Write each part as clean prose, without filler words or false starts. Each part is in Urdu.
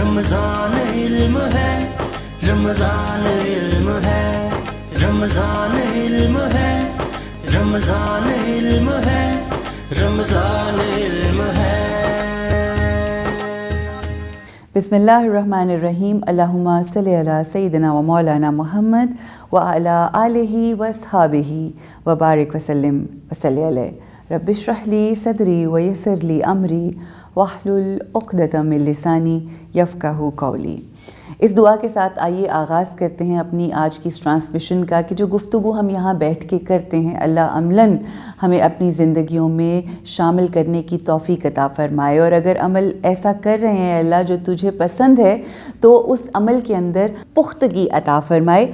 رمضان علم ہے، رمضان علم ہے، رمضان علم ہے، رمضان علم ہے، رمضان علم ہے۔ بسم اللہ الرحمن الرحیم، اللہم صلی علی سیدنا و مولانا محمد وعلی آلہ واصحابہ وبارک وسلم وصلی علیہ۔ رب اشرح لی صدری ویسر لی امری واحلل عقدۃ من لسانی یفقہوا قولی۔ اس دعا کے ساتھ آئیے آغاز کرتے ہیں اپنی آج کی اس ٹرانسمیشن کا کہ جو گفتگو ہم یہاں بیٹھ کے کرتے ہیں، اللہ عملاً ہمیں اپنی زندگیوں میں شامل کرنے کی توفیق عطا فرمائے، اور اگر عمل ایسا کر رہے ہیں اللہ جو تجھے پسند ہے تو اس عمل کے اندر پختگی عطا فرمائے۔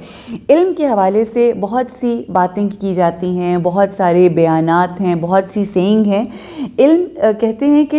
علم کے حوالے سے بہت سی باتیں کی جاتی ہیں، بہت سارے بیانات ہیں، بہت سی سینگ ہیں۔ علم کہتے ہیں کہ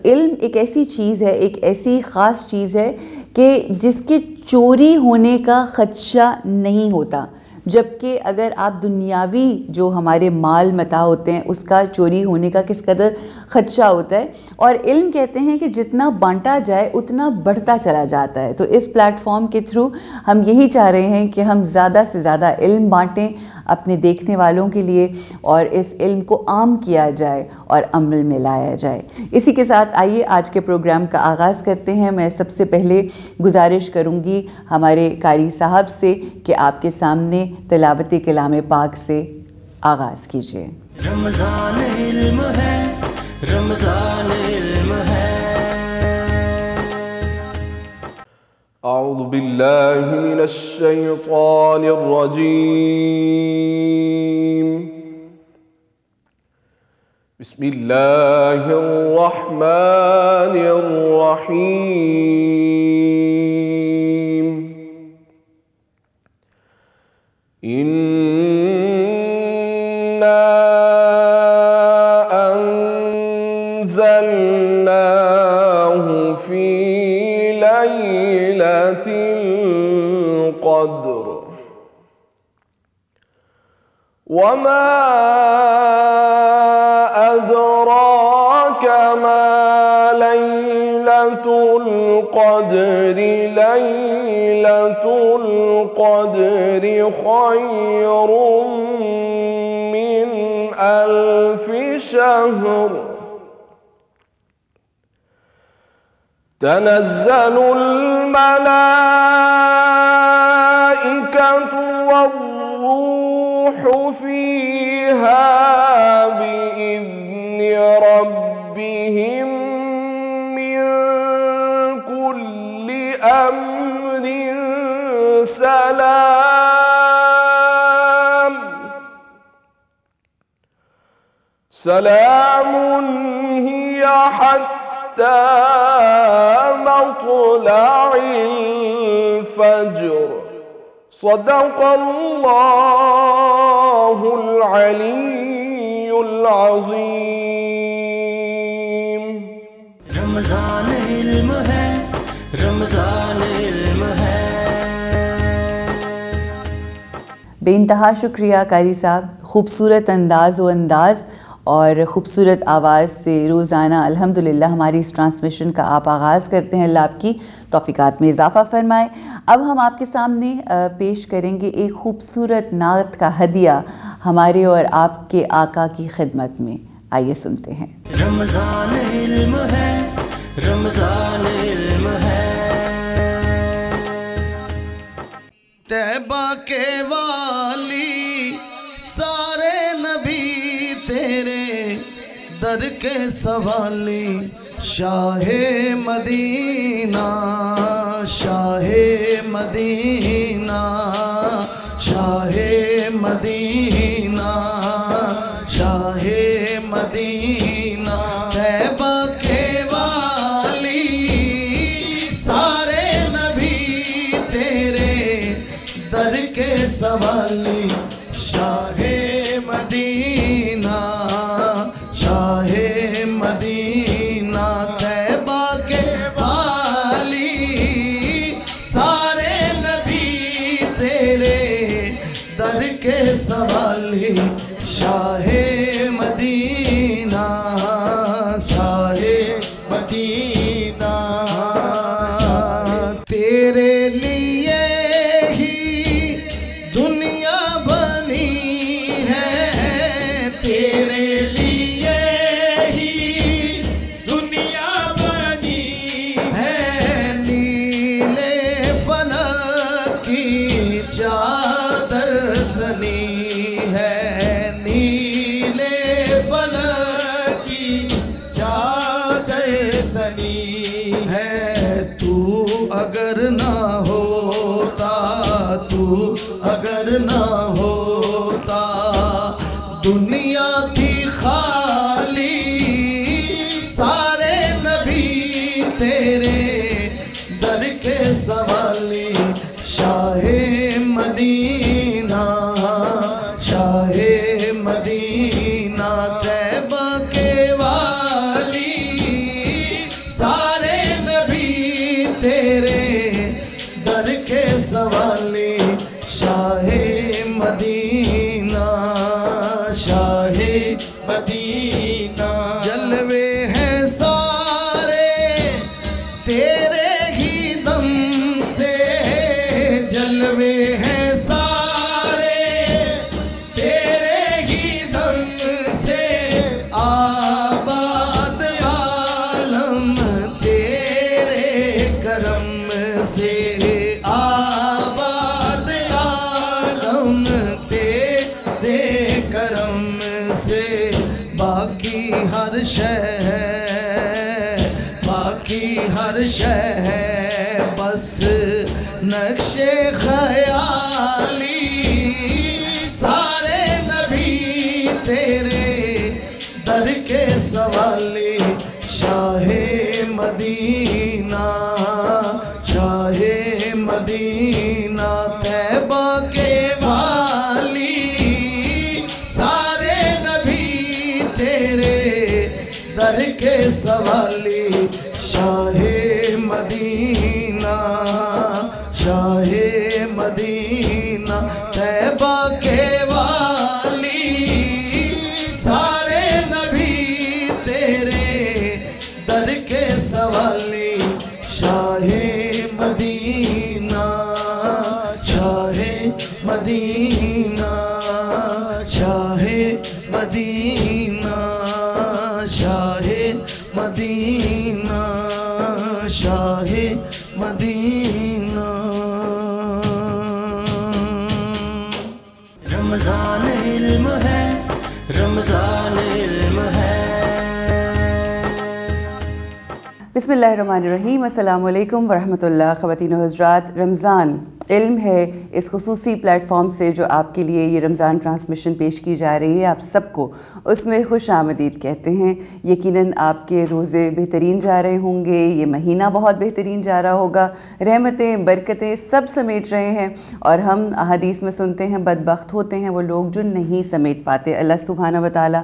علم ایک ایسی چیز ہے، ایک ایسی خاص چیز ہے کہ جس کے چوری ہونے کا خدشہ نہیں ہوتا، جبکہ اگر آپ دنیاوی جو ہمارے مال متاع ہوتے ہیں اس کا چوری ہونے کا کس قدر خدشہ ہوتا ہے، اور علم کہتے ہیں کہ جتنا بانٹا جائے اتنا بڑھتا چلا جاتا ہے۔ تو اس پلیٹ فارم کے تھرو ہم یہی چاہ رہے ہیں کہ ہم زیادہ سے زیادہ علم بانٹیں اپنے دیکھنے والوں کے لیے، اور اس علم کو عام کیا جائے اور عمل میں لایا جائے۔ اسی کے ساتھ آئیے آج کے پروگرام کا آغاز کرتے ہیں۔ میں سب سے پہلے گزارش کروں گی ہمارے قاری صاحب سے کہ آپ کے سامنے تلاوت کلام پاک سے آغاز کیجیے۔ رمضان علم ہے، رمضان علم ہے۔ اعوذ باللہ من الشیطان الرجیم، بسم اللہ الرحمن الرحیم۔ وما أدراك ما ليلة القدر، ليلة القدر خير من ألف شهر، تنزل الملائكة والروح فيها بإذن ربهم من كل أمر سلام، سلام هي حتى مطلع الفجر، صدق اللہ العلی العظیم۔ رمضان علم ہے، رمضان علم ہے۔ بے انتہا شکریہ قاری صاحب، خوبصورت انداز اور خوبصورت آواز سے روزانہ الحمدللہ ہماری اس ٹرانسمیشن کا آپ آغاز کرتے ہیں۔ اللہ آپ کی توفیقات میں اضافہ فرمائے۔ اب ہم آپ کے سامنے پیش کریں گے ایک خوبصورت نعت کا ہدیہ ہمارے اور آپ کے آقا کی خدمت میں، آئیے سنتے ہیں۔ رمضان علم ہے، رمضان علم ہے۔ طیبہ کے والی سارے نبی تیرے در کے سوالی، شاہ مدینہ، شاہ مدینہ، شاہ مدینہ، شاہ مدینہ، طیبہ کے والی سارے نبی تیرے در کے سوالی، شاہ مدینہ، شاہ مدینہ، طیبہ کے والی سارے نبی تیرے در کے سوالی، شاہ مدینہ، شاہ مدینہ، باقی ہر شے ہے، باقی ہر شے ہے، بس نقش خیالی، سارے نبی تیرے در کے سوالی، شاہ مدینہ، شاہ مدینہ، طیبہ کے والی، سارے نبی تیرے در کے سوالی، شاہ مدینہ، شاہ مدینہ، طیبہ کے والی، سارے نبی تیرے در کے سوالی، شاہ مدینہ، شاہ مدینہ، شاہ مدینہ، شاہ مدینہ، شاہ مدینہ۔ رمضان علم ہے، رمضان علم ہے۔ بسم اللہ الرحمن الرحیم، السلام علیکم ورحمۃ اللہ۔ خواتین و حضرات، رمضان علم ہے اس خصوصی پلیٹ فارم سے جو آپ کے لیے یہ رمضان ٹرانسمیشن پیش کی جا رہی ہے، آپ سب کو اس میں خوش آمدید کہتے ہیں۔ یقیناً آپ کے روزے بہترین جا رہے ہوں گے، یہ مہینہ بہت بہترین جا رہا ہوگا، رحمتیں برکتیں سب سمیٹ رہے ہیں، اور ہم احادیث میں سنتے ہیں بدبخت ہوتے ہیں وہ لوگ جو نہیں سمیٹ پاتے۔ اللہ سبحانہ و تعالیٰ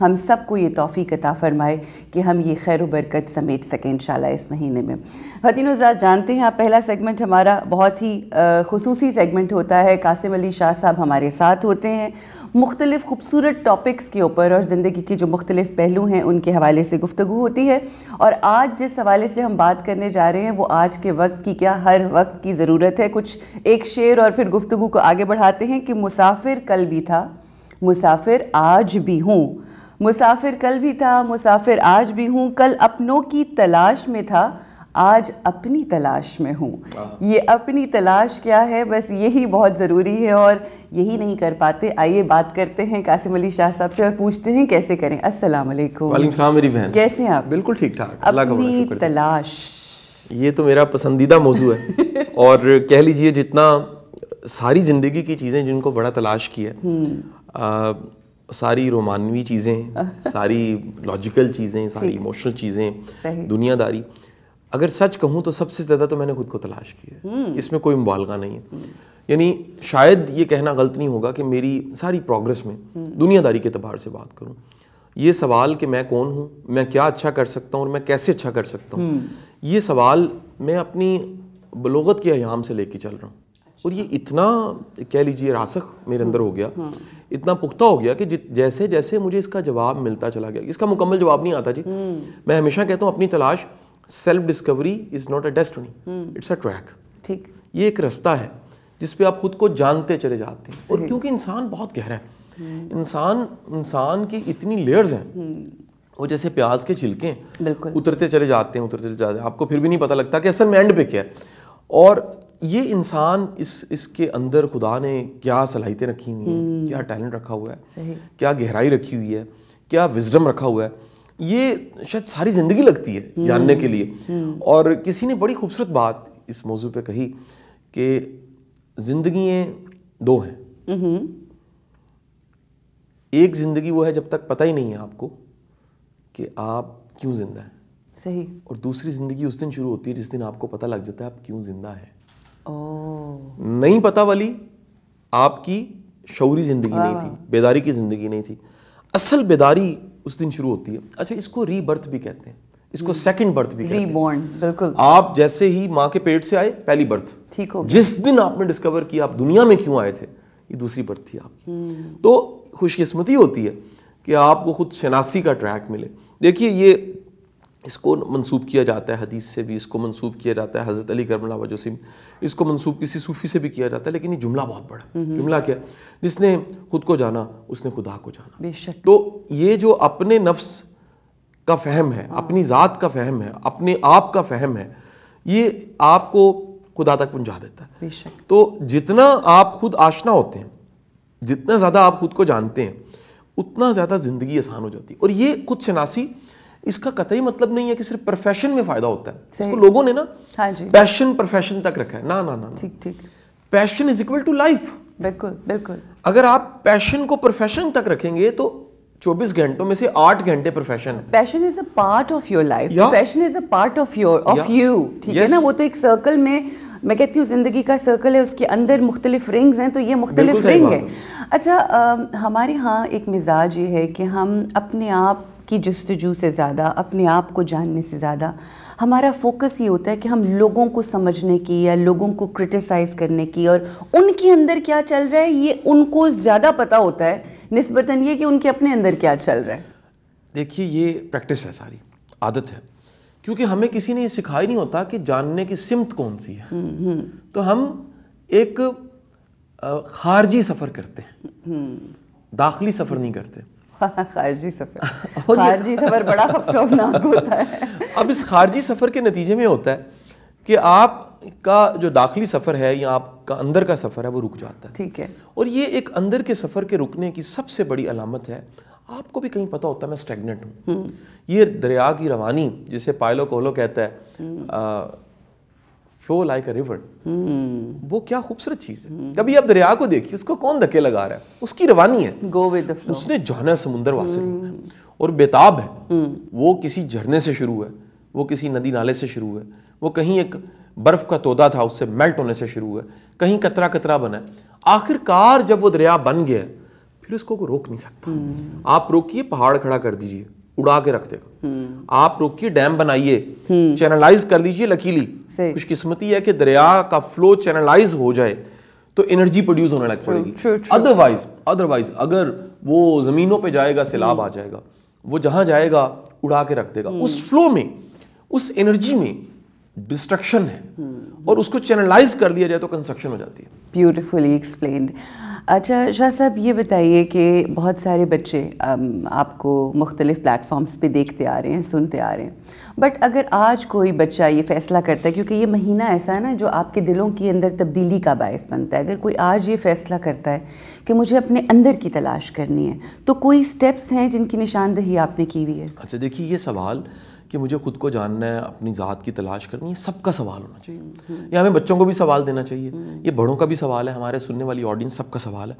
ہم سب کو یہ توفیق عطا فرمائے کہ ہم یہ خیر و برکت سمیٹ سکیں انشاءاللہ اس مہینے میں۔ خواتین و حضرات، جانتے ہیں آپ پہلا سیگمنٹ ہمارا بہت ہی خصوصی سیگمنٹ ہوتا ہے۔ قاسم علی شاہ صاحب ہمارے ساتھ ہوتے ہیں، مختلف خوبصورت ٹاپکس کے اوپر اور زندگی کی جو مختلف پہلو ہیں ان کے حوالے سے گفتگو ہوتی ہے، اور آج جس حوالے سے ہم بات کرنے جا رہے ہیں وہ آج کے وقت کی کیا ہر وقت کی ضرورت ہے۔ کچھ ایک شعر اور پھر گفتگو کو آگے بڑھاتے ہیں کہ مسافر کل بھی تھا، مسافر آج بھی ہوں، مسافر کل بھی تھا، مسافر آج بھی ہوں، کل اپنوں کی تلاش میں تھا، آج اپنی تلاش میں ہوں۔ یہ اپنی تلاش کیا ہے، بس یہی بہت ضروری ہے اور یہی نہیں کر پاتے۔ آئیے بات کرتے ہیں قاسم علی شاہ صاحب سے اور پوچھتے ہیں کیسے کریں۔ السلام علیکم۔ وعلیکم السلام میری بہن، کیسے ہیں آپ؟ بالکل ٹھیک ٹھاک، اللہ کا بڑا اپنی شکر ہے۔ تلاش، یہ تو میرا پسندیدہ موضوع ہے، اور کہہ لیجئے جتنا ساری زندگی کی چیزیں جن کو بڑا تلاش کیا ہے، ساری رومانوی چیزیں، ساری لاجیکل چیزیں، ساری ایموشنل چیزیں، دنیا داری، اگر سچ کہوں تو سب سے زیادہ تو میں نے خود کو تلاش کیا ہے، اس میں کوئی مبالغہ نہیں ہے۔ یعنی شاید یہ کہنا غلط نہیں ہوگا کہ میری ساری پروگرس میں دنیا داری کے اعتبار سے بات کروں، یہ سوال کہ میں کون ہوں، میں کیا اچھا کر سکتا ہوں اور میں کیسے اچھا کر سکتا ہوں، یہ سوال میں اپنی بلوغت کے ایام سے لے کے چل رہا ہوں، اور یہ اتنا کہہ لیجئے راسخ میرے اندر ہو گیا، اتنا پختہ ہو گیا کہ جیسے جیسے مجھے اس کا جواب ملتا چلا گیا، اس کا مکمل جواب نہیں آتا جی۔ میں ہمیشہ کہتا ہوں اپنی تلاش، self discovery is not a destiny, it's a track. ٹھیک، یہ ایک رستہ ہے جس پہ آپ خود کو جانتے چلے جاتے ہیں، اور کیونکہ انسان بہت گہرا ہے، انسان کی اتنی لیئرز ہیں، وہ جیسے پیاز کے چھلکے ہیں، اترتے چلے جاتے ہیں، اترتے چلے جاتے ہیں، آپ کو پھر بھی نہیں پتہ لگتا کہ اصل میں اینڈ پہ کیا ہے۔ اور یہ انسان اس کے اندر خدا نے کیا صلاحیتیں رکھی ہوئی ہیں، کیا ٹیلنٹ رکھا ہوا ہے، کیا گہرائی رکھی ہوئی ہے، کیا وزڈم رکھا ہوا ہے، یہ شاید ساری زندگی لگتی ہے جاننے کے لیے۔ اور کسی نے بڑی خوبصورت بات اس موضوع پہ کہی کہ زندگیاں دو ہیں، ایک زندگی وہ ہے جب تک پتہ ہی نہیں ہے آپ کو کہ آپ کیوں زندہ ہیں، صحیح، اور دوسری زندگی اس دن شروع ہوتی ہے جس دن آپ کو پتہ لگ جاتا ہے آپ کیوں زندہ ہیں۔ نہیں پتہ والی آپ کی شعوری زندگی نہیں تھی، بیداری کی زندگی نہیں تھی، اصل بیداری اس دن شروع ہوتی ہے۔ اچھا، اس کو ری برتھ بھی کہتے ہیں، اس کو سیکنڈ برتھ بھی کہتے ہیں، ری بورن۔ بالکل، آپ جیسے ہی ماں کے پیٹ سے آئے پہلی برتھ، ٹھیک ہو، جس دن آپ نے ڈسکور کیا آپ دنیا میں کیوں آئے تھے، یہ دوسری برتھ تھی آپ کی۔ تو خوش قسمتی ہوتی ہے کہ آپ کو خود شناسی کا ٹریک ملے۔ دیکھیے، یہ اس کو منسوب کیا جاتا ہے حدیث سے بھی، اس کو منسوب کیا جاتا ہے حضرت علی کرم اللہ وجہ سے، اس کو منسوب کسی صوفی سے بھی کیا جاتا ہے، لیکن یہ جملہ بہت بڑا جملہ کیا، جس نے خود کو جانا اس نے خدا کو جانا۔ بے شک۔ تو یہ جو اپنے نفس کا فہم ہے، اپنی ذات کا فہم ہے، اپنے آپ کا فہم ہے، یہ آپ کو خدا تک پہنچا دیتا ہے۔ بے شک۔ تو جتنا آپ خود آشنا ہوتے ہیں، جتنا زیادہ آپ خود کو جانتے ہیں، اتنا زیادہ زندگی آسان ہو جاتی ہے. اور یہ خود شناسی اس کا قطعی مطلب نہیں ہے کہ صرف پروفیشن میں فائدہ ہوتا ہے. اس کو لوگوں نے نا پیشن پروفیشن تک رکھا ہے. نہ ٹھیک پیشن از اکول ٹو لائف. بالکل. اگر آپ پیشن کو پروفیشن تک رکھیں گے تو 24 گھنٹوں میں سے 8 گھنٹے پروفیشن ہے. Passion is a part of your life. Profession is a part of you. ٹھیک ہے نا. وہ تو ایک سرکل میں, میں کہتی ہوں زندگی کا سرکل ہے, اس کے اندر مختلف رنگز ہیں, تو یہ مختلف رنگ ہے. اچھا, ہمارے ہاں ایک مزاج یہ ہے کہ ہم اپنے آپ کی جستجو سے زیادہ, اپنے آپ کو جاننے سے زیادہ ہمارا فوکس یہ ہوتا ہے کہ ہم لوگوں کو سمجھنے کی یا لوگوں کو کرٹیسائز کرنے کی, اور ان کے اندر کیا چل رہا ہے یہ ان کو زیادہ پتہ ہوتا ہے نسبتاً یہ کہ ان کے اپنے اندر کیا چل رہا ہے. دیکھیے یہ پریکٹس ہے, ساری عادت ہے, کیونکہ ہمیں کسی نے یہ سکھایا نہیں ہوتا کہ جاننے کی سمت کون سی ہے. تو ہم ایک خارجی سفر کرتے ہیں, داخلی سفر نہیں کرتے. خارجی سفر بڑا خوفناک ہوتا ہے. اب اس خارجی سفر کے نتیجے میں ہوتا ہے کہ آپ کا جو داخلی سفر ہے یا آپ کا اندر کا سفر ہے وہ رک جاتا ہے. ٹھیک ہے. اور یہ ایک اندر کے سفر کے رکنے کی سب سے بڑی علامت ہے, آپ کو بھی کہیں پتہ ہوتا ہے میں اسٹیگنٹ ہوں. یہ دریا کی روانی جسے پائلو کوہلو کہتا ہے, فلو لائک اے ریور, وہ کیا خوبصورت چیز ہے. کبھی آپ دریا کو دیکھیے, اس کو کون دھکے لگا رہا ہے, اس کی روانی ہے, گو ود دی فلو. اس نے جانا سمندر واصل اور بےتاب ہے. وہ کسی جھرنے سے شروع ہے, وہ کسی ندی نالے سے شروع ہے, وہ کہیں ایک برف کا تودا تھا اس سے میلٹ ہونے سے شروع ہے, کہیں قطرہ قطرہ بنا ہے. آخر کار جب وہ دریا بن گیا پھر اس کو کوئی روک نہیں سکتا. آپ روکیے, پہاڑ کھڑا کر دیجئے, اڑا کے رکھ دے گا. آپ روکیے, ڈیم بنائیے, چینلائز کر لیجئے لکیلی. خوش قسمتی ہے کہ دریا کا فلو چینلائز ہو جائے تو انرجی پروڈیوس ہونے لگ پڑے گی. ادروائز اگر وہ زمینوں پہ جائے گا سیلاب آ جائے گا, وہ جہاں جائے گا اڑا کے رکھ دے گا. اس فلو میں, اس انرجی میں ڈسٹرکشن ہے, اور اس کو چینلائز کر دیا جائے تو کنسٹرکشن ہو جاتی ہے. Beautifully explained. اچھا شاہ صاحب, یہ بتائیے کہ بہت سارے بچے آپ کو مختلف پلیٹ فارمز پہ دیکھتے آ رہے ہیں, سنتے آ رہے ہیں, بٹ اگر آج کوئی بچہ یہ فیصلہ کرتا ہے, کیونکہ یہ مہینہ ایسا ہے نا جو آپ کے دلوں کے اندر تبدیلی کا باعث بنتا ہے, اگر کوئی آج یہ فیصلہ کرتا ہے کہ مجھے اپنے اندر کی تلاش کرنی ہے, تو کوئی سٹیپس ہیں جن کی نشاندہی آپ نے کی ہوئی ہے؟ اچھا دیکھیے, یہ سوال کہ مجھے خود کو جاننا ہے, اپنی ذات کی تلاش کرنی ہے, سب کا سوال ہونا چاہیے. یہ ہمیں بچوں کو بھی سوال دینا چاہیے, یہ بڑوں کا بھی سوال ہے, ہمارے سننے والی آڈینس سب کا سوال ہے.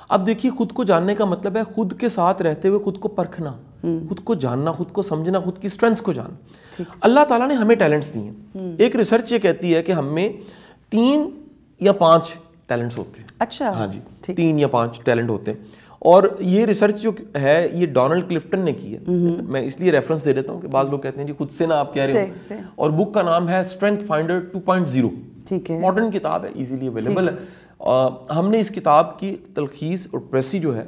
اب دیکھیے, خود کو جاننے کا مطلب ہے خود کے ساتھ رہتے ہوئے خود کو پرکھنا, خود کو جاننا, خود کو سمجھنا, خود کی اسٹرینتھس کو جاننا. اللہ تعالیٰ نے ہمیں ٹیلنٹس دیے ہیں. ایک ریسرچ یہ کہتی ہے کہ ہم میں 3 یا 5 ٹیلنٹس ہوتے ہیں. اچھا, ہاں جی, 3 یا 5 ٹیلنٹ ہوتے ہیں. اور یہ ریسرچ جو ہے یہ ڈونلڈ کلفٹن نے کی ہے. میں اس لیے ریفرنس دے دیتا ہوں کہ بعض لوگ کہتے ہیں جی خود سے نہ آپ کہہ رہے ہیں, اور بک کا نام ہے اسٹرینتھ فائنڈر 2.0. ٹھیک ہے, ماڈرن کتاب ہے, ایزیلی اویلیبل ہے. ہم نے اس کتاب کی تلخیص اور پریسی جو ہے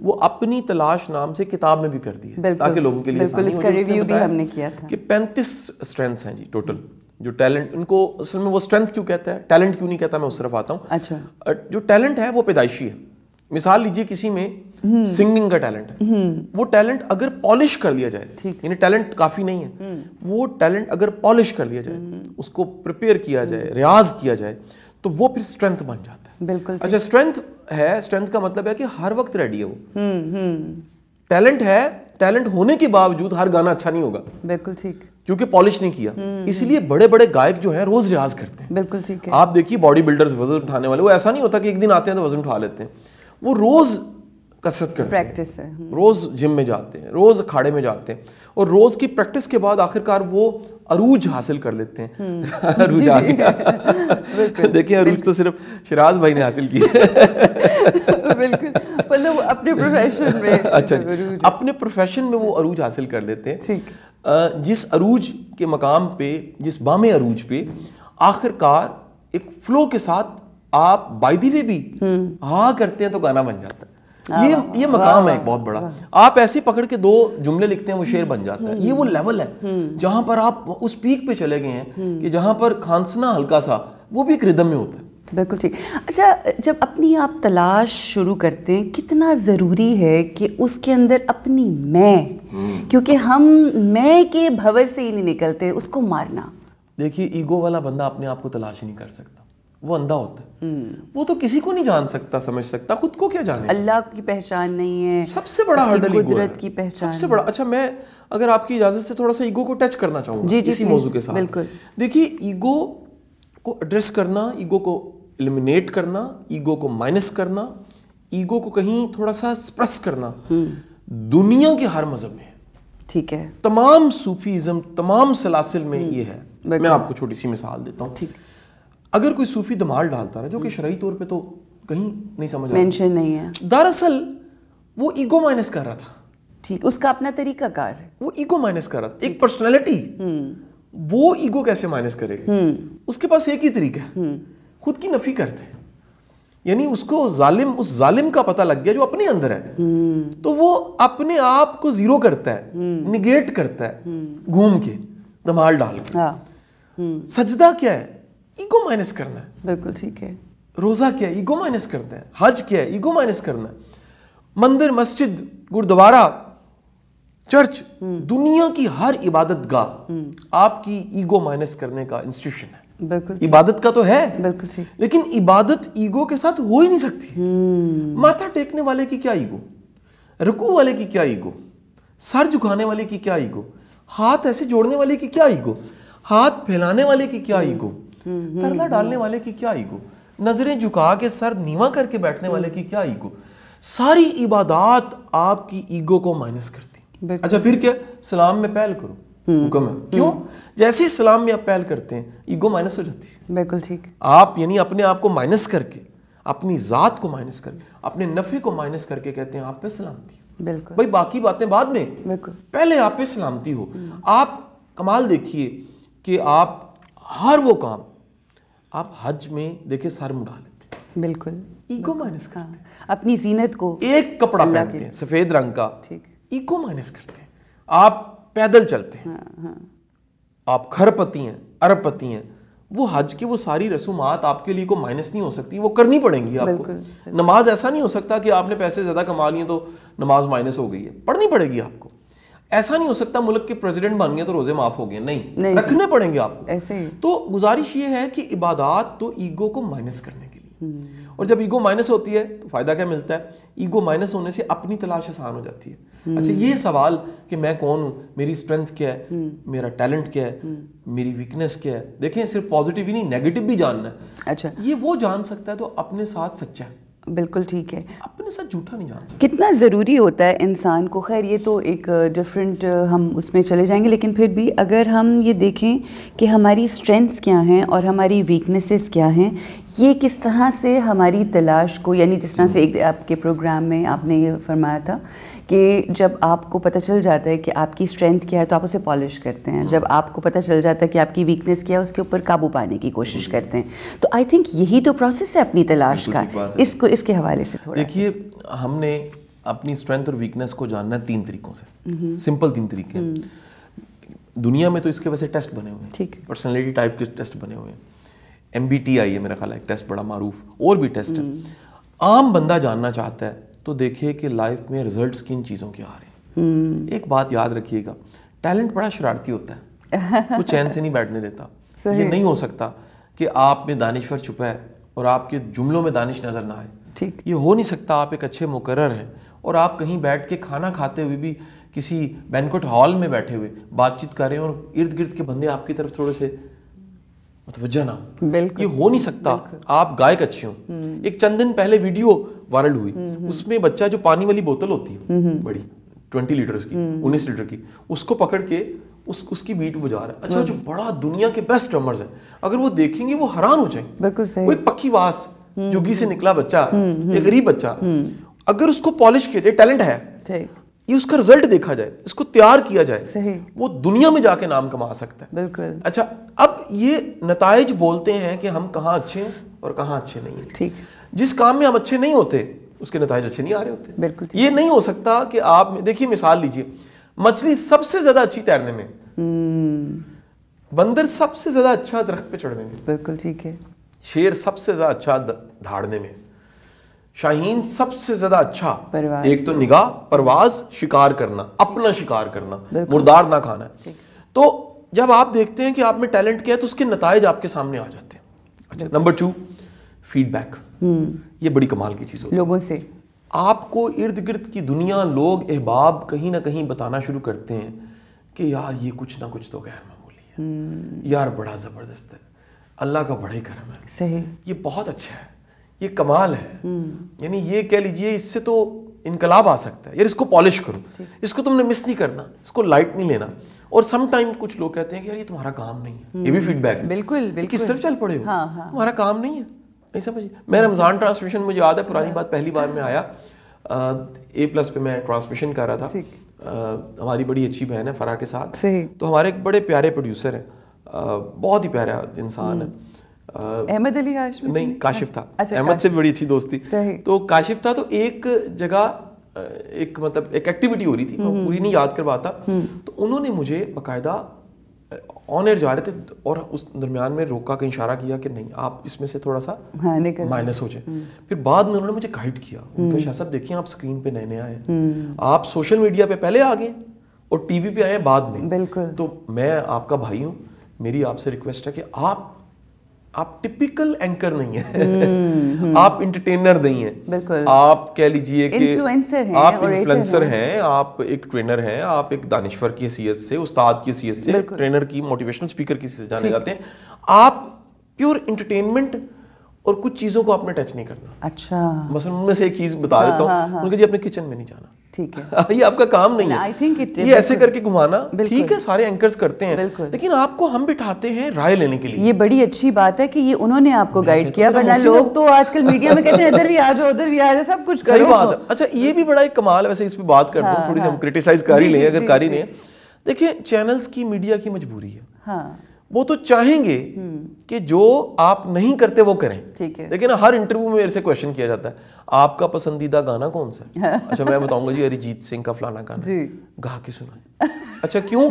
وہ اپنی تلاش نام سے کتاب میں بھی کر دی ہے, تاکہ لوگوں کے لیے بالکل اس کا ریویو بھی ہم نے کیا تھا کہ 35 اسٹرینتھس ہیں جی ٹوٹل. جو ٹیلنٹ, ان کو اصل میں وہ اسٹرینتھ کیوں کہتا ہے, ٹیلنٹ کیوں نہیں کہتا, میں اس طرف آتا ہوں. اچھا, جو ٹیلنٹ ہے وہ پیدائشی ہے. مثال لیجئے کسی میں سنگنگ کا ٹیلنٹ ہے, وہ ٹیلنٹ اگر پالش کر لیا جائے, یعنی ٹیلنٹ کافی نہیں ہے, وہ ٹیلنٹ اگر پالش کر لیا جائے, اس کو پریپیئر کیا جائے, ریاض کیا جائے, تو وہ پھر اسٹرینتھ بن جاتا ہے. بالکل. اچھا, اسٹرینتھ ہے, اسٹرینتھ کا مطلب ہے کہ ہر وقت ریڈی ہے وہ. ٹیلنٹ ہے, ٹیلنٹ ہونے کے باوجود ہر گانا اچھا نہیں ہوگا. بالکل ٹھیک, کیونکہ پالش نہیں کیا. اسی لیے بڑے بڑے گائک جو ہیں روز ریاض کرتے ہیں. بالکل ٹھیک ہے. آپ دیکھیے باڈی بلڈرز, وزن اٹھانے والے, وہ ایسا نہیں ہوتا کہ ایک دن آتے ہیں تو وزن اٹھا لیتے ہیں, وہ روز کسرت کرتے ہیں, پریکٹس ہے, روز جم میں جاتے ہیں, روز اکھاڑے میں جاتے ہیں, اور روز کی پریکٹس کے بعد آخر کار وہ عروج حاصل کر لیتے ہیں. عروج آ گیا, دیکھیں عروج تو صرف شراز بھائی نے حاصل کی ہے. بالکل, مطلب اپنے پروفیشن میں. اچھا, اپنے پروفیشن میں وہ عروج حاصل کر لیتے ہیں. ٹھیک, جس عروج کے مقام پہ, جس بام عروج پہ آخر کار ایک فلو کے ساتھ آپ بائی دی وے بھی ہاں کرتے ہیں تو گانا بن جاتا ہے. یہ مقام ہے ایک بہت بڑا. آپ ایسے پکڑ کے 2 جملے لکھتے ہیں وہ شعر بن جاتا ہے. یہ وہ لیول ہے جہاں پر آپ اس پیک پہ چلے گئے ہیں کہ جہاں پر کھانسنا ہلکا سا وہ بھی ایک ردم میں ہوتا ہے. بالکل ٹھیک. اچھا, جب اپنی آپ تلاش شروع کرتے ہیں, کتنا ضروری ہے کہ اس کے اندر اپنی میں, کیونکہ ہم میں کے بھور سے ہی نہیں نکلتے, اس کو مارنا. دیکھیے, ایگو والا بندہ اپنے آپ کو تلاش ہی نہیں کر سکتا, وہ اندھا ہوتا ہے. وہ تو کسی کو نہیں جان سکتا سمجھ سکتا, خود کو کیا جانے. اللہ کی پہچان نہیں ہے, سب سے بڑا ہرڈل ایگو ہے, قدرت کی پہچان سب سے بڑا. اچھا میں اگر آپ کی اجازت سے تھوڑا سا ایگو کو ٹچ کرنا چاہوں گا اسی موضوع کے ساتھ. بالکل. دیکھیے ایگو کو ایڈریس کرنا, ایگو کو ایلیمینیٹ کرنا, ایگو کو مائنس کرنا, ایگو کو کہیں تھوڑا سا سپریس کرنا, دنیا کے ہر مذہب میں ہے. ٹھیک ہے. تمام صوفیزم, تمام سلاسل میں یہ ہے. میں آپ کو چھوٹی سی مثال دیتا ہوں. اگر کوئی صوفی دمال ڈالتا رہا جو کہ شرعی طور پہ تو کہیں نہیں سمجھ مینشن نہیں ہے, دراصل وہ ایگو مائنس کر رہا تھا. ٹھیک, اس کا اپنا طریقہ کار ہے, وہ ایگو مائنس کر رہا تھا. ایک پرسنالٹی, وہ ایگو کیسے مائنس کرے گا؟ اس کے پاس ایک ہی طریقہ ہے, خود کی نفی کرتے. یعنی اس کو ظالم, اس ظالم کا پتہ لگ گیا جو اپنے اندر ہے, تو وہ اپنے آپ کو زیرو کرتا ہے, نگیٹ کرتا ہے گھوم کے, دمال ڈال کے. سجدہ کیا ہے؟ ایگو مائنس کرنا ہے. بالکل ٹھیک ہے. روزہ کیا ہے؟ ایگو مائنس کرنا ہے. حج کیا ہے؟ ایگو مائنس کرنا ہے. مندر, مسجد, گردوارہ, چرچ, دنیا کی ہر عبادت گاہ آپ کی ایگو مائنس کرنے کا انسٹیٹیوشن ہے. بالکل عبادت کا تو ہے, بالکل ٹھیک, لیکن عبادت ایگو کے ساتھ ہو ہی نہیں سکتی. ماتھا ٹیکنے والے کی کیا ایگو, رکوع والے کی کیا ایگو, سر جھکانے والے کی کیا ایگو, ہاتھ ایسے جوڑنے والے کی کیا ایگو, ہاتھ پھیلانے والے کی کیا ایگو, ترلا ڈالنے والے کی کیا ایگو, نظریں جھکا کے سر نیواں کر کے بیٹھنے والے کی کیا ایگو. ساری عبادات آپ کی ایگو کو مائنس کرتی. اچھا پھر کیا؟ سلام میں پہل کرو حکم ہے. کیوں؟ جیسے ہی سلام میں آپ پہل کرتے ہیں ایگو مائنس ہو جاتی ہے. بالکل ٹھیک. آپ یعنی اپنے آپ کو مائنس کر کے, اپنی ذات کو مائنس کر کے, اپنے نفع کو مائنس کر کے کہتے ہیں آپ پہ سلامتی. بالکل بھائی باقی باتیں بعد میں, بالکل پہلے آپ پہ سلامتی ہو. آپ کمال دیکھیے کہ آپ ہر وہ کام, آپ حج میں دیکھیں سر مڑا لیتے ہیں, بالکل ایگو مائنس کرتے ہیں. اپنی زینت کو, ایک کپڑا پہنتے ہیں سفید رنگ کا, ایگو مائنس کرتے ہیں. آپ پیدل چلتے ہیں, آپ کھر پتی ہیں, ارب پتی ہیں, وہ حج کی وہ ساری رسومات آپ کے لیے کو مائنس نہیں ہو سکتی, وہ کرنی پڑیں گی آپ کو. نماز ایسا نہیں ہو سکتا کہ آپ نے پیسے زیادہ کما لیے تو نماز مائنس ہو گئی ہے, پڑھنی پڑے گی آپ کو. ایسا نہیں ہو سکتا ملک کے پریزیڈنٹ بن گئے تو روزے معاف ہو گئے, نہیں, رکھنے پڑیں گے آپ کو ایسے. تو گزارش یہ ہے کہ عبادات تو ایگو کو مائنس کرنے کے لیے, اور جب ایگو مائنس ہوتی ہے تو فائدہ کیا ملتا ہے؟ ایگو مائنس ہونے سے اپنی تلاش آسان ہو جاتی ہے. اچھا یہ سوال کہ میں کون ہوں, میری اسٹرینتھ کیا ہے, میرا ٹیلنٹ کیا ہے, میری ویکنس کیا ہے, دیکھیں صرف پازیٹیو ہی نہیں نیگیٹو بھی جاننا ہے. اچھا یہ وہ جان سکتا ہے تو اپنے ساتھ سچا ہے. بالکل ٹھیک ہے. اپنے ساتھ جھوٹا نہیں جان سکتا. کتنا ضروری ہوتا ہے انسان کو, خیر یہ تو ایک ڈفرینٹ ہم اس میں چلے جائیں گے, لیکن پھر بھی اگر ہم یہ دیکھیں کہ ہماری اسٹرینتھس کیا ہیں اور ہماری ویکنیسز کیا ہیں, یہ کس طرح سے ہماری تلاش کو, یعنی جس طرح سے ایک آپ کے پروگرام میں آپ نے یہ فرمایا تھا کہ جب آپ کو پتہ چل جاتا ہے کہ آپ کی اسٹرینتھ کیا ہے تو آپ اسے پالش کرتے ہیں, جب آپ کو پتہ چل جاتا ہے کہ آپ کی ویکنیس کیا ہے اس کے اوپر قابو پانے کی کوشش کرتے ہیں. تو آئی تھنک یہی تو پروسیس ہے اپنی تلاش کا. اس کے حوالے سے تھوڑا دیکھیے, ہم نے اپنی اسٹرینتھ اور ویکنیس کو جاننا ہے 3 طریقوں سے, سمپل 3 طریقے ہیں. دنیا میں تو اس کے ویسے ٹیسٹ بنے ہوئے ہیں, پرسنالٹی ٹائپ کے ٹیسٹ بنے ہوئے ہیں. MBTI ہے میرا خیال ہے ایک ٹیسٹ بڑا معروف, اور بھی ٹیسٹ ہے. عام بندہ جاننا چاہتا ہے تو دیکھیے کہ لائف میں رزلٹس کن چیزوں کے آ رہے ہیں. ایک بات یاد رکھیے گا, ٹیلنٹ بڑا شرارتی ہوتا ہے, وہ چین سے نہیں بیٹھنے دیتا. یہ نہیں ہو سکتا کہ آپ میں دانشور چھپا ہے اور آپ کے جملوں میں دانش نظر نہ آئے. یہ ہو نہیں سکتا. آپ ایک اچھے مقرر ہیں اور آپ کہیں بیٹھ کے کھانا کھاتے ہوئے بھی کسی بینکوٹ ہال میں بیٹھے ہوئے بات چیت کر رہے ہیں اور ارد گرد کے بندے آپ کی طرف تھوڑے سے متوجہ نہ ہو, یہ ہو نہیں سکتا. آپ گائک اچھے ہوں. ایک چند دن پہلے ویڈیو وائرل ہوئی, اس میں بچہ جو پانی والی بوتل ہوتی ہے بڑی 20 لیٹرز کی, 19 لیٹر کی, اس کو پکڑ کے اس کی بیٹ بجا رہا ہے. اچھا جو بڑا دنیا کے بیسٹ ڈرمرز ہیں, اگر وہ دیکھیں گے وہ حیران ہو جائیں. بالکل صحیح. وہ ایک پکی واس جگی سے نکلا بچہ, ایک غریب بچہ, اگر اس کو پالش کیا جائے, ٹیلنٹ ہے, یہ اس کا رزلٹ دیکھا جائے, اس کو تیار کیا جائے, وہ دنیا میں جا کے نام کما سکتا ہے. بالکل. اچھا اب یہ نتائج بولتے ہیں کہ ہم کہاں اچھے ہیں اور کہاں اچھے نہیں ہیں. ٹھیک. جس کام میں ہم اچھے نہیں ہوتے اس کے نتائج اچھے نہیں آ رہے ہوتے. بالکل. یہ نہیں ہو سکتا کہ آپ دیکھیے مثال لیجئے, مچھلی سب سے زیادہ اچھی تیرنے میں, بندر سب سے زیادہ اچھا درخت پہ چڑھنے میں, بالکل ٹھیک ہے, شیر سب سے زیادہ اچھا دھاڑنے میں, شاہین سب سے زیادہ اچھا ایک تو نگاہ, پرواز, شکار کرنا, اپنا شکار کرنا, مردار نہ کھانا. تو جب آپ دیکھتے ہیں کہ آپ میں ٹیلنٹ کیا ہے تو اس کے نتائج آپ کے سامنے آ جاتے ہیں. اچھا نمبر 2, فیڈ بیک. یہ بڑی کمال کی چیز ہوتی ہے. لوگوں سے آپ کو ارد گرد کی دنیا، لوگ، احباب کہیں نہ کہیں بتانا شروع کرتے ہیں کہ یار یہ کچھ نہ کچھ تو غیر معمولی ہے، یار بڑا زبردست ہے، اللہ کا بڑا ہی کرم ہے، صحیح، یہ بہت اچھا ہے، یہ کمال ہے. یعنی یہ کہہ لیجئے اس سے تو انقلاب آ سکتا ہے. یار اس کو پالش کرو، اس کو تم نے مس نہیں کرنا، اس کو لائٹ نہیں لینا. اور سم ٹائم کچھ لوگ کہتے ہیں کہ یار یہ تمہارا کام نہیں ہے. یہ بھی فیڈ بیک ہے. بالکل بالکل. کس طرف چل پڑے ہو، تمہارا کام نہیں ہے. نہیں سمجھے. میں رمضان ٹرانسمیشن مجھے یاد ہے، پرانی بات، پہلی بار میں آیا A+ پہ میں ٹرانسمیشن کر رہا تھا. ہماری بڑی اچھی بہن ہے فرح کے ساتھ. تو ہمارے ایک بڑے پیارے پروڈیوسر ہیں، بہت ہی پیارا انسان ہے. احمد علی ہاشمی نہیں، کاشف تھا. احمد سے بڑی اچھی دوستی. تو کاشف تھا. تو ایک جگہ ایک مطلب ایک ایکٹیویٹی ہو رہی تھی، میں پوری نہیں یاد کر پاتا. تو انہوں نے مجھے باقاعدہ آن ایئر جا رہے تھے اور اس درمیان میں روکا کے اشارہ کیا کہ نہیں آپ اس میں سے تھوڑا سا مائنس ہو جائے. پھر بعد میں انہوں نے مجھے گائیڈ کیا. ان کا شاہ صاحب دیکھیں آپ اسکرین پہ نئے نئے آئے ہیں، آپ سوشل میڈیا پہ پہلے آ گئے اور ٹی وی پہ آئے بعد میں. بالکل. تو میں آپ کا بھائی ہوں، میری آپ سے ریکویسٹ ہے کہ آپ ٹپیکل اینکر نہیں ہیں، آپ انٹرٹینر نہیں ہیں. بالکل. آپ کہہ لیجئے کہ آپ انفلوئنسر ہیں، آپ ایک ٹرینر ہیں، آپ ایک دانشور کی حیثیت سے، استاد کی حیثیت سے، ٹرینر کی، موٹیویشنل اسپیکر کی حیثیت سے جانے جاتے ہیں. آپ پیور انٹرٹینمنٹ اور کچھ چیزوں کو آپ نے ٹچ نہیں کرنا. اچھا. مثلا ان میں سے ایک چیز بتا دیتا ہوں، ان کے جی اپنے کچن میں نہیں جانا. ٹھیک ہے، یہ آپ کا کام نہیں ہے. یہ ایسے کر کے گھمانا ٹھیک ہے، سارے اینکرز کرتے ہیں، لیکن آپ کو ہم بٹھاتے ہیں رائے لینے کے لیے. یہ بڑی اچھی بات ہے کہ یہ انہوں نے آپ کو گائیڈ کیا، ورنہ لوگ تو آج کل میڈیا میں کہتے ہیں ادھر بھی آ جاؤ، ادھر بھی آ جاؤ، سب کچھ کرو. صحیح بات ہے. اچھا یہ بھی بڑا ایک کمال ہے. ویسے اس پہ بات کر دوں، تھوڑی سی ہم کرٹیسائز کر ہی لیں اگر کر ہی لیں. دیکھیں چینلز کی، میڈیا کی مجبوری ہے. وہ تو چاہیں گے کہ جو آپ نہیں کرتے وہ کریں. لیکن ہر انٹرویو میں میرے سے کویشچن کیا جاتا ہے آپ کا پسندیدہ گانا کون سا ہے؟ اچھا میں بتاؤں گا جی ارجیت سنگھ کا فلانا گانا گا کے سنا. اچھا کیوں؟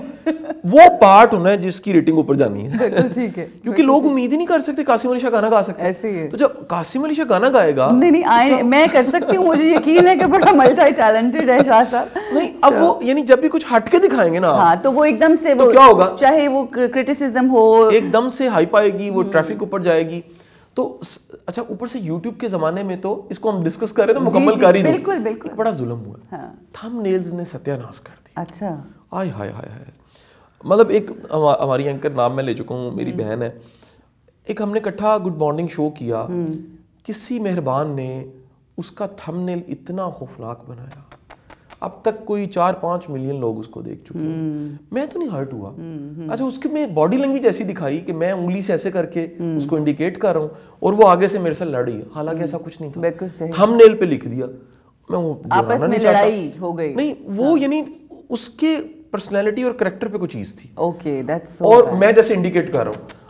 وہ پارٹ ہونا ہے جس کی ریٹنگ اوپر جانی ہے. ٹھیک ہے. کیونکہ لوگ امید ہی نہیں کر سکتے قاسم علی شاہ گانا گا سکتے. ایسے ہی ہے. تو جب قاسم علی شاہ گانا گائے گا، نہیں میں کر سکتی ہوں، مجھے یقین ہے کہ بڑا ملٹی ٹیلنٹڈ ہے شاہ صاحب. نہیں اب وہ یعنی جب بھی کچھ ہٹ کے دکھائیں گے نا، ہاں تو وہ ایک دم سے تو کیا ہوگا، چاہے وہ کرٹیسزم ہو، ایک دم سے ہائپ آئے گی، وہ ٹریفک اوپر جائے گی. تو اچھا اوپر سے یوٹیوب کے زمانے میں تو اس کو ہم ڈسکس کر رہے تھے مکمل کر ہی دوں. بالکل بالکل. بڑا ظلم ہوا، تھم نیلز نے ستیہ ناش کر دیا. اچھا ہائے ہائے ہائے ہائے. مطلب ایک ہماری اینکر، نام میں لے چکا ہوں، میری بہن ہے، ایک ہم نے اکٹھا گڈ مارننگ شو کیا. کسی مہربان نے اس کا تھم نیل اتنا خوفناک بنایا، اب تک کوئی 4-5 ملین لوگ اس کو دیکھ چکے ہیں. میں تو نہیں ہرٹ ہوا. اچھا اس کی میں باڈی لینگویج ایسی دکھائی کہ میں انگلی سے ایسے کر کے اس کو انڈیکیٹ کر رہا ہوں اور وہ آگے سے میرے سے لڑ رہی ہے، حالانکہ ایسا کچھ نہیں تھا. تھم نیل پہ لکھ دیا. میں وہ آپس میں لڑائی ہو گئی. نہیں وہ یعنی اس کے پرسنالٹی اور کریکٹر پہ کوئی چیز تھی. Okay that's. اور میں جیسے انڈیکیٹ کر رہا ہوں،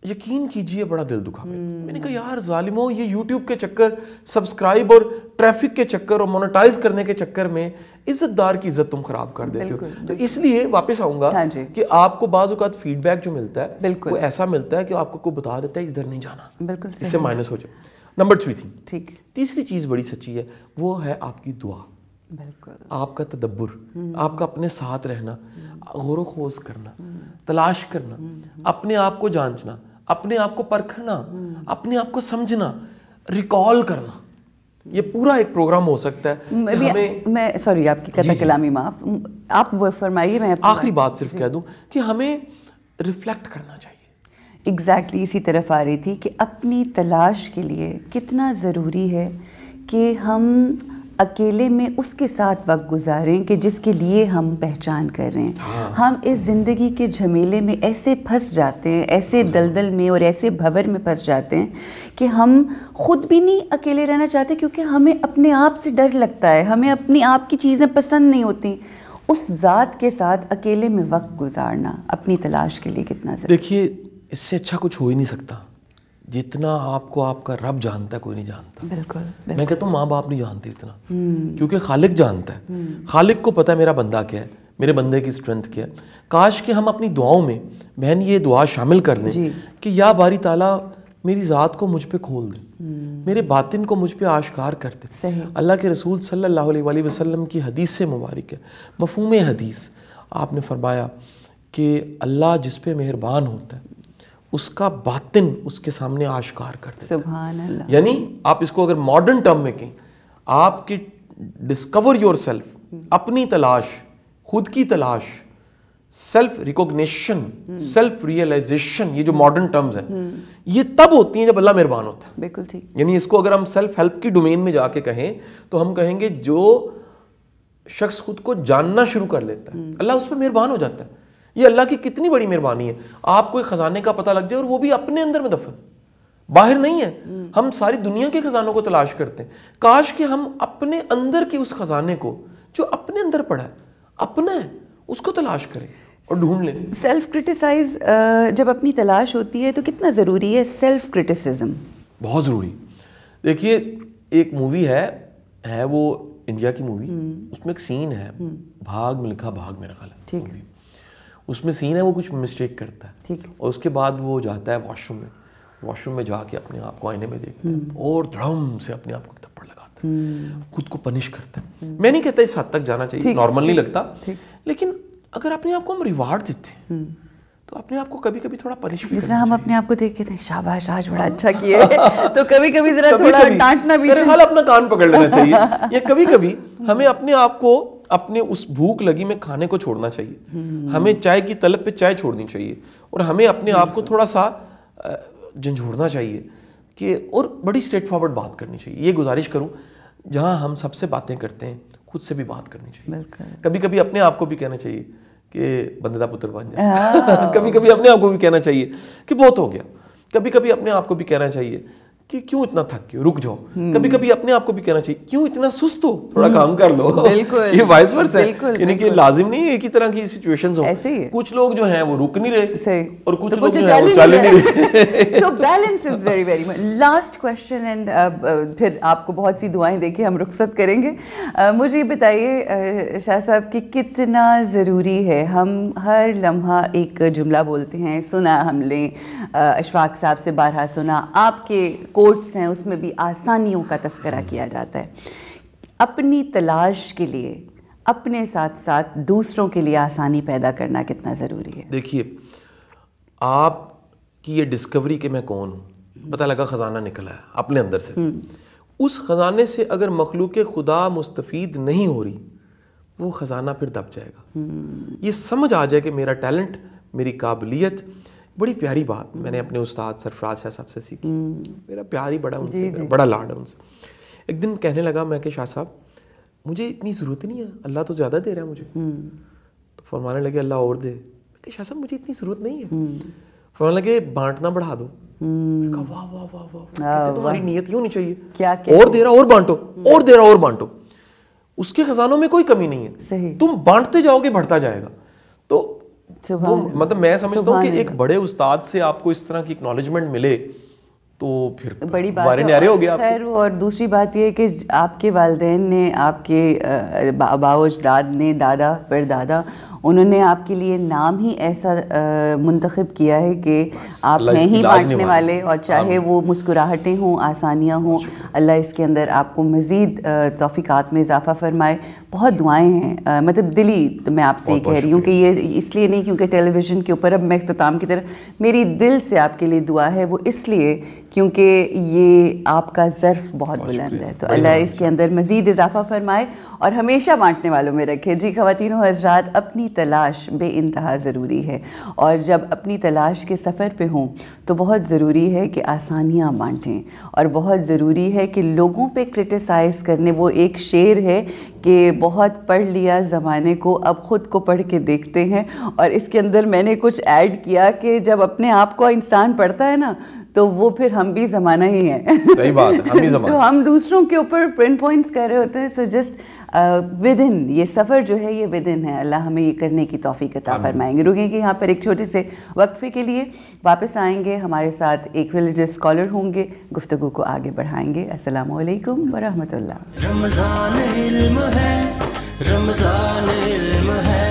یقین کیجئے بڑا دل دکھا. میں نے کہا یار ظالموں، یہ یوٹیوب کے چکر، سبسکرائب اور ٹریفک کے چکر اور مونیٹائز کرنے کے چکر میں عزت دار کی عزت تم خراب کر دیتے ہو. تو اس لیے واپس آؤں گا کہ آپ کو بعض اوقات فیڈ بیک جو ملتا ہے وہ ایسا ملتا ہے کہ آپ کو کوئی بتا دیتا ہے ادھر نہیں جانا، بالکل اس سے مائنس ہو جائے. نمبر 3 تھی. ٹھیک. تیسری چیز بڑی سچی ہے، وہ ہے آپ کی دعا. بالکل. آپ کا تدبر، آپ کا اپنے ساتھ رہنا، غور و خوض کرنا، تلاش کرنا، اپنے آپ کو جانچنا، اپنے آپ کو پرکھنا، اپنے آپ کو سمجھنا، ریکال کرنا. یہ پورا ایک پروگرام ہو سکتا ہے. میں سوری آپ کی قطع کلامی معاف، آپ وہ فرمائیے. میں آخری بات صرف کہہ دوں کہ ہمیں ریفلیکٹ کرنا چاہیے. ایگزیکٹلی اسی طرف آ رہی تھی کہ اپنی تلاش کے لیے کتنا ضروری ہے کہ ہم اکیلے میں اس کے ساتھ وقت گزاریں کہ جس کے لیے ہم پہچان کر رہے ہیں. ہم اس زندگی کے جھمیلے میں ایسے پھنس جاتے ہیں، ایسے دلدل میں اور ایسے بھور میں پھنس جاتے ہیں کہ ہم خود بھی نہیں اکیلے رہنا چاہتے، کیونکہ ہمیں اپنے آپ سے ڈر لگتا ہے، ہمیں اپنی آپ کی چیزیں پسند نہیں ہوتی. اس ذات کے ساتھ اکیلے میں وقت گزارنا اپنی تلاش کے لیے کتنا ضروری. دیکھیے اس سے اچھا کچھ ہو ہی نہیں سکتا. جتنا آپ کو آپ کا رب جانتا ہے کوئی نہیں جانتا. بالکل. میں کہتا ہوں ماں باپ نہیں جانتے اتنا، کیونکہ خالق جانتا ہے. خالق کو پتہ ہے میرا بندہ کیا ہے، میرے بندے کی اسٹرینتھ کیا ہے. کاش کہ ہم اپنی دعاؤں میں بہن یہ دعا شامل کر لیں کہ یا باری تعالیٰ میری ذات کو مجھ پہ کھول دے، میرے باطن کو مجھ پہ آشکار کر دے. اللہ کے رسول صلی اللہ علیہ وآلہ وسلم کی حدیث سے مبارک ہے، مفہوم حدیث. آپ نے فرمایا کہ اللہ جس پہ مہربان ہوتا ہے اس کا باطن اس کے سامنے آشکار کر دیتا ہے. سبحان اللہ. یعنی آپ اس کو اگر ماڈرن ٹرم میں کہیں, آپ کی ڈسکور یور سیلف, اپنی تلاش, خود کی تلاش, سیلف ریکوگنیشن, سیلف ریئلائزیشن, یہ جو ماڈرن ٹرمز ہیں یہ تب ہوتی ہیں جب اللہ مہربان ہوتا ہے. بالکل ٹھیک. یعنی اس کو اگر ہم سیلف ہیلپ کی ڈومین میں جا کے کہیں تو ہم کہیں گے جو شخص خود کو جاننا شروع کر لیتا ہے اللہ اس پہ مہربان ہو جاتا ہے. یہ اللہ کی کتنی بڑی مہربانی ہے. آپ کو ایک خزانے کا پتہ لگ جائے اور وہ بھی اپنے اندر میں دفن, باہر نہیں ہے. ہم ساری دنیا کے خزانوں کو تلاش کرتے ہیں, کاش کہ ہم اپنے اندر کے اس خزانے کو جو اپنے اندر پڑا ہے, اپنا ہے, اس کو تلاش کریں اور ڈھونڈ لیں. سیلف کرٹیسائز جب اپنی تلاش ہوتی ہے تو کتنا ضروری ہے سیلف کرٹیسزم؟ بہت ضروری. دیکھیے ایک مووی ہے وہ انڈیا کی مووی, اس میں ایک سین ہے, بھاگ میں لکھا بھاگ میرا خیال ہے. ٹھیک. اس میں سین ہے وہ کچھ مسٹیک کرتا ہے, ٹھیک, اور اس کے بعد وہ جاتا ہے واش روم میں جا کے اپنے آپ کو آئینے میں دیکھتا ہے اور دھڑم سے اپنے آپ کو تھپڑ لگاتا ہے, خود کو پنش کرتا ہے. میں نہیں کہتا اس حد تک جانا چاہیے, نارمل نہیں لگتا, لیکن اگر اپنے آپ کو ہم ریوارڈ دیتے ہیں تو اپنے آپ کو کبھی کبھی تھوڑا پنش بھی, جس طرح ہم اپنے آپ کو دیکھ کے تھے شاباش آج بڑا اچھا کیا ہے, تو کبھی کبھی ذرا تھوڑا ڈانٹنا بھی, میرے خیال اپنا کان پکڑ لینا چاہیے. یا کبھی کبھی ہمیں اپنے آپ کو اپنے اس بھوک لگی میں کھانے کو چھوڑنا چاہیے, ہمیں چائے کی طلب پہ چائے چھوڑنی چاہیے, اور ہمیں اپنے آپ کو تھوڑا سا جھنجھوڑنا چاہیے کہ, اور بڑی اسٹریٹ فارورڈ بات کرنی چاہیے. یہ گزارش کروں, جہاں ہم سب سے باتیں کرتے ہیں خود سے بھی بات کرنی چاہیے. کبھی کبھی اپنے آپ کو بھی کہنا چاہیے کہ بندے دا پتر بن جائے. کبھی کبھی اپنے آپ کو بھی کہنا چاہیے کہ بہت ہو گیا. کبھی کبھی اپنے آپ کو بھی کہنا چاہیے کہ کیوں اتنا تھک گئے, رک جاؤ. کبھی کبھی اپنے آپ کو بھی کہنا چاہیے کیوں اتنا سست ہو, تھوڑا کام کر لو. یہ وائس ورسا ہے, یعنی کہ لازم نہیں ہے ایک ہی طرح کی سچویشنز ہو. کچھ لوگ جو ہیں وہ رک نہیں رہے اور کچھ لوگ جو ہیں وہ چل نہیں رہے. So balance is very very much. Last question, and پھر آپ کو بہت سی دعائیں دے کے ہم رخصت کریں گے. مجھے یہ بتائیے شاہ صاحب کہ کتنا ضروری ہے, ہم ہر لمحہ ایک جملہ بولتے ہیں, سنا ہم نے اشفاق صاحب سے بارہا سنا, آپ کے کوٹس ہیں اس میں بھی آسانیوں کا تذکرہ کیا جاتا ہے. اپنی تلاش کے لیے اپنے ساتھ ساتھ دوسروں کے لیے آسانی پیدا کرنا کتنا ضروری ہے؟ دیکھیے آپ کی یہ ڈسکوری کہ میں کون ہوں, پتہ لگا خزانہ نکلا ہے اپنے اندر سے, اس خزانے سے اگر مخلوق خدا مستفید نہیں ہو رہی, وہ خزانہ پھر دب جائے گا. یہ سمجھ آ جائے کہ میرا ٹیلنٹ, میری قابلیت. بڑی پیاری بات میں نے اپنے استاد سرفراز شاہ صاحب سے سیکھی, میرا پیار ہی بڑا ان سے, بڑا لاڈ ہے ان سے. ایک دن کہنے لگا میں کہ شاہ صاحب مجھے اتنی ضرورت نہیں ہے, اللہ تو زیادہ دے رہا ہے مجھے. تو فرمانے لگے اللہ اور دے. کہ شاہ صاحب مجھے اتنی ضرورت نہیں ہے. فرمانے لگے بانٹنا بڑھا دو. کہا واہ واہ واہ واہ, تمہاری نیت یوں نہیں چاہیے, اور دے رہا اور بانٹو, اور دے رہا اور بانٹو. اس کے خزانوں میں کوئی کمی نہیں ہے, تم بانٹتے جاؤ گے بڑھتا جائے گا. تو مطلب میں سمجھتا ہوں کہ ایک بڑے استاد سے آپ کو اس طرح کی اکنالجمنٹ ملے تو پھر بڑی بات نیارے ہو گیا. خیر, اور دوسری بات یہ کہ آپ کے والدین نے, آپ کے آبا و اجداد نے, دادا پر دادا, انہوں نے آپ کے لیے نام ہی ایسا منتخب کیا ہے کہ آپ ہیں ہی بانٹنے والے, اور چاہے وہ مسکراہٹیں ہوں, آسانیاں ہوں, اللہ اس کے اندر آپ کو مزید توفیقات میں اضافہ فرمائے. بہت دعائیں ہیں, مطلب دلی میں آپ سے یہ کہہ رہی ہوں کہ یہ اس لیے نہیں کیونکہ ٹیلی ویژن کے اوپر اب میں اختتام کی طرف, میری دل سے آپ کے لیے دعا ہے, وہ اس لیے کیونکہ یہ آپ کا ظرف بہت بلند ہے. تو اللہ اس کے اندر مزید اضافہ فرمائے اور ہمیشہ بانٹنے والوں میں رکھے. جی خواتین و حضرات, اپنی تلاش بے انتہا ضروری ہے, اور جب اپنی تلاش کے سفر پہ ہوں تو بہت ضروری ہے کہ آسانیاں بانٹیں, اور بہت ضروری ہے کہ لوگوں پہ کرٹیسائز کرنے, وہ ایک شعر ہے کہ بہت پڑھ لیا زمانے کو اب خود کو پڑھ کے دیکھتے ہیں, اور اس کے اندر میں نے کچھ ایڈ کیا کہ جب اپنے آپ کو انسان پڑھتا ہے نا تو وہ پھر ہم بھی زمانہ ہی ہیں. صحیح بات ہے, ہم بھی زمانہ. تو ہم دوسروں کے اوپر پن پوائنٹس کر رہے ہوتے ہیں. سو جسٹ ود ان, یہ سفر جو ہے یہ ود ان ہے. اللہ ہمیں یہ کرنے کی توفیق عطا فرمائیں گے. رکیں گے یہاں پر ایک چھوٹے سے وقفے کے لیے, واپس آئیں گے, ہمارے ساتھ ایک ریلیجس اسکالر ہوں گے, گفتگو کو آگے بڑھائیں گے. السلام علیکم ورحمۃ اللہ. رمضان علم ہے, رمضان علم ہے.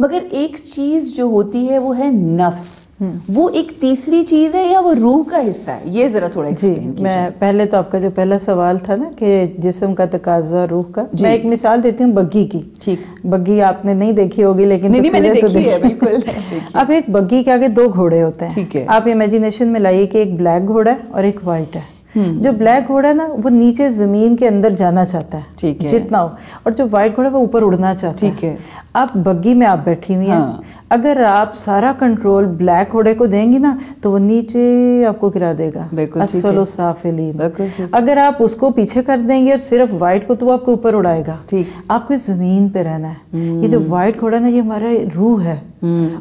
مگر ایک چیز جو ہوتی ہے وہ ہے نفس, وہ ایک تیسری چیز ہے یا وہ روح کا حصہ ہے؟ یہ ذرا تھوڑا ایکسپلین کیجیے. میں پہلے تو آپ کا جو پہلا سوال تھا نا کہ جسم کا تقاضا روح کا, میں ایک مثال دیتی ہوں بگی کی. ٹھیک, بگی آپ نے نہیں دیکھی ہوگی لیکن نہیں میں نے دیکھی ہے بالکل. اب ایک بگی کے آگے 2 گھوڑے ہوتے ہیں. ٹھیک ہے, آپ امیجنیشن میں لائیے کہ ایک بلیک گھوڑا ہے اور ایک وائٹ ہے. جو بلیک گھوڑا ہے نا وہ نیچے زمین کے اندر جانا چاہتا ہے, ٹھیک ہے, جتنا ہو, اور جو وائٹ گھوڑا ہے وہ اوپر اڑنا چاہتا ہے. ٹھیک ہے. اب بگی میں آپ بیٹھی ہوئی ہیں, اگر آپ سارا کنٹرول بلیک گھوڑے کو دیں گی نا تو وہ نیچے آپ کو گرا دے گا, اسفل السافلین. اگر آپ اس کو پیچھے کر دیں گے اور صرف وائٹ کو, تو وہ آپ کو اوپر اڑائے گا. آپ کو زمین پہ رہنا ہے. یہ جو وائٹ گھوڑا نا یہ ہمارا روح ہے,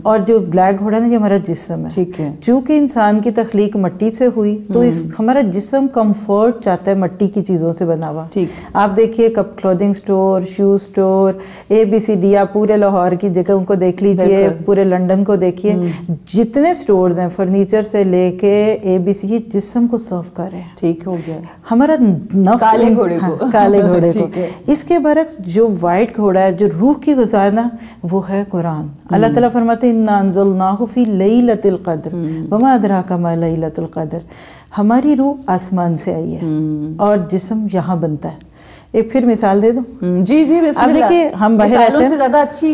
اور جو بلیک گھوڑا نا یہ ہمارا جسم ہے. چونکہ انسان کی تخلیق مٹی سے ہوئی تو ہمارا جسم کمفرٹ چاہتا ہے مٹی کی چیزوں سے بنا ہوا. آپ دیکھیے کلودنگ سٹور, شو سٹور, ABCD, آپ پورے لاہور کی جگہوں کو دیکھ لیجئے, پورے لنڈن کو دیکھیے, جتنے سٹورز ہیں فرنیچر سے لے کے ABCD جسم کو سرو کر رہے ہیں. ٹھیک ہو گیا. ہمارا نفس کالے گھوڑے کو. اس کے برعکس جو وائٹ گھوڑا ہے, جو روح کی غذا ہے نا, وہ ہے قرآن. اللہ تعالیٰ فرماتے ہیں اِنَّا أَنزَلْنَاهُ فِي لَيْلَةِ الْقَدْرِ وَمَا أَدْرَاكَ مَا لَيْلَةُ الْقَدْرِ. ہماری روح آسمان سے آئی ہے اور جسم یہاں بنتا ہے. ایک پھر مثال دے دوں. جی جی بسم اللہ. اب دیکھیے ہم باہر رہتے ہیں, سے زیادہ اچھی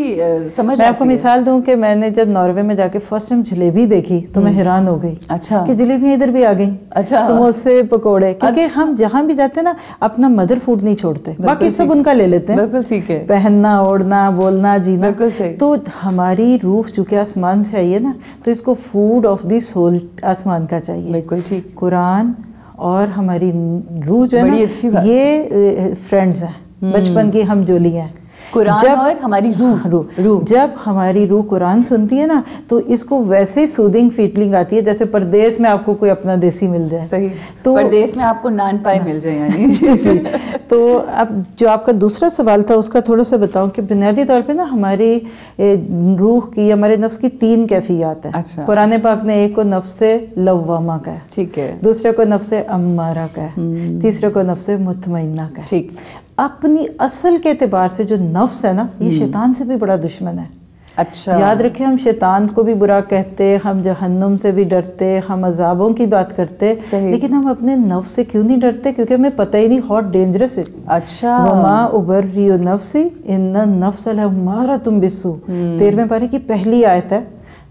سمجھ. میں آپ کو مثال دوں کہ میں نے جب ناروے میں جا کے فرسٹ ٹائم جلیبی دیکھی تو میں حیران ہو گئی. اچھا, کہ جلیبیاں ادھر بھی آ گئیں. اچھا, سموسے, پکوڑے, کیونکہ ہم جہاں بھی جاتے ہیں نا اپنا مدر فوڈ نہیں چھوڑتے, باقی سب ان کا لے لیتے ہیں. بالکل ٹھیک ہے. پہننا, اوڑھنا, بولنا, جینا. بالکل صحیح. تو ہماری روح چونکہ آسمان سے آئی ہے نا, تو اس کو فوڈ آف دی سول آسمان کا چاہیے. بالکل ٹھیک. قرآن اور ہماری روح جو ہے نا یہ فرینڈز ہیں, بچپن کی ہم جولی ہیں. قرآن اور ہماری روح. جب ہماری روح قرآن سنتی ہے نا تو اس کو ویسے سودنگ فیلنگ آتی ہے جیسے پردیس میں آپ کو کوئی اپنا دیسی مل جائے. صحیح. تو پردیس میں آپ کو نان پائے مل جائے یعنی. تو اب جو آپ کا دوسرا سوال تھا اس کا تھوڑا سا بتاؤں کہ بنیادی طور پہ نا ہماری روح کی, ہمارے نفس کی 3 کیفیات ہیں. قرآن پاک نے ایک کو نفس لوامہ کا ہے, ٹھیک ہے, دوسرے کو نفس امارہ کا ہے, تیسرے کو نفس مطمئنہ کا ہے. ٹھیک. اپنی اصل کے اعتبار سے جو نفس ہے نا یہ شیطان سے بھی بڑا دشمن ہے. اچھا, یاد رکھیں ہم شیطان کو بھی برا کہتے, ہم جہنم سے بھی ڈرتے, ہم عذابوں کی بات کرتے, لیکن ہم اپنے نفس سے کیوں نہیں ڈرتے؟ کیونکہ ہمیں پتہ ہی نہیں ہاٹ ڈینجرس ہے. اچھا. وما ابری نفسی ان النفس لامارۃ بالسوء, 13ویں پارے کی پہلی آیت ہے.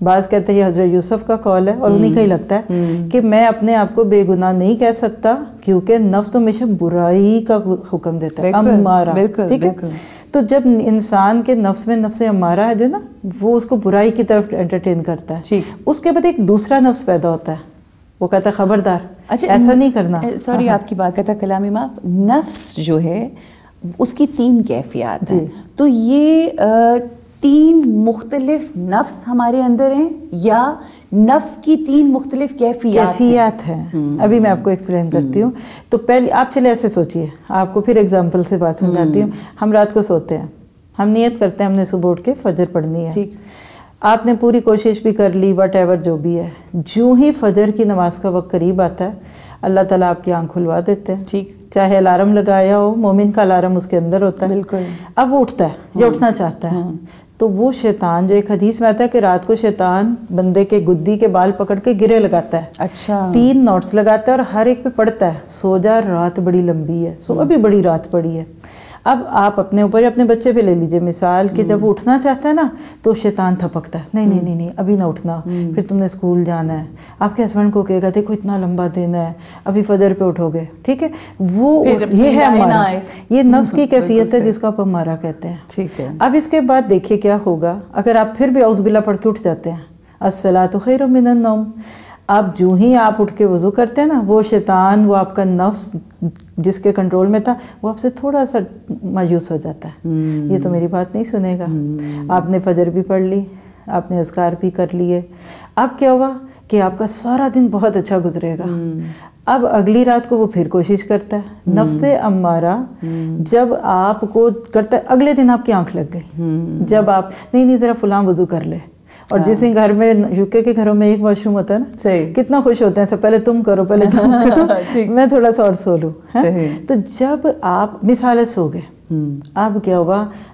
بعض کہتے ہیں یہ حضرت یوسف کا قول ہے اور انہی کا ہی لگتا ہے کہ میں اپنے آپ کو بے گناہ نہیں کہہ سکتا کیونکہ نفس تو ہمیشہ برائی کا حکم دیتا ہے, امارہ. ٹھیک ہے. تو جب انسان کے نفس میں نفس امارہ ہے جو نا وہ اس کو برائی کی طرف انٹرٹین کرتا ہے, اس کے بعد ایک دوسرا نفس پیدا ہوتا ہے, وہ کہتا ہے خبردار ایسا نہیں کرنا. سوری آپ کی بات کرتا کلامی معاف. نفس جو ہے اس کی 3 کیفیات ہیں, تو یہ 3 مختلف نفس ہمارے اندر ہیں یا نفس کی 3 مختلف کیفیات ہیں؟ ابھی میں آپ کو ایکسپلین کرتی ہوں. تو پہلے آپ چلے ایسے سوچئے, آپ کو پھر ایگزامپل سے بات سمجھاتی ہوں. ہم رات کو سوتے ہیں, ہم نیت کرتے ہیں ہم نے صبح اٹھ کے فجر پڑھنی ہے. آپ نے پوری کوشش بھی کر لی, واٹ ایور جو بھی ہے, جو ہی فجر کی نماز کا وقت قریب آتا ہے اللہ تعالیٰ آپ کی آنکھ کھلوا دیتے ہیں. ٹھیک. چاہے الارم لگایا ہو, مومن کا الارم اس کے اندر ہوتا ہے. بالکل. اب وہ اٹھتا ہے یا اٹھنا چاہتا ہے, تو وہ شیطان, جو ایک حدیث میں آتا ہے کہ رات کو شیطان بندے کے گدی کے بال پکڑ کے گرے لگاتا ہے. اچھا. 3 نوٹس لگاتا ہے اور ہر ایک پہ پڑھتا ہے سو جا رات بڑی لمبی ہے, سو ابھی بڑی رات پڑی ہے. اب آپ اپنے اوپر یا اپنے بچے پہ لے لیجئے مثال کہ جب وہ اٹھنا چاہتا ہے نا تو شیطان تھپکتا ہے, نہیں ابھی نہ اٹھنا, پھر تم نے اسکول جانا ہے. آپ کے ہسبینڈ کو کہے گا دیکھو اتنا لمبا دن ہے, ابھی فجر پہ اٹھو گے. ٹھیک ہے, وہ یہ ہے ہمارا, یہ نفس کی کیفیت ہے جس کو آپ ہمارا کہتے ہیں. ٹھیک ہے. اب اس کے بعد دیکھیے کیا ہوگا اگر آپ پھر بھی اعوذ باللہ پڑھ کے اٹھ جاتے ہیں, الصلاۃ خیر من النوم. اب جو ہی آپ اٹھ کے وضو کرتے ہیں نا, وہ شیطان, وہ آپ کا نفس جس کے کنٹرول میں تھا, وہ آپ سے تھوڑا سا مایوس ہو جاتا ہے, یہ تو میری بات نہیں سنے گا. آپ نے فجر بھی پڑھ لی, آپ نے اذکار بھی کر لیے, اب کیا ہوا کہ آپ کا سارا دن بہت اچھا گزرے گا. اب اگلی رات کو وہ پھر کوشش کرتا ہے, نفس امارہ جب آپ کو کرتا ہے, اگلے دن آپ کی آنکھ لگ گئی, جب آپ نہیں ذرا فلاں وضو کر لے. اور جس گھر میں یوکے کے گھروں میں ایک واش روم ہوتا ہے نا, کتنا خوش ہوتے ہیں, پہلے تم کرو, پہلے تم کرو, میں تھوڑا سا اور سو لوں. تو جب آپ مثال سو گئے, اب کیا ہوا,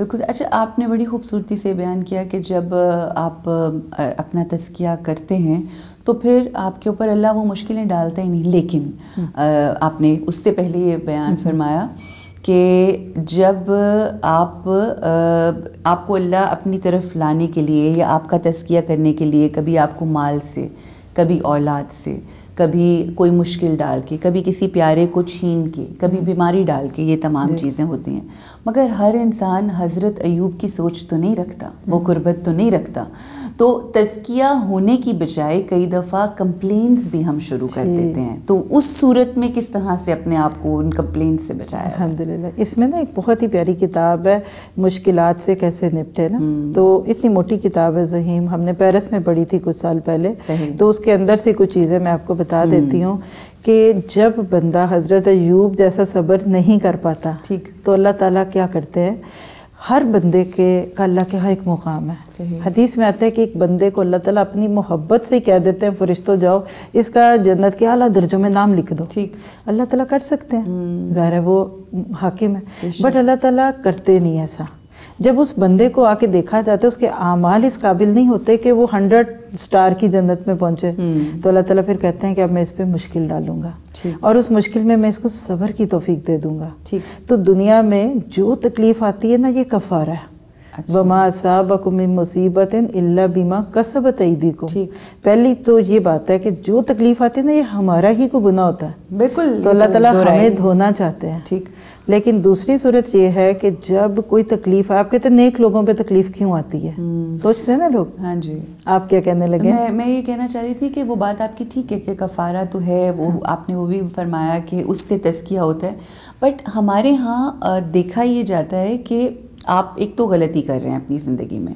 بالکل. اچھا, آپ نے بڑی خوبصورتی سے بیان کیا کہ جب آپ اپنا تزکیہ کرتے ہیں تو پھر آپ کے اوپر اللہ وہ مشکلیں ڈالتا ہی نہیں, لیکن آپ نے اس سے پہلے یہ بیان فرمایا کہ جب آپ کو اللہ اپنی طرف لانے کے لیے یا آپ کا تزکیہ کرنے کے لیے کبھی آپ کو مال سے, کبھی اولاد سے, کبھی کوئی مشکل ڈال کے, کبھی کسی پیارے کو چھین کے, کبھی بیماری ڈال کے, یہ تمام چیزیں ہوتی ہیں. مگر ہر انسان حضرت ایوب کی سوچ تو نہیں رکھتا, وہ قربت تو نہیں رکھتا. تو تزکیہ ہونے کی بجائے کئی دفعہ کمپلینس بھی ہم شروع کر دیتے ہیں. تو اس صورت میں کس طرح سے اپنے آپ کو ان کمپلینس سے بچایا؟ الحمدللہ اس میں نا ایک بہت ہی پیاری کتاب ہے, مشکلات سے کیسے نپٹے نا. تو اتنی موٹی کتاب ہے ظہیم, ہم نے پیرس میں پڑھی تھی کچھ سال پہلے. تو اس کے اندر سے کچھ چیزیں میں آپ کو بتا دیتی ہوں کہ جب بندہ حضرت ایوب جیسا صبر نہیں کر پاتا تو اللہ تعالیٰ کیا کرتے ہیں, ہر بندے کا اللہ کے ہاں ایک مقام ہے. حدیث میں آتا ہے کہ ایک بندے کو اللہ تعالیٰ اپنی محبت سے کہہ دیتے ہیں فرشتوں جاؤ اس کا جنت کے اعلیٰ درجوں میں نام لکھ دو. اللہ تعالیٰ کر سکتے ہیں, ظاہر ہے وہ حاکم ہے, بٹ اللہ تعالیٰ کرتے نہیں ایسا. جب اس بندے کو آ کے دیکھا جاتا ہے اس کے اعمال اس قابل نہیں ہوتے کہ وہ 100 سٹار کی جنت میں پہنچے, تو اللہ تعالیٰ پھر کہتے ہیں کہ اب میں اس پہ مشکل ڈالوں گا اور اس مشکل میں اس کو صبر کی توفیق دے دوں گا. تو دنیا میں جو تکلیف آتی ہے نا یہ کفارہ ہے. وَمَا أَصَابَكُم مِّن مُّصِيبَةٍ إِلَّا بِمَا كَسَبَتْ أَيْدِيكُم. پہلی تو یہ بات ہے کہ جو تکلیف آتی ہے نا یہ ہمارا ہی کو گناہ ہوتا ہے. بالکل. تو اللہ تعالیٰ ہمیں دھونا چاہتے ہیں. لیکن دوسری صورت یہ ہے کہ جب کوئی تکلیف, آپ کہتے ہیں نیک لوگوں پہ تکلیف کیوں آتی ہے, سوچتے ہیں نا لوگ. ہاں جی, آپ کیا کہنے لگے؟ میں یہ کہنا چاہ رہی تھی کہ وہ بات آپ کی ٹھیک ہے کہ کفارہ تو ہے, وہ آپ نے وہ بھی فرمایا کہ اس سے تزکیہ ہوتا ہے. بٹ ہمارے ہاں دیکھا یہ جاتا ہے کہ آپ ایک تو غلطی کر رہے ہیں اپنی زندگی میں,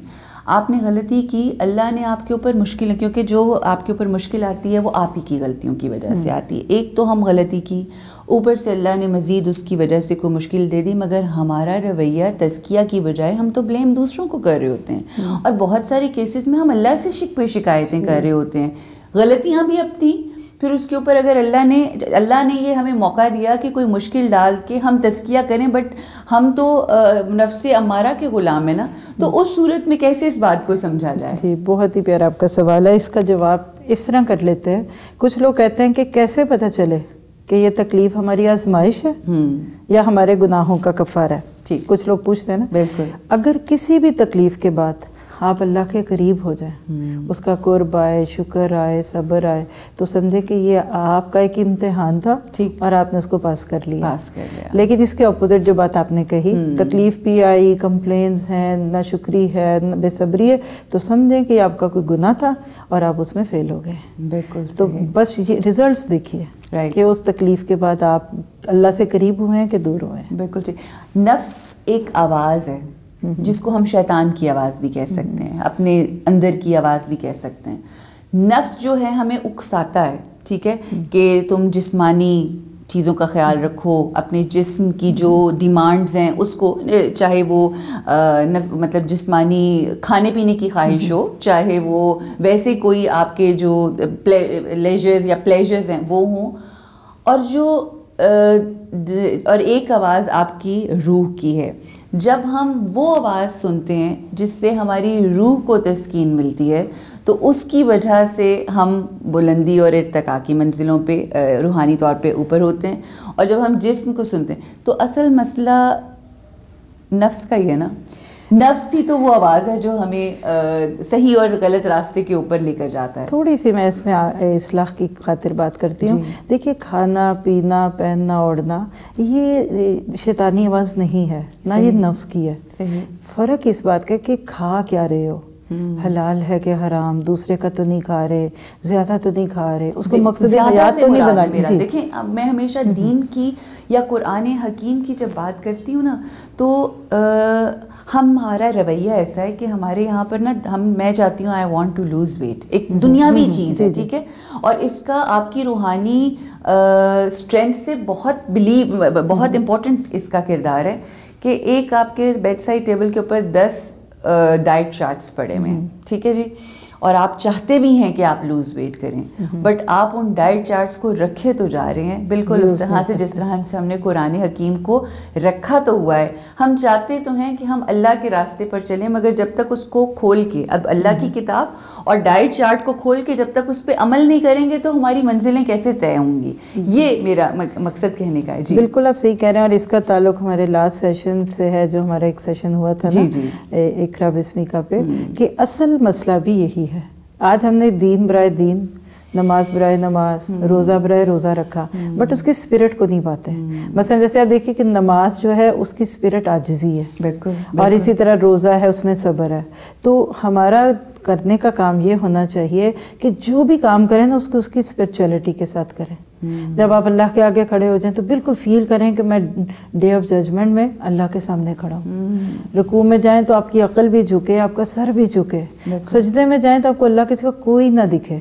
آپ نے غلطی کی, اللہ نے آپ کے اوپر مشکل, کیونکہ جو آپ کے اوپر مشکل آتی ہے وہ آپ ہی کی غلطیوں کی وجہ سے آتی ہے. ایک تو ہم غلطی کی, اوپر سے اللہ نے مزید اس کی وجہ سے کوئی مشکل دے دی, مگر ہمارا رویہ تزکیہ کی بجائے ہم تو بلیم دوسروں کو کر رہے ہوتے ہیں, اور بہت سارے کیسز میں ہم اللہ سے شکایتیں کر رہے ہوتے ہیں. غلطیاں بھی اب تھیں, پھر اس کے اوپر اگر اللہ نے یہ ہمیں موقع دیا کہ کوئی مشکل ڈال کے ہم تزکیہ کریں, بٹ ہم تو نفس امارہ کے غلام ہیں نا, تو اس صورت میں کیسے اس بات کو سمجھا جائے؟ جی بہت ہی پیارا آپ کا سوال ہے. اس کا جواب اس طرح کر لیتے ہیں. کچھ لوگ کہتے ہیں کہ کیسے پتہ چلے کہ یہ تکلیف ہماری آزمائش ہے یا ہمارے گناہوں کا کفارہ ہے. کچھ لوگ پوچھتے ہیں نا. بالکل. اگر کسی بھی تکلیف کے بعد آپ اللہ کے قریب ہو جائیں, اس کا قرب آئے, شکر آئے, صبر آئے, تو سمجھے کہ یہ آپ کا ایک امتحان تھا اور آپ نے اس کو پاس کر لیا. لیکن اس کے اپوزٹ جو بات آپ نے کہی, تکلیف بھی آئی, کمپلینز ہیں, نہ شکری ہے, نہ بے صبری ہے, تو سمجھیں کہ آپ کا کوئی گناہ تھا اور آپ اس میں فیل ہو گئے. بالکل. تو بس یہ ریزلٹس دیکھیے کہ اس تکلیف کے بعد آپ اللہ سے قریب ہوئے ہیں کہ دور ہوئے ہیں. بالکل. نفس ایک آواز ہے جس کو ہم شیطان کی آواز بھی کہہ سکتے ہیں, اپنے اندر کی آواز بھی کہہ سکتے ہیں. نفس جو ہے ہمیں اکساتا ہے, ٹھیک ہے, کہ تم جسمانی چیزوں کا خیال رکھو, اپنے جسم کی جو ڈیمانڈز ہیں اس کو, چاہے وہ مطلب جسمانی کھانے پینے کی خواہش ہو, چاہے وہ ویسے کوئی آپ کے جو لیجرز یا پلیجرز ہیں وہ ہوں, اور ایک آواز آپ کی روح کی ہے. جب ہم وہ آواز سنتے ہیں جس سے ہماری روح کو تسکین ملتی ہے, تو اس کی وجہ سے ہم بلندی اور ارتقاء کی منزلوں پہ روحانی طور پہ اوپر ہوتے ہیں. اور جب ہم جسم کو سنتے ہیں تو اصل مسئلہ نفس کا ہی ہے نا. نفس ہی تو وہ آواز ہے جو ہمیں صحیح اور غلط راستے کے اوپر لے کر جاتا ہے. تھوڑی سی میں اس میں اصلاح کی خاطر بات کرتی ہوں. دیکھیے, کھانا پینا پہننا اوڑھنا یہ شیطانی آواز نہیں ہے, نہ یہ نفس کی ہے. فرق اس بات کا کہ کھا کیا رہے ہو, حلال ہے کہ حرام, دوسرے کا تو نہیں کھا رہے, زیادہ تو نہیں کھا رے, اس کو مقصد حیات تو نہیں بنا. دیکھیں, اب میں ہمیشہ دین کی یا قرآن حکیم کی جب بات کرتی ہوں نا, تو ہمارا رویہ ایسا ہے کہ ہمارے یہاں پر نا میں چاہتی ہوں I want to lose weight, ایک دنیاوی چیز ہے, ٹھیک ہے, اور اس کا آپ کی روحانی اسٹرینتھ سے بہت امپورٹنٹ اس کا کردار ہے کہ ایک آپ کے بیڈ سائڈ ٹیبل کے اوپر 10 ڈائٹ چارٹس پڑے ہوئے ہیں, ٹھیک ہے جی, اور آپ چاہتے بھی ہیں کہ آپ لوز ویٹ کریں, بٹ آپ ان ڈائٹ چارٹس کو رکھے تو جا رہے ہیں بالکل اس طرح سے جس طرح سے ہم نے قرآن حکیم کو رکھا تو ہوا ہے. ہم چاہتے تو ہیں کہ ہم اللہ کے راستے پر چلیں, مگر جب تک اس کو کھول کے, اب اللہ کی کتاب اور ڈائٹ چارٹ کو کھول کے جب تک اس پہ عمل نہیں کریں گے تو ہماری منزلیں کیسے طے ہوں گی. یہ میرا مقصد کہنے کا ہے. جی بالکل آپ صحیح کہہ رہے ہیں, اور اس کا تعلق ہمارے لاسٹ سیشن سے ہے جو ہمارا ایک سیشن ہوا تھا نا اقرا بسمک پہ, کہ اصل مسئلہ بھی یہی ہے. آج ہم نے دین برائے دین, نماز برائے نماز, روزہ برائے روزہ رکھا, بٹ اس کی اسپرٹ کو نہیں پاتے. مثلا جیسے آپ دیکھیں کہ نماز جو ہے اس کی اسپرٹ عاجزی ہے, بالکل, اور اسی طرح روزہ ہے اس میں صبر ہے. تو ہمارا کرنے کا کام یہ ہونا چاہیے کہ جو بھی کام کریں نا اس کی اسپرچولیٹی کے ساتھ کریں. جب آپ اللہ کے آگے کھڑے ہو جائیں تو بالکل فیل کریں کہ میں ڈے آف ججمنٹ میں اللہ کے سامنے کھڑا ہوں. رکوع میں جائیں تو آپ کی عقل بھی جھکے, آپ کا سر بھی جھکے. سجدے میں جائیں تو آپ کو اللہ کے سوا کوئی نہ دکھے.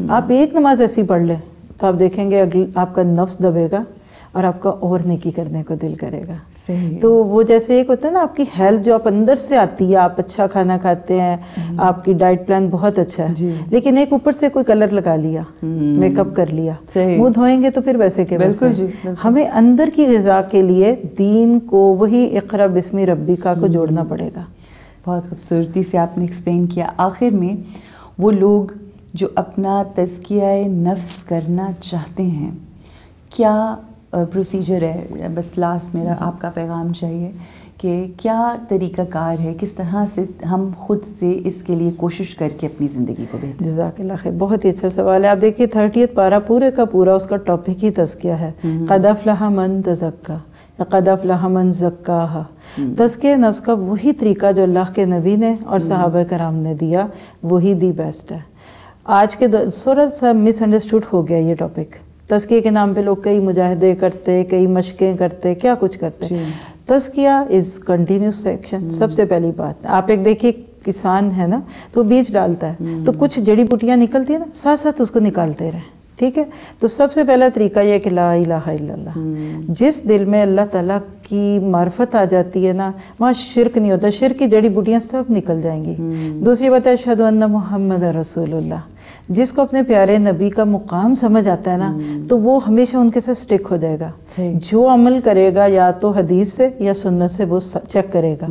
آپ ایک نماز ایسی پڑھ لیں تو آپ دیکھیں گے آپ کا نفس دبے گا اور آپ کا اور نیکی کرنے کو دل کرے گا. تو وہ جیسے ایک ہوتا ہے نا آپ کی ہیلتھ جو آپ اندر سے آتی ہے, آپ اچھا کھانا کھاتے ہیں, آپ کی ڈائٹ پلان بہت اچھا ہے, لیکن ایک اوپر سے کوئی کلر لگا لیا, میک اپ کر لیا, منہ دھوئیں گے تو پھر ویسے کے ویسے. ہمیں اندر کی غذا کے لیے دین کو وہی اقرا بسم ربک کو جوڑنا پڑے گا. بہت خوبصورتی سے آپ نے ایکسپلین کیا. آخر میں وہ لوگ جو اپنا تزکیہ نفس کرنا چاہتے ہیں, کیا پروسیجر ہے؟ بس لاسٹ میرا آپ کا پیغام چاہیے کہ کیا طریقہ کار ہے, کس طرح سے ہم خود سے اس کے لیے کوشش کر کے اپنی زندگی کو بہتر. جزاک اللہ خیر, بہت ہی اچھا سوال ہے. آپ دیکھیے 30th پارہ پورے کا پورا اس کا ٹاپک ہی تزکیہ ہے. قد افلح من تزکا یا قد افلح من زکاہا. تزکیہ نفس کا وہی طریقہ جو اللہ کے نبی نے اور صحابہ کرام نے دیا, وہی دی بیسٹ ہے. آج کے تھوڑا سا مس انڈرسٹوڈ ہو گیا یہ ٹاپک. تزکیہ کے نام پہ لوگ کئی مجاہدے کرتے, کئی مشقیں کرتے, کیا کچھ کرتے. تزکیہ از کنٹینیوس ایکشن. سب سے پہلی بات, آپ ایک دیکھیے کسان ہے نا, تو بیج ڈالتا ہے تو کچھ جڑی بوٹیاں نکلتی ہیں نا, ساتھ ساتھ اس کو نکالتے رہیں. ٹھیک ہے, تو سب سے پہلا طریقہ یہ کہ لا الہ الا اللہ. جس دل میں اللہ تعالیٰ کی معرفت آ جاتی ہے نا, وہاں شرک نہیں ہوتا. شرک کی جڑی بوٹیاں سب نکل جائیں گی. دوسری بات ہے اشہد ان محمد رسول اللہ. جس کو اپنے پیارے نبی کا مقام سمجھ آتا ہے نا, تو وہ ہمیشہ ان کے ساتھ سٹک ہو جائے گا. جو عمل کرے گا یا تو حدیث سے یا سنت سے وہ چیک کرے گا.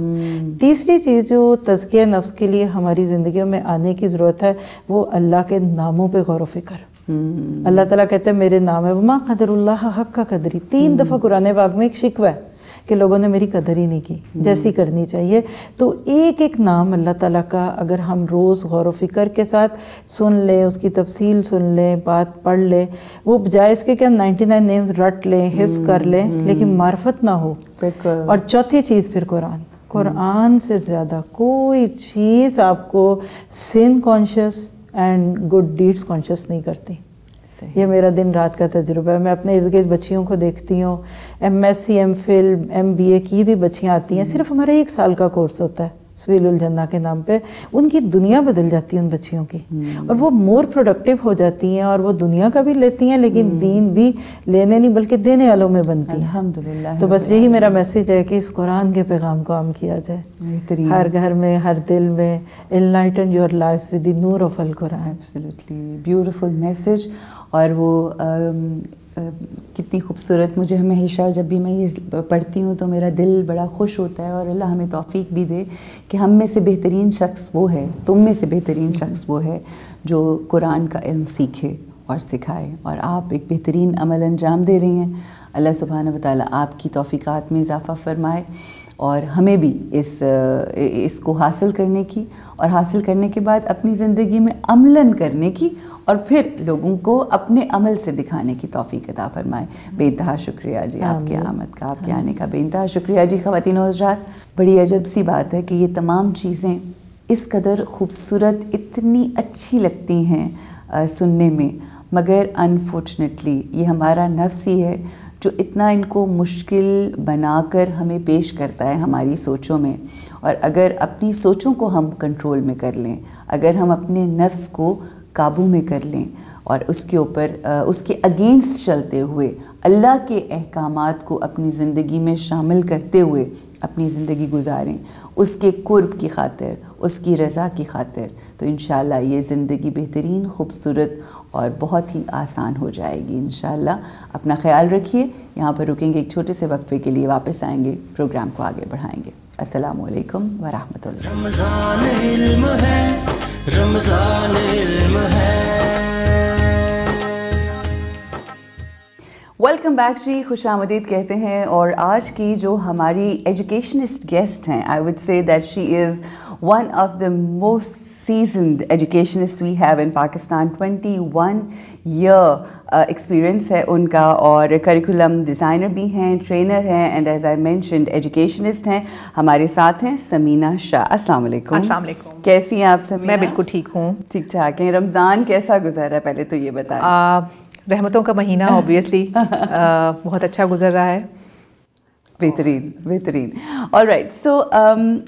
تیسری چیز جو تزکیہ نفس کے لیے ہماری زندگیوں میں آنے کی ضرورت ہے, وہ اللہ کے ناموں پہ غور و فکر. اللہ تعالیٰ کہتے ہیں میرے نام ہے, وما قدر اللہ حق کا قدری. 3 دفعہ قرآن پاک میں ایک شکوہ ہے کہ لوگوں نے میری قدر ہی نہیں کی جیسی کرنی چاہیے. تو ایک ایک نام اللہ تعالیٰ کا اگر ہم روز غور و فکر کے ساتھ سن لیں, اس کی تفصیل سن لیں, بات پڑھ لیں, وہ بجائے اس کے کہ ہم 99 نیمز رٹ لیں, حفظ کر لیں, لیکن معرفت نہ ہو. اور چوتھی چیز پھر قرآن سے زیادہ کوئی چیز آپ کو sin conscious and good deeds conscious نہیں کرتی. یہ میرا دن رات کا تجربہ ہے. میں اپنے ارد گرد بچیوں کو دیکھتی ہوں, M S C, M Phil, M B A کی بھی بچیاں آتی ہیں. صرف ہمارا 1 سال کا کورس ہوتا ہے سبیل الجنہ کے نام پہ. ان کی دنیا بدل جاتی ہے ان بچیوں کی, اور وہ مور پروڈکٹیو ہو جاتی ہیں, اور وہ دنیا کا بھی لیتی ہیں لیکن دین بھی لینے نہیں بلکہ دینے والوں میں بنتی ہیں. الحمدللہ. تو بس یہی میرا میسیج ہے کہ اس قرآن کے پیغام کو عام کیا جائے ہر گھر میں, ہر دل میں. enlighten your lives with the Noor of القرآن. Absolutely beautiful message. اور وہ کتنی خوبصورت, مجھے ہمیشہ جب بھی میں یہ پڑھتی ہوں تو میرا دل بڑا خوش ہوتا ہے, اور اللہ ہمیں توفیق بھی دے کہ ہم میں سے بہترین شخص وہ ہے, تم میں سے بہترین شخص وہ ہے جو قرآن کا علم سیکھے اور سکھائے, اور آپ ایک بہترین عمل انجام دے رہی ہیں. اللہ سبحانہ و تعالیٰ آپ کی توفیقات میں اضافہ فرمائے, اور ہمیں بھی اس کو حاصل کرنے کی, اور حاصل کرنے کے بعد اپنی زندگی میں عملاً کرنے کی, اور پھر لوگوں کو اپنے عمل سے دکھانے کی توفیق عطا فرمائے. بے انتہا شکریہ جی آپ کی آمد کا, آپ کے آنے کا بے انتہا شکریہ جی. خواتین و حضرات, بڑی عجب سی بات ہے کہ یہ تمام چیزیں اس قدر خوبصورت, اتنی اچھی لگتی ہیں سننے میں, مگر انفارچونیٹلی یہ ہمارا نفس ہی ہے جو اتنا ان کو مشکل بنا کر ہمیں پیش کرتا ہے ہماری سوچوں میں. اور اگر اپنی سوچوں کو ہم کنٹرول میں کر لیں, اگر ہم اپنے نفس کو قابو میں کر لیں, اور اس کے اوپر اس کے اگینسٹ چلتے ہوئے اللہ کے احکامات کو اپنی زندگی میں شامل کرتے ہوئے اپنی زندگی گزاریں اس کے قرب کی خاطر, اس کی رضا کی خاطر, تو انشاءاللہ یہ زندگی بہترین, خوبصورت اور بہت ہی آسان ہو جائے گی انشاءاللہ. اپنا خیال رکھیے. یہاں پر رکیں گے ایک چھوٹے سے وقفے کے لیے, واپس آئیں گے, پروگرام کو آگے بڑھائیں گے. السلام علیکم ورحمۃ اللہ. رمضان علم ہے, رمضان علم ہے. ویلکم بیک جی, خوش آمدید کہتے ہیں. اور آج کی جو ہماری ایجوکیشنسٹ گیسٹ ہیں, I would say that she is one of the most seasoned educationists we have in Pakistan. 21 year experience ہے ان کا, اور کریکولم ڈیزائنر بھی ہیں, ٹرینر ہیں, and as I mentioned educationist ہیں. ہمارے ساتھ ہیں سمینہ شاہ. السلام علیکم. السلام علیکم. کیسی ہیں آپ سمینہ؟ میں بالکل ٹھیک ہوں. ٹھیک ٹھاک ہیں. رمضان کیسا گزر رہا ہے پہلے تو یہ بتائیں. رحمتوں کا مہینہ اوبویسلی بہت اچھا گزر رہا ہے. بہترین بہترین. آلرائٹ, سو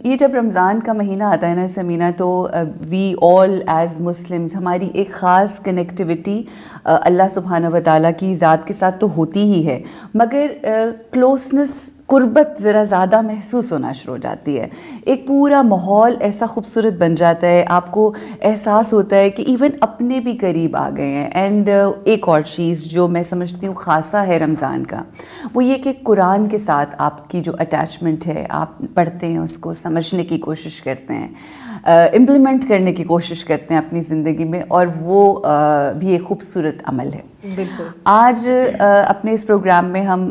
یہ جب رمضان کا مہینہ آتا ہے نا سمینہ, تو وی آل ایز مسلمز ہماری ایک خاص کنیکٹیوٹی اللہ سبحانہ و تعالیٰ کی ذات کے ساتھ تو ہوتی ہی ہے, مگر کلوزنس, قربت ذرا زیادہ محسوس ہونا شروع ہو جاتی ہے. ایک پورا ماحول ایسا خوبصورت بن جاتا ہے, آپ کو احساس ہوتا ہے کہ ایون اپنے بھی قریب آ گئے ہیں. اینڈ ایک اور چیز جو میں سمجھتی ہوں خاصا ہے رمضان کا, وہ یہ کہ قرآن کے ساتھ آپ کی جو اٹیچمنٹ ہے, آپ پڑھتے ہیں, اس کو سمجھنے کی کوشش کرتے ہیں, امپلیمنٹ کرنے کی کوشش کرتے ہیں اپنی زندگی میں, اور وہ بھی ایک خوبصورت عمل ہے. بالکل. آج اپنے اس پروگرام میں ہم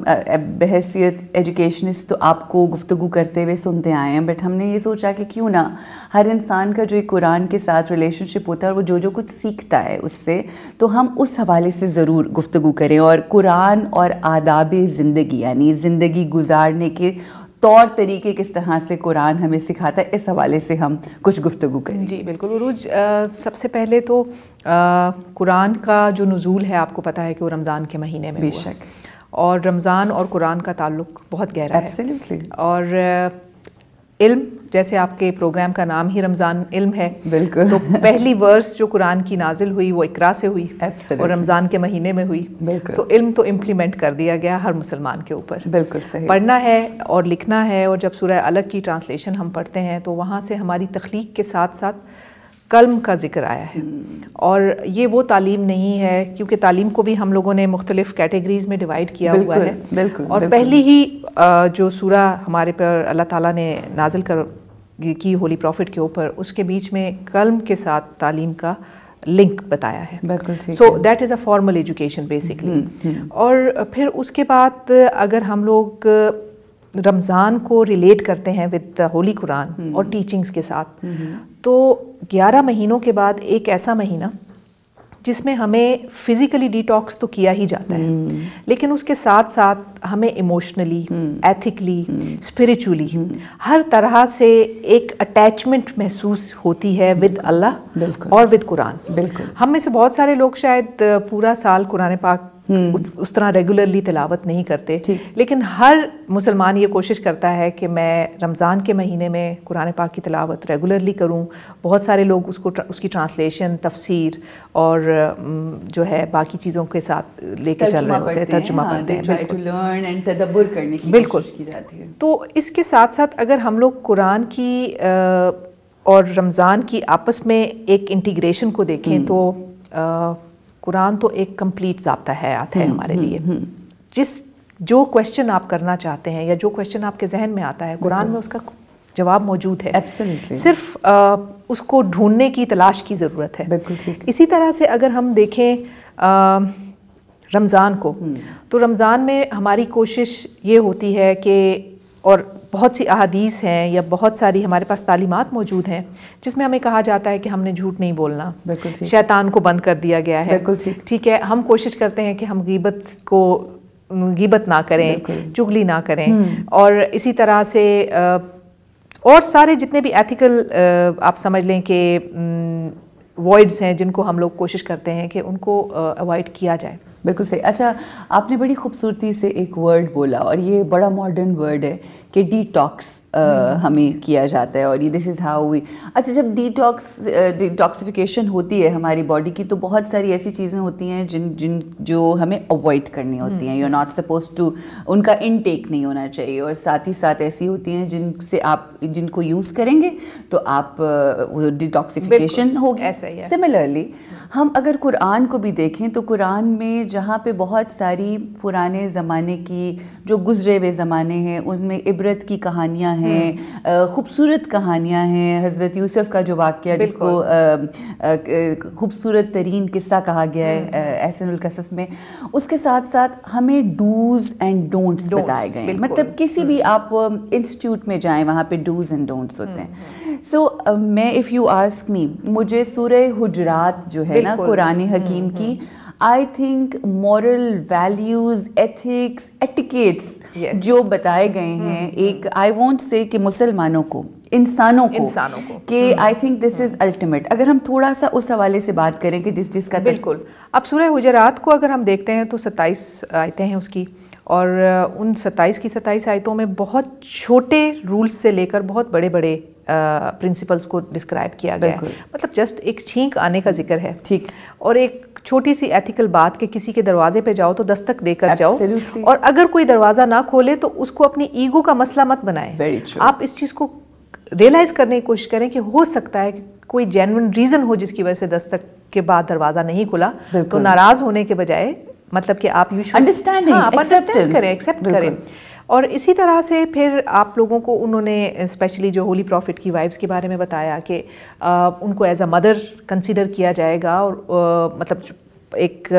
بحیثیت ایجوکیشنسٹ تو آپ کو گفتگو کرتے ہوئے سنتے آئے ہیں, بٹ ہم نے یہ سوچا کہ کیوں نہ ہر انسان کا جو ایک قرآن کے ساتھ ریلیشن شپ ہوتا ہے, اور وہ جو کچھ سیکھتا ہے اس سے, تو ہم اس حوالے سے ضرور گفتگو کریں, اور قرآن اور آداب زندگی یعنی زندگی گزارنے کے طور طریقے کس طرح سے قرآن ہمیں سکھاتا ہے, اس حوالے سے ہم کچھ گفتگو کریں. جی بالکل. عروج, سب سے پہلے تو قرآن کا جو نزول ہے آپ کو پتہ ہے کہ وہ رمضان کے مہینے میں بے ہوا, شک, اور رمضان اور قرآن کا تعلق بہت گہرا ہے. ایبسلیوٹلی. اور علم, جیسے آپ کے پروگرام کا نام ہی رمضان علم ہے, بالکل, تو پہلی ورس جو قرآن کی نازل ہوئی وہ اقرا سے ہوئی, اور رمضان کے مہینے میں ہوئی. بالکل. تو علم تو امپلیمنٹ کر دیا گیا ہر مسلمان کے اوپر. بالکل صحیح. پڑھنا ہے اور لکھنا ہے, اور جب سورہ الگ کی ٹرانسلیشن ہم پڑھتے ہیں تو وہاں سے ہماری تخلیق کے ساتھ ساتھ قلم کا ذکر آیا ہے. اور یہ وہ تعلیم نہیں ہے, کیونکہ تعلیم کو بھی ہم لوگوں نے مختلف کیٹیگریز میں ڈیوائڈ کیا ہوا ہے. بالکل. اور پہلی ہی جو سورہ ہمارے پر اللہ تعالیٰ نے نازل کی ہولی پروفٹ کے اوپر, اس کے بیچ میں قلم کے ساتھ تعلیم کا لنک بتایا ہے. بالکل ٹھیک. So that is a formal education basically. اور پھر اس کے بعد اگر ہم لوگ رمضان کو ریلیٹ کرتے ہیں ود ہولی قرآن اور ٹیچنگز کے ساتھ, تو 11 مہینوں کے بعد ایک ایسا مہینہ جس میں ہمیں فزیکلی ڈیٹاکس تو کیا ہی جاتا ہے, لیکن اس کے ساتھ ساتھ ہمیں ایموشنلی, ایتھیکلی, اسپریچولی ہر طرح سے ایک اٹیچمنٹ محسوس ہوتی ہے ود اللہ اور ود قرآن. بالکل. ہم میں سے بہت سارے لوگ شاید پورا سال قرآن پاک اس طرح ریگولرلی تلاوت نہیں کرتے, لیکن ہر مسلمان یہ کوشش کرتا ہے کہ میں رمضان کے مہینے میں قرآن پاک کی تلاوت ریگولرلی کروں. بہت سارے لوگ اس کی ٹرانسلیشن, تفسیر اور جو ہے باقی چیزوں کے ساتھ لے کے چل رہے ہوتے ہیں, ترجمہ پڑھتے ہیں, تدبر کرنے کی کوشش کی جاتی ہے. تو اس کے ساتھ ساتھ اگر ہم لوگ قرآن کی اور رمضان کی آپس میں ایک انٹیگریشن کو دیکھیں تو قرآن تو ایک کمپلیٹ ضابطہ حیات ہے ہمارے لیے. جو کویشچن آپ کرنا چاہتے ہیں یا جو کویشچن آپ کے ذہن میں آتا ہے, قرآن میں اس کا جواب موجود ہے. صرف اس کو ڈھونڈنے کی, تلاش کی ضرورت ہے. اسی طرح سے اگر ہم دیکھیں رمضان کو, تو رمضان میں ہماری کوشش یہ ہوتی ہے کہ, اور بہت سی احادیث ہیں یا بہت ساری ہمارے پاس تعلیمات موجود ہیں جس میں ہمیں کہا جاتا ہے کہ ہم نے جھوٹ نہیں بولنا, شیطان کو بند کر دیا گیا ہے. ٹھیک ہے, ہم کوشش کرتے ہیں کہ ہم غیبت نہ کریں, چغلی نہ کریں, اور اسی طرح سے اور سارے جتنے بھی ایتھیکل آپ سمجھ لیں کہ وائڈز ہیں جن کو ہم لوگ کوشش کرتے ہیں کہ ان کو اوائڈ کیا جائے. بالکل صحیح. اچھا آپ نے بڑی خوبصورتی سے ایک ورڈ بولا اور یہ بڑا ماڈرن ورڈ ہے کہ ڈی ٹاکس ہمیں کیا جاتا ہے اور یہ دس از ہاؤ وی. اچھا جب ڈیٹاکسیفیکیشن ہوتی ہے ہماری باڈی کی تو بہت ساری ایسی چیزیں ہوتی ہیں جو ہمیں اوائڈ کرنی ہوتی ہیں. You are not supposed to, ان کا انٹیک نہیں ہونا چاہیے, اور ساتھ ہی ساتھ ایسی ہوتی ہیں جن کو یوز کریں گے تو آپ ڈیٹاکسیفیکیشن ہوگی. سملرلی ہم اگر قرآن کو بھی دیکھیں تو قرآن میں جہاں پہ بہت ساری پرانے زمانے کی جو گزرے ہوئے زمانے ہیں ان میں عبرت کی کہانیاں ہیں, خوبصورت کہانیاں ہیں. حضرت یوسف کا جو واقعہ جس کو خوبصورت ترین قصہ کہا گیا ہے احسن القصص میں, اس کے ساتھ ساتھ ہمیں ڈوز اینڈ ڈونٹس بتائے گئے ہیں. مطلب کسی بھی آپ انسٹیٹیوٹ میں جائیں وہاں پہ ڈوز اینڈ ڈونٹس ہوتے ہیں. سو میں اف یو آسک می, مجھے سورہ حجرات جو ہے نا قرآن حکیم کی, I think moral values, ethics, etiquettes جو بتائے گئے ہیں, ایک آئی وانٹ سے کہ مسلمانوں کو, انسانوں کو کہ I think this is ultimate. اگر ہم تھوڑا سا اس حوالے سے بات کریں کہ جس کا بالکل. اب سورہ حجرات کو اگر ہم دیکھتے ہیں تو 27 آیتیں ہیں اس کی, اور ان 27 کی 27 آیتوں میں بہت چھوٹے رولز سے لے کر بہت بڑے بڑے پرنسپلز کو ڈسکرائب کیا گیا ہے. مطلب جسٹ ایک چھینک آنے کا ذکر ہے, ٹھیک, اور ایک چھوٹی سی ایتھیکل بات کہ کسی کے دروازے پہ جاؤ تو دستک دے کر جاؤ, اور اگر کوئی دروازہ نہ کھولے تو اس کو اپنی ایگو کا مسئلہ مت بنائیں. آپ اس چیز کو ریئلائز کرنے کی کوشش کریں کہ ہو سکتا ہے کہ کوئی جینوئن ریزن ہو جس کی وجہ سے دستک کے بعد دروازہ نہیں کھلا, تو ناراض ہونے کے بجائے مطلب کہ آپ انڈرسٹینڈ کریں, ایکسیپٹ کریں. اور اسی طرح سے پھر آپ لوگوں کو انہوں نے اسپیشلی جو ہولی پروفٹ کی وائفز کے بارے میں بتایا کہ ان کو ایز اے مدر کنسیڈر کیا جائے گا, اور مطلب ایک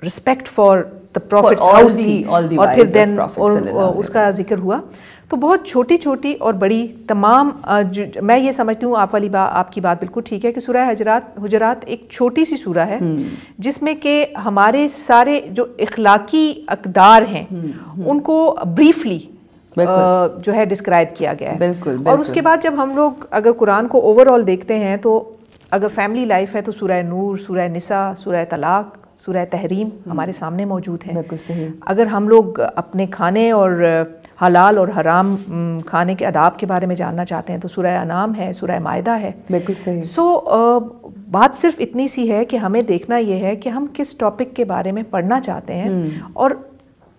respect for the prophet house کی, اور پھر دین اس کا ذکر ہوا. تو بہت چھوٹی چھوٹی اور بڑی تمام, میں یہ سمجھتی ہوں آپ کی بات بالکل ٹھیک ہے کہ سورہ حجرات ایک چھوٹی سی سورہ ہے جس میں کہ ہمارے سارے جو اخلاقی اقدار ہیں ان کو بریفلی جو ہے ڈسکرائب کیا گیا ہے. اور اس کے بعد جب ہم لوگ اگر قرآن کو اوور آل دیکھتے ہیں تو اگر فیملی لائف ہے تو سورہ نور, سورہ نساء, سورہ طلاق, سورہ تحریم ہمارے سامنے موجود ہیں. اگر ہم لوگ اپنے کھانے اور حلال اور حرام کھانے کے آداب کے بارے میں جاننا چاہتے ہیں تو سورہ انعام ہے, سورہ مائدہ ہے. بالکل صحیح. سو بات صرف اتنی سی ہے کہ ہمیں دیکھنا یہ ہے کہ ہم کس ٹاپک کے بارے میں پڑھنا چاہتے ہیں اور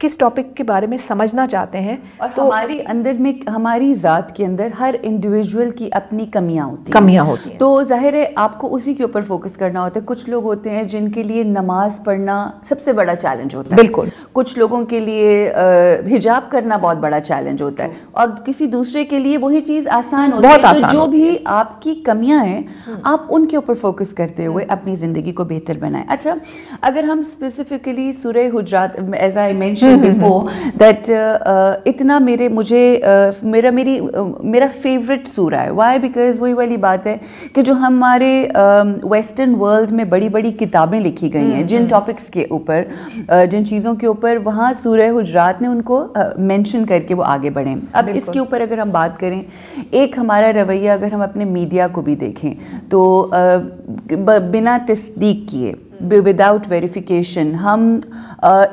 کس ٹاپک کے بارے میں سمجھنا چاہتے ہیں. اور ہماری اندر میں, ہماری ذات کے اندر ہر انڈیویجول کی اپنی کمیاں ہوتی ہیں, تو ظاہر ہے آپ کو اسی کے اوپر فوکس کرنا ہوتا ہے. کچھ لوگ ہوتے ہیں جن کے لیے نماز پڑھنا سب سے بڑا چیلنج ہوتا ہے, بالکل. کچھ لوگوں کے لیے حجاب کرنا بہت بڑا چیلنج ہوتا ہے, اور کسی دوسرے کے لیے وہی چیز آسان ہوتی ہے. تو جو بھی آپ کی کمیاں ہیں آپ ان کے اوپر فوکس کرتے ہوئے اپنی زندگی کو بہتر بنائیں. اچھا اگر ہم اسپیسیفکلی سورہ حجرات, as I mention before that اتنا میرا فیوریٹ سورہ ہے. وائی؟ بیکاز وہی والی بات ہے کہ جو ہمارے ویسٹرن ورلڈ میں بڑی بڑی کتابیں لکھی گئی ہیں جن ٹاپکس کے اوپر, جن چیزوں کے اوپر, وہاں سورہ حجرات نے ان کو مینشن کر کے وہ آگے بڑھیں. اب اس کے اوپر اگر ہم بات کریں, ایک ہمارا رویہ اگر ہم اپنے میڈیا کو بھی دیکھیں تو بنا تصدیق کیے, وداؤٹ ویریفیکیشن ہم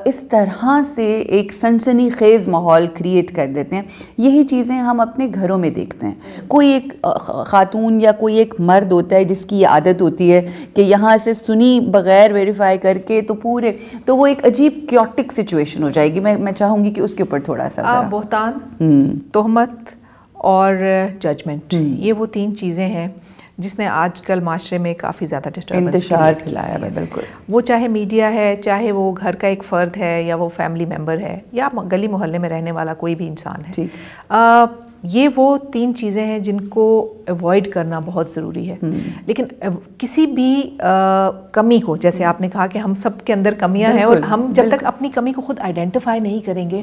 اس طرح سے ایک سنسنی خیز ماحول کریٹ کر دیتے ہیں. یہی چیزیں ہم اپنے گھروں میں دیکھتے ہیں. کوئی ایک خاتون یا کوئی ایک مرد ہوتا ہے جس کی یہ عادت ہوتی ہے کہ یہاں سے سنی بغیر ویریفائی کر کے تو وہ ایک عجیب کیوٹک سچویشن ہو جائے گی. میں چاہوں گی کہ اس کے اوپر تھوڑا سا بہتان, تہمت اور ججمنٹ, یہ وہ 3 چیزیں ہیں جس نے آج کل معاشرے میں کافی زیادہ انتشار پھیلایا ہے. بالکل. وہ چاہے میڈیا ہے, چاہے وہ گھر کا ایک فرد ہے, یا وہ فیملی ممبر ہے, یا گلی محلے میں رہنے والا کوئی بھی انسان ہے. یہ وہ 3 چیزیں ہیں جن کو ایوائڈ کرنا بہت ضروری ہے. لیکن کسی بھی کمی کو, جیسے آپ نے کہا کہ ہم سب کے اندر کمیاں ہیں, اور ہم جب تک اپنی کمی کو خود آئیڈینٹیفائی نہیں کریں گے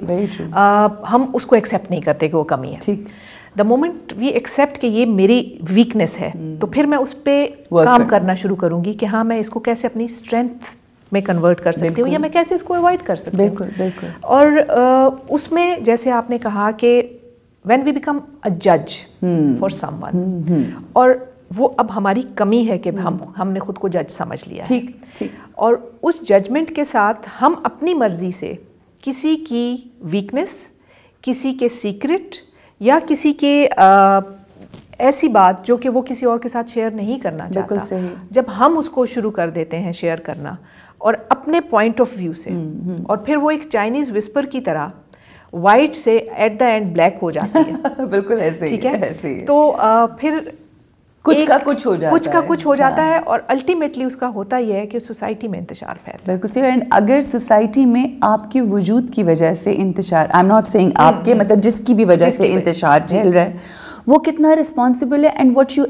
ہم اس کو ایکسیپٹ نہیں کرتے کہ وہ کمی ہے. ٹھیک. دا مومنٹ وی ایکسیپٹ کہ یہ میری ویکنیس ہے, تو پھر میں اس پہ کام کرنا شروع کروں گی کہ ہاں میں اس کو کیسے اپنی اسٹرینتھ میں کنورٹ کر سکتی ہوں, یا میں کیسے اس کو اوائڈ کر سکتی ہوں. بالکل بالکل. اور اس میں جیسے آپ نے کہا کہ وین وی بیکم اے جج فار سم ون, اور وہ اب ہماری کمی ہے کہ ہم نے خود کو جج سمجھ لیا. ٹھیک ٹھیک. اور اس ججمنٹ کے ساتھ ہم اپنی مرضی سے کسی کی ویکنس، کسی کے سیکرٹ یا کسی کے ایسی بات جو کہ وہ کسی اور کے ساتھ شیئر نہیں کرنا چاہتا، جب ہم اس کو شروع کر دیتے ہیں شیئر کرنا اور اپنے پوائنٹ آف ویو سے، اور پھر وہ ایک چائنیز وسپر کی طرح وائٹ سے ایٹ دا اینڈ بلیک ہو جاتی ہے. بالکل ایسے ہی، ٹھیک ہے. ایسے ہی. تو پھر کچھ کا کچھ ہو جاتا ہے، کچھ کا کچھ ہو جاتا ہے، اور الٹیمیٹلی اس کا ہوتا یہ ہے کہ سوسائٹی میں انتشار پھیلتا ہے. بالکل صحیح. اینڈ اگر سوسائٹی میں آپ کے وجود کی وجہ سے انتشار، آئی ایم ناٹ سیئنگ آپ کے، مطلب جس کی بھی وجہ سے انتشار پھیل رہا ہے، وہ کتنا رسپانسبل ہے. اینڈ واٹ یو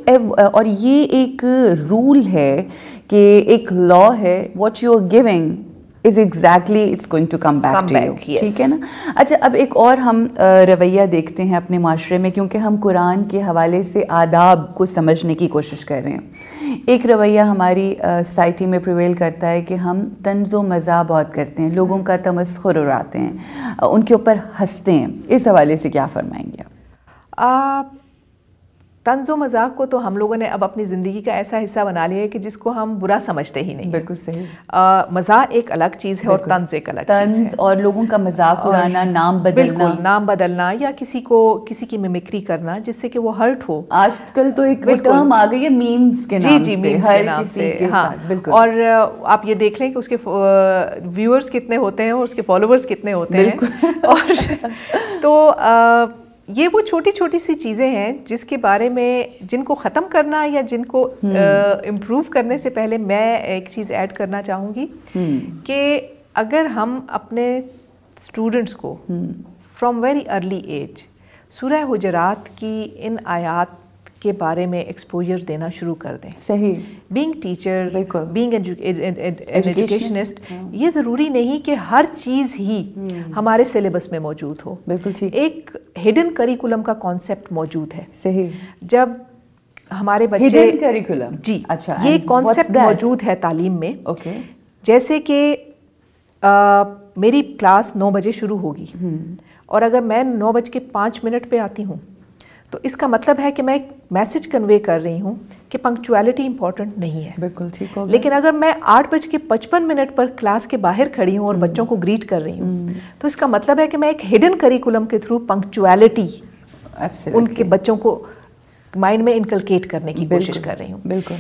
اور یہ ایک رول ہے کہ ایک لا ہے، what you are giving is exactly it's going to come back to you. ٹھیک ہے نا. اچھا، اب ایک اور ہم رویہ دیکھتے ہیں اپنے معاشرے میں، کیونکہ ہم قرآن کے حوالے سے آداب کو سمجھنے کی کوشش کر رہے ہیں. ایک رویہ ہماری سوسائٹی میں پریویل کرتا ہے کہ ہم طنز و مزاح بہت کرتے ہیں، لوگوں کا تمسخر اڑاتے ہیں، ان کے اوپر ہنستے ہیں. اس حوالے سے کیا فرمائیں گے آپ؟ طنز و مذاق کو تو ہم لوگوں نے اب اپنی زندگی کا ایسا حصہ بنا لیا ہے کہ جس کو ہم برا سمجھتے ہی نہیں. بالکل صحیح. مزاح ایک الگ چیز ہے اور طنز ایک الگ چیز ہے. طنز اور لوگوں کا مذاق اڑانا، نام بدلنا، بالکل نام بدلنا یا کسی کی میمکری کرنا جس سے کہ وہ ہرٹ ہو. آج کل تو ایک ٹرم آ گئی ہے میمز کے نام سے، میمز ہر کے نام کسی سے. کے ساتھ. بالکل. اور آپ یہ دیکھ لیں کہ اس کے ویورز کتنے ہوتے ہیں اور اس کے فالوورز کتنے ہوتے ہیں. اور تو یہ وہ چھوٹی چھوٹی سی چیزیں ہیں جس کے بارے میں جن کو ختم کرنا یا جن کو امپروو کرنے سے پہلے میں ایک چیز ایڈ کرنا چاہوں گی کہ اگر ہم اپنے اسٹوڈنٹس کو فرام ویری ارلی ایج سورہ حجرات کی ان آیات کے بارے میں ایکسپوجر دینا شروع کر دیں. صحیح. بینگ ٹیچر، بینگ ایجوکیشنسٹ، یہ ضروری نہیں کہ ہر چیز ہی ہمارے سلیبس میں موجود ہو. بالکل ٹھیک. ایک ہڈن کریکولم کا کانسیپٹ موجود ہے. صحیح. جب ہمارے بچے ہڈن کریکولم، جی اچھا، یہ کانسیپٹ موجود ہے تعلیم میں. اوکے. جیسے کہ میری کلاس 9 بجے شروع ہوگی اور اگر میں 9:05 پہ آتی ہوں تو اس کا مطلب ہے کہ میں ایک میسج کنوے کر رہی ہوں کہ پنکچویلٹی امپورٹنٹ نہیں ہے. بالکل ٹھیک ہو گیا. لیکن اگر میں 8:55 پر کلاس کے باہر کھڑی ہوں اور بچوں کو گریٹ کر رہی ہوں تو اس کا مطلب ہے کہ میں ایک ہڈن کریکولم کے تھرو پنکچویلٹی ان کے بچوں کو مائنڈ میں انکلکیٹ کرنے کی کوشش کر رہی ہوں. بالکل.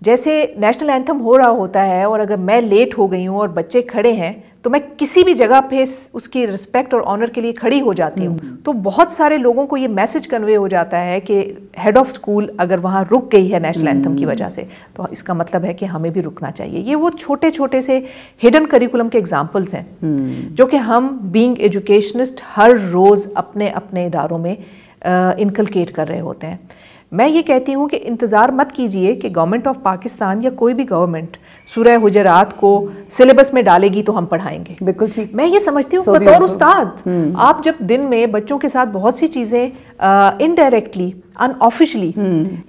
جیسے نیشنل اینتھم ہو رہا ہوتا ہے اور اگر میں لیٹ ہو گئی ہوں اور بچے کھڑے ہیں تو میں کسی بھی جگہ پہ اس کی رسپیکٹ اور آنر کے لیے کھڑی ہو جاتی ہوں. تو بہت سارے لوگوں کو یہ میسج کنوے ہو جاتا ہے کہ ہیڈ آف اسکول اگر وہاں رک گئی ہے نیشنل اینتھم کی وجہ سے تو اس کا مطلب ہے کہ ہمیں بھی رکنا چاہیے. یہ وہ چھوٹے چھوٹے سے ہڈن کریکولم کے ایگزامپلس ہیں جو کہ ہم بینگ ایجوکیشنسٹ ہر روز اپنے اپنے اداروں میں انکلکیٹ کر رہے ہوتے ہیں. میں یہ کہتی ہوں کہ انتظار مت کیجئے کہ گورنمنٹ آف پاکستان یا کوئی بھی گورنمنٹ سورہ حجرات کو سلیبس میں ڈالے گی تو ہم پڑھائیں گے. بالکل ٹھیک. میں یہ سمجھتی ہوں بطور استاد آپ جب دن میں بچوں کے ساتھ بہت سی چیزیں انڈائریکٹلی ان آفیشلی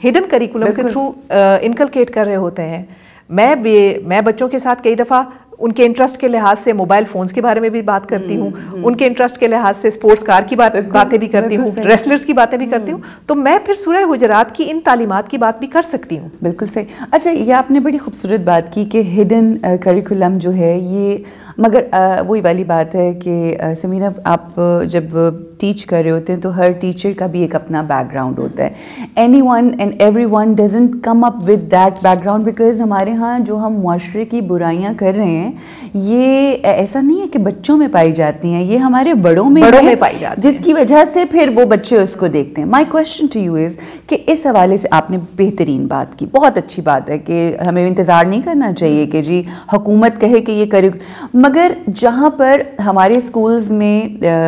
ہڈن کریکولم کے تھرو انکلکیٹ کر رہے ہوتے ہیں. میں بچوں کے ساتھ کئی دفعہ ان کے انٹرسٹ کے لحاظ سے موبائل فونز کے بارے میں بھی بات کرتی ہوں, ان کے انٹرسٹ کے لحاظ سے اسپورٹس کار کی باتیں بھی کرتی ہوں, ریسلرز کی باتیں بھی کرتی ہوں, تو میں پھر سورہ حجرات کی ان تعلیمات کی بات بھی کر سکتی ہوں. بالکل صحیح. اچھا, یہ آپ نے بڑی خوبصورت بات کی کہ ہڈن کریکولم جو ہے یہ, مگر وہی والی بات ہے کہ سمیرہ آپ جب ٹیچ کر رہے ہوتے ہیں تو ہر ٹیچر کا بھی ایک اپنا بیک گراؤنڈ ہوتا ہے. Any one and every one doesn't come up with that back ground, because ہمارے ہاں جو ہم معاشرے کی برائیاں کر رہے ہیں یہ ایسا نہیں ہے کہ بچوں میں پائی جاتی ہیں, یہ ہمارے بڑوں میں پائی جاتی ہیں, جس کی وجہ سے پھر وہ بچے اس کو دیکھتے ہیں. مائی کوشچن ٹو یو از کہ اس حوالے سے آپ نے بہترین بات کی, بہت اچھی بات ہے کہ ہمیں انتظار نہیں کرنا چاہیے کہ جی حکومت کہے کہ یہ کرے, مگر جہاں پر ہمارے اسکولز میں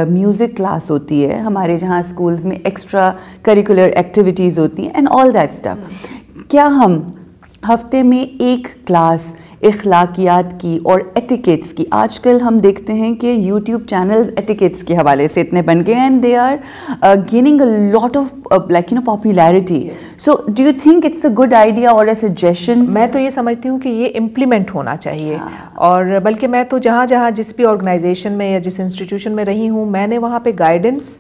میوزک کلاس ہوتی ہے, ہمارے جہاں اسکولز میں ایکسٹرا کریکولر ایکٹیویٹیز ہوتی ہیں اینڈ آل دیٹ اسٹف, کیا ہم ہفتے میں ایک کلاس اخلاقیات کی اور ایٹیکیٹس کی, آج کل ہم دیکھتے ہیں کہ یوٹیوب چینلز ایٹیکیٹس کے حوالے سے اتنے بن گئے and they are gaining a lot of like popularity, so do you think it's a good idea اور اے سجیشن؟ میں تو یہ سمجھتی ہوں کہ یہ امپلیمنٹ ہونا چاہیے, اور بلکہ میں تو جہاں جہاں جس بھی آرگنائزیشن میں یا جس انسٹیٹیوشن میں رہی ہوں میں نے وہاں پہ گائیڈنس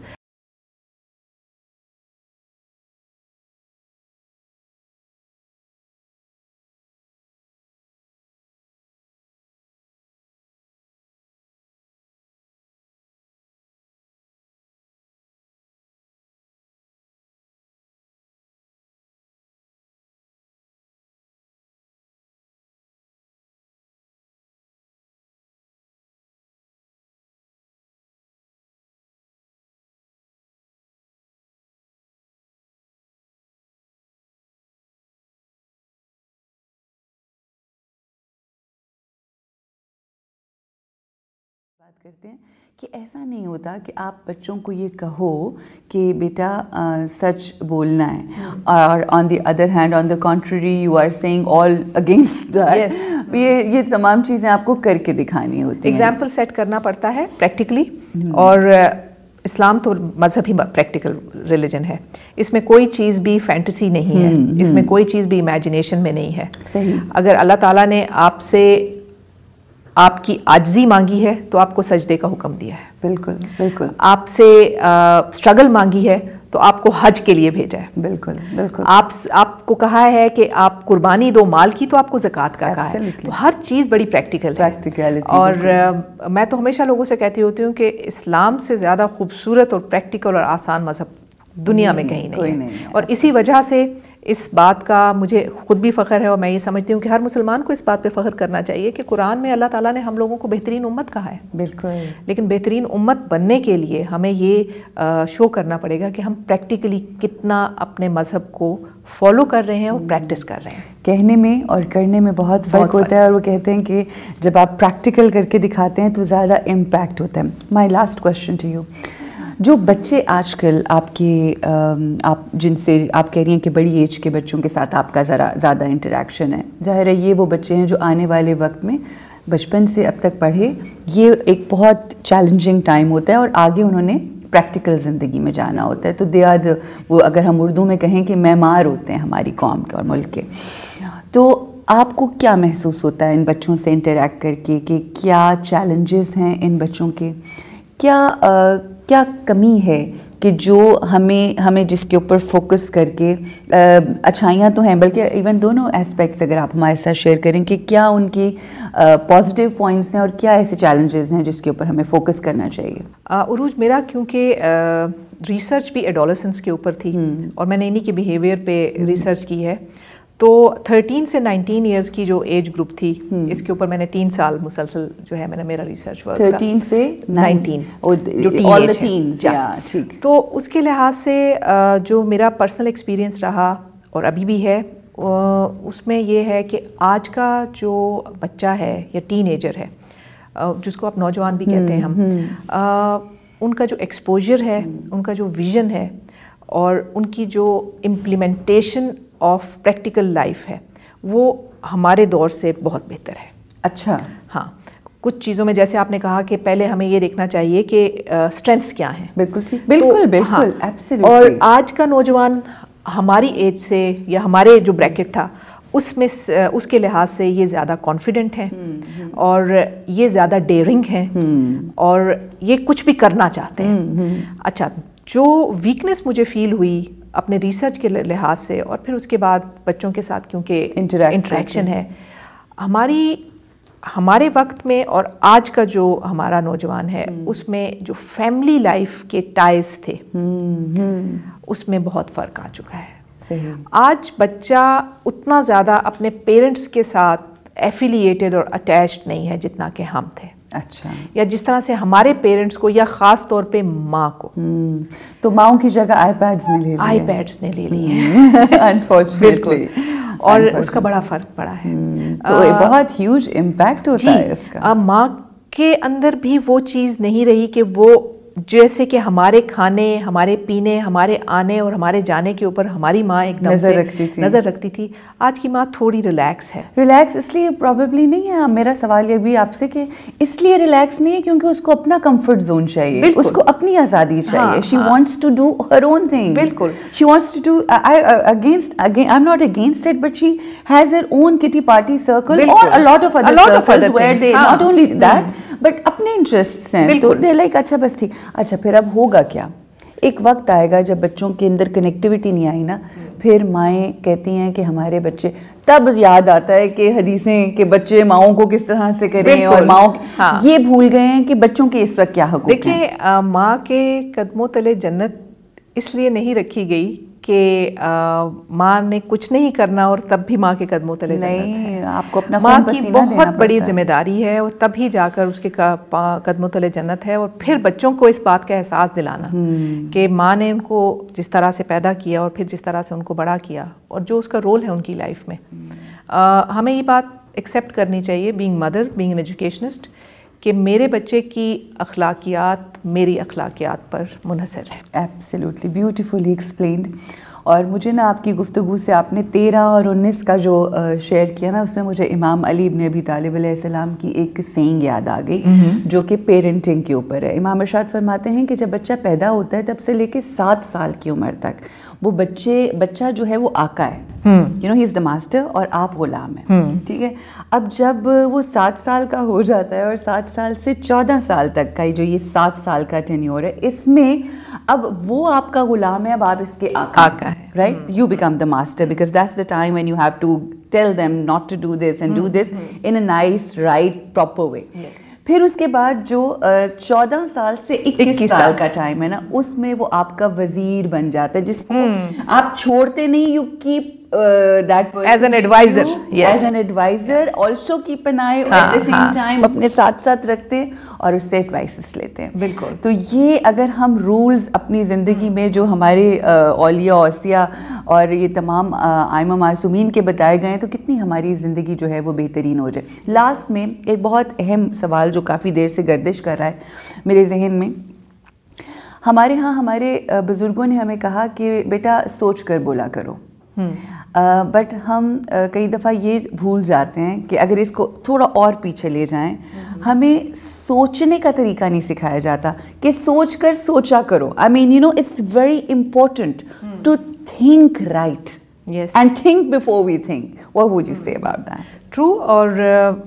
بات کرتے ہیں کہ ایسا نہیں ہوتا کہ آپ بچوں کو یہ کہو کہ بیٹا سچ بولنا ہے اور on the other hand on the country you are seeing all against that. یہ تمام چیزیں آپ کو کر کے دکھانی ہوتی ہیں. ایگزامپل سیٹ کرنا پڑتا ہے پریکٹیکلی. اور اسلام تو مذہب ہی پریکٹیکل ریلیجن ہے. اس میں کوئی چیز بھی فینٹیسی نہیں ہے, اس میں کوئی چیز بھی امیجنیشن میں نہیں ہے. صحیح. اگر اللہ تعالیٰ نے آپ سے آپ کی عاجزی مانگی ہے تو آپ کو سجدے کا حکم دیا ہے. بالکل بالکل. آپ سے اسٹرگل مانگی ہے تو آپ کو حج کے لیے بھیجا ہے. بالکل بالکل. آپ کو کہا ہے کہ آپ قربانی دو مال کی تو آپ کو زکوٰۃ کا کہا ہے. تو ہر چیز بڑی پریکٹیکل ہے. اور میں تو ہمیشہ لوگوں سے کہتی ہوتی ہوں کہ اسلام سے زیادہ خوبصورت اور پریکٹیکل اور آسان مذہب دنیا میں کہیں نہیں ہے. اور اسی وجہ سے اس بات کا مجھے خود بھی فخر ہے اور میں یہ سمجھتی ہوں کہ ہر مسلمان کو اس بات پہ فخر کرنا چاہیے کہ قرآن میں اللہ تعالیٰ نے ہم لوگوں کو بہترین امت کہا ہے. بالکل. لیکن بہترین امت بننے کے لیے ہمیں یہ شو کرنا پڑے گا کہ ہم پریکٹیکلی کتنا اپنے مذہب کو فالو کر رہے ہیں اور پریکٹس کر رہے ہیں. کہنے میں اور کرنے میں بہت فرق ہوتا ہے. اور وہ کہتے ہیں کہ جب آپ پریکٹیکل کر کے دکھاتے ہیں تو زیادہ امپیکٹ ہوتا ہے. My last question to you, جو بچے آج کل آپ کے آپ جن سے آپ کہہ رہی ہیں کہ بڑی ایج کے بچوں کے ساتھ آپ کا ذرا زیادہ انٹریکشن ہے, ظاہر ہے یہ وہ بچے ہیں جو آنے والے وقت میں بچپن سے اب تک پڑھے, یہ ایک بہت چیلنجنگ ٹائم ہوتا ہے اور آگے انہوں نے پریکٹیکل زندگی میں جانا ہوتا ہے. تو دے آر وہ اگر ہم اردو میں کہیں کہ معمار ہوتے ہیں ہماری قوم کے اور ملک کے. تو آپ کو کیا محسوس ہوتا ہے ان بچوں سے انٹریکٹ کر کے کہ کیا چیلنجز ہیں ان بچوں کے, کیا کمی ہے کہ جو ہمیں جس کے اوپر فوکس کر کے اچھائیاں تو ہیں بلکہ ایون دونوں اسپیکٹس اگر آپ ہمارے ساتھ شیئر کریں کہ کیا ان کی پازیٹیو پوائنٹس ہیں اور کیا ایسے چیلنجز ہیں جس کے اوپر ہمیں فوکس کرنا چاہیے. عروج, میرا کیونکہ ریسرچ بھی ایڈولسنس کے اوپر تھی اور میں نے انہی کے بیہیویئر پہ ریسرچ کی ہے, تو 13 سے 19 ایئرس کی جو ایج گروپ تھی اس کے اوپر میں نے 3 سال مسلسل جو ہے میں نے میرا ریسرچ ورک 13 سے 19 all the teens. تو اس کے لحاظ سے جو میرا پرسنل ایکسپیرینس رہا اور ابھی بھی ہے اس میں یہ ہے کہ آج کا جو بچہ ہے یا ٹین ایجر ہے جس کو آپ نوجوان بھی کہتے ہیں ہم, ان کا جو ایکسپوجر ہے, ان کا جو ویژن ہے اور ان کی جو امپلیمنٹیشن آف پریکٹیکل لائف ہے وہ ہمارے دور سے بہت بہتر ہے. اچھا. ہاں, کچھ چیزوں میں جیسے آپ نے کہا کہ پہلے ہمیں یہ دیکھنا چاہیے کہ اسٹرینتھس کیا ہیں. بالکل ٹھیک, بالکل بالکل ایبسلیٹلی. اور آج کا نوجوان ہماری ایج سے یا ہمارے جو بریکٹ تھا اس میں اس کے لحاظ سے یہ زیادہ کانفیڈنٹ ہیں اور یہ زیادہ ڈیئرنگ ہیں اور یہ کچھ بھی کرنا چاہتے ہیں. اچھا, جو ویکنس مجھے فیل ہوئی اپنے ریسرچ کے لحاظ سے اور پھر اس کے بعد بچوں کے ساتھ کیونکہ انٹریکشن ہے ہمارے وقت میں اور آج کا جو ہمارا نوجوان ہے اس میں جو فیملی لائف کے ٹائز تھے اس میں بہت فرق آ چکا ہے. صحیح. آج بچہ اتنا زیادہ اپنے پیرنٹس کے ساتھ ایفیلیٹڈ اور اٹیچڈ نہیں ہے جتنا کہ ہم تھے. اچھا. یا جس طرح سے ہمارے پیرنٹس کو یا خاص طور پہ ماں کو, تو ماؤں کی جگہ آئی پیڈز نے لے لی ہے انفارچونیٹلی, اور اس کا بڑا فرق پڑا ہے. تو بہت ہیوج امپیکٹ ہوتا ہے اس کا. ماں کے اندر بھی وہ چیز نہیں رہی کہ وہ جیسے کہ ہمارے کھانے, ہمارے پینے, ہمارے آنے اور ہمارے جانے کے اوپر ہماری ماں ایک دم سے نظر رکھتی تھی. آج کی ماں تھوڑی ریلیکس ہے. ریلیکس اس لیے پرابیبلی نہیں ہے. میرا سوال یہ بھی آپ سے کہ اس لیے ریلیکس نہیں ہے کیونکہ اس کو اپنا کمفرٹ زون چاہیے, اس کو اپنی آزادی چاہیے. She wants to do her own thing. بالکل. She wants to do, I am not against it, but she has her own kitty party circle اور a lot of other circles where they not only that but اپنے انٹرسٹس ہیں. تو دے لائک اچھا بس ٹھیک. اچھا, پھر اب ہوگا کیا؟ ایک وقت آئے گا جب بچوں کے اندر کنیکٹیوٹی نہیں آئی نا, پھر مائیں کہتی ہیں کہ ہمارے بچے, تب یاد آتا ہے کہ حدیثیں کہ بچے ماؤں کو کس طرح سے کریں اور ماؤں یہ بھول گئے ہیں کہ بچوں کے اس وقت کیا حقوق ہیں. دیکھیں, ماں کے قدموں تلے جنت اس لیے نہیں رکھی گئی کہ ماں نے کچھ نہیں کرنا اور تب بھی ماں کے قدموں تلے جنت ہے. آپ کو اپنا ماں کی بہت بڑی ذمہ داری ہے اور تب ہی جا کر اس کے قدموں تلے جنت ہے. اور پھر بچوں کو اس بات کا احساس دلانا کہ ماں نے ان کو جس طرح سے پیدا کیا اور پھر جس طرح سے ان کو بڑا کیا اور جو اس کا رول ہے ان کی لائف میں, ہمیں یہ بات ایکسیپٹ کرنی چاہیے being mother, being an educationist, کہ میرے بچے کی اخلاقیات میری اخلاقیات پر منحصر ہے. Absolutely beautifully explained. اور مجھے نا آپ کی گفتگو سے آپ نے 13 اور 19 کا جو شیئر کیا نا، اس میں مجھے امام علی ابن ابی طالب علیہ السلام کی ایک سینگ یاد آ گئی جو کہ پیرنٹنگ کے اوپر ہے. امام ارشاد فرماتے ہیں کہ جب بچہ پیدا ہوتا ہے تب سے لے کے 7 سال کی عمر تک وہ بچہ جو ہے وہ آقا ہے، you know he is the master اور آپ غلام ہیں. ٹھیک ہے. اب جب وہ 7 سال کا ہو جاتا ہے اور 7 سال سے 14 سال تک کا جو یہ 7 سال کا ٹینیور ہے، اس میں اب وہ آپ کا غلام ہے، اب آپ اس کے آقا ہیں. Right? You become the master because that's the time when you have to tell them not to do this and do this in a nice, right, proper way. پھر اس کے بعد جو 14 سال سے 21 سال کا ٹائم ہے نا، اس میں وہ آپ کا وزیر بن جاتا ہے، جس کو آپ چھوڑتے نہیں. You keep that person as an advisor, yes, as an advisor, also keep an eye at the same time اپنے ساتھ رکھتے ہیں اور اس سے ایڈوائسز لیتے ہیں. بالکل. تو یہ اگر ہم رولز اپنی زندگی میں جو ہمارے اولیاء اوصیاء اور یہ تمام ائمہ معصومین کے بتائے گئے ہیں تو کتنی ہماری زندگی جو ہے وہ بہترین ہو جائے. لاسٹ میں ایک بہت اہم سوال جو کافی دیر سے گردش کر رہا ہے میرے ذہن میں. ہمارے ہاں ہمارے بزرگوں نے ہمیں کہا کہ بیٹا سوچ کر بولا کرو، بٹ ہم کئی دفعہ یہ بھول جاتے ہیں کہ اگر اس کو تھوڑا اور پیچھے لے جائیں، ہمیں سوچنے کا طریقہ نہیں سکھایا جاتا کہ سوچ کر سوچا کرو. I mean you know it's very important to think right and think before we think. What would you say about that? True. اور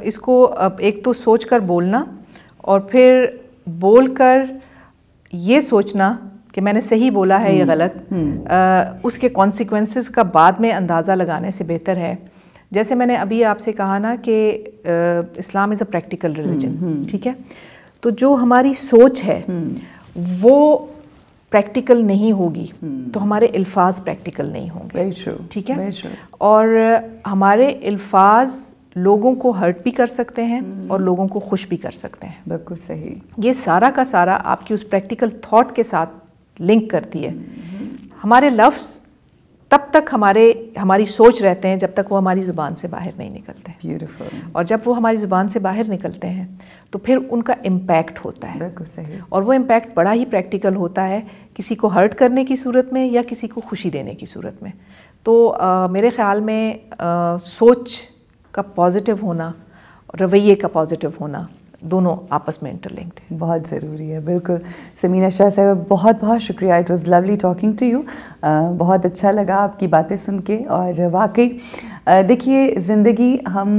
اس کو ایک تو سوچ کر بولنا اور پھر بول کر یہ سوچنا کہ میں نے صحیح بولا ہے یا غلط، اس کے کانسیکوینسز کا بعد میں اندازہ لگانے سے بہتر ہے. جیسے میں نے ابھی آپ سے کہا نا کہ اسلام از اے پریکٹیکل ریلیجن، ٹھیک ہے. تو جو ہماری سوچ ہے وہ پریکٹیکل نہیں ہوگی تو ہمارے الفاظ پریکٹیکل نہیں ہوں گے. ٹھیک ہے. اور ہمارے الفاظ لوگوں کو ہرٹ بھی کر سکتے ہیں اور لوگوں کو خوش بھی کر سکتے ہیں. بالکل صحیح. یہ سارا کا سارا آپ کی اس پریکٹیکل تھاٹ کے ساتھ لنک کرتی ہے. ہمارے لفظ تب تک ہماری سوچ رہتے ہیں جب تک وہ ہماری زبان سے باہر نہیں نکلتے. بیوٹیفل. اور جب وہ ہماری زبان سے باہر نکلتے ہیں تو پھر ان کا امپیکٹ ہوتا ہے. بالکل صحیح. اور وہ امپیکٹ بڑا ہی پریکٹیکل ہوتا ہے، کسی کو ہرٹ کرنے کی صورت میں یا کسی کو خوشی دینے کی صورت میں. تو میرے خیال میں سوچ کا پازیٹیو ہونا، رویے کا پازیٹیو ہونا، دونوں آپس میں انٹر لنکڈ ہیں. بہت ضروری ہے. بالکل. سمینہ شاہ صاحب بہت بہت شکریہ. It was lovely talking to you. بہت اچھا لگا آپ کی باتیں سن کے. اور واقعی دیکھیے زندگی ہم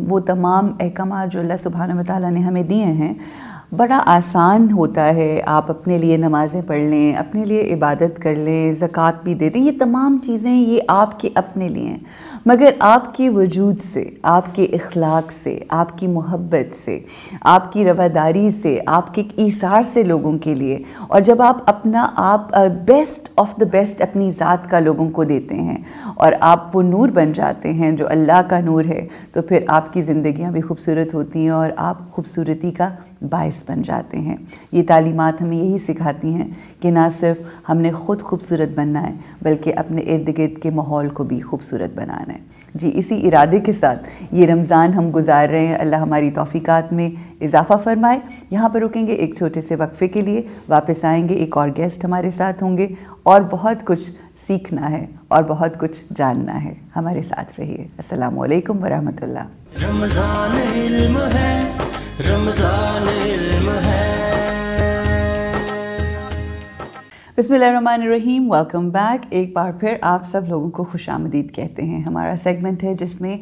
وہ تمام احکامات جو اللہ سبحانہ و تعالیٰ نے ہمیں دیے ہیں بڑا آسان ہوتا ہے. آپ اپنے لیے نمازیں پڑھ لیں، اپنے لیے عبادت کر لیں، زکوٰۃ بھی دے دیں، یہ تمام چیزیں یہ آپ کے اپنے لیے ہیں. مگر آپ کے وجود سے، آپ کے اخلاق سے، آپ کی محبت سے، آپ کی رواداری سے، آپ کے ایثار سے لوگوں کے لیے، اور جب آپ بیسٹ آف دا بیسٹ اپنی ذات کا لوگوں کو دیتے ہیں اور آپ وہ نور بن جاتے ہیں جو اللہ کا نور ہے، تو پھر آپ کی زندگیاں بھی خوبصورت ہوتی ہیں اور آپ خوبصورتی کا باعث بن جاتے ہیں. یہ تعلیمات ہمیں یہی سکھاتی ہیں کہ نہ صرف ہم نے خود خوبصورت بننا ہے بلکہ اپنے ارد گرد کے ماحول کو بھی خوبصورت بنانا ہے. جی اسی ارادے کے ساتھ یہ رمضان ہم گزار رہے ہیں. اللہ ہماری توفیقات میں اضافہ فرمائے. یہاں پر رکیں گے ایک چھوٹے سے وقفے کے لیے، واپس آئیں گے، ایک اور گیسٹ ہمارے ساتھ ہوں گے اور بہت کچھ سیکھنا ہے اور بہت کچھ جاننا ہے. ہمارے ساتھ رہیے. السلام علیکم ورحمۃ اللہ. رمضان علم ہے، رمضان علم ہے. بسم اللہ الرحمن الرحیم. Welcome back. ایک بار پھر آپ سب لوگوں کو خوش آمدید کہتے ہیں. ہمارا سیگمنٹ ہے جس میں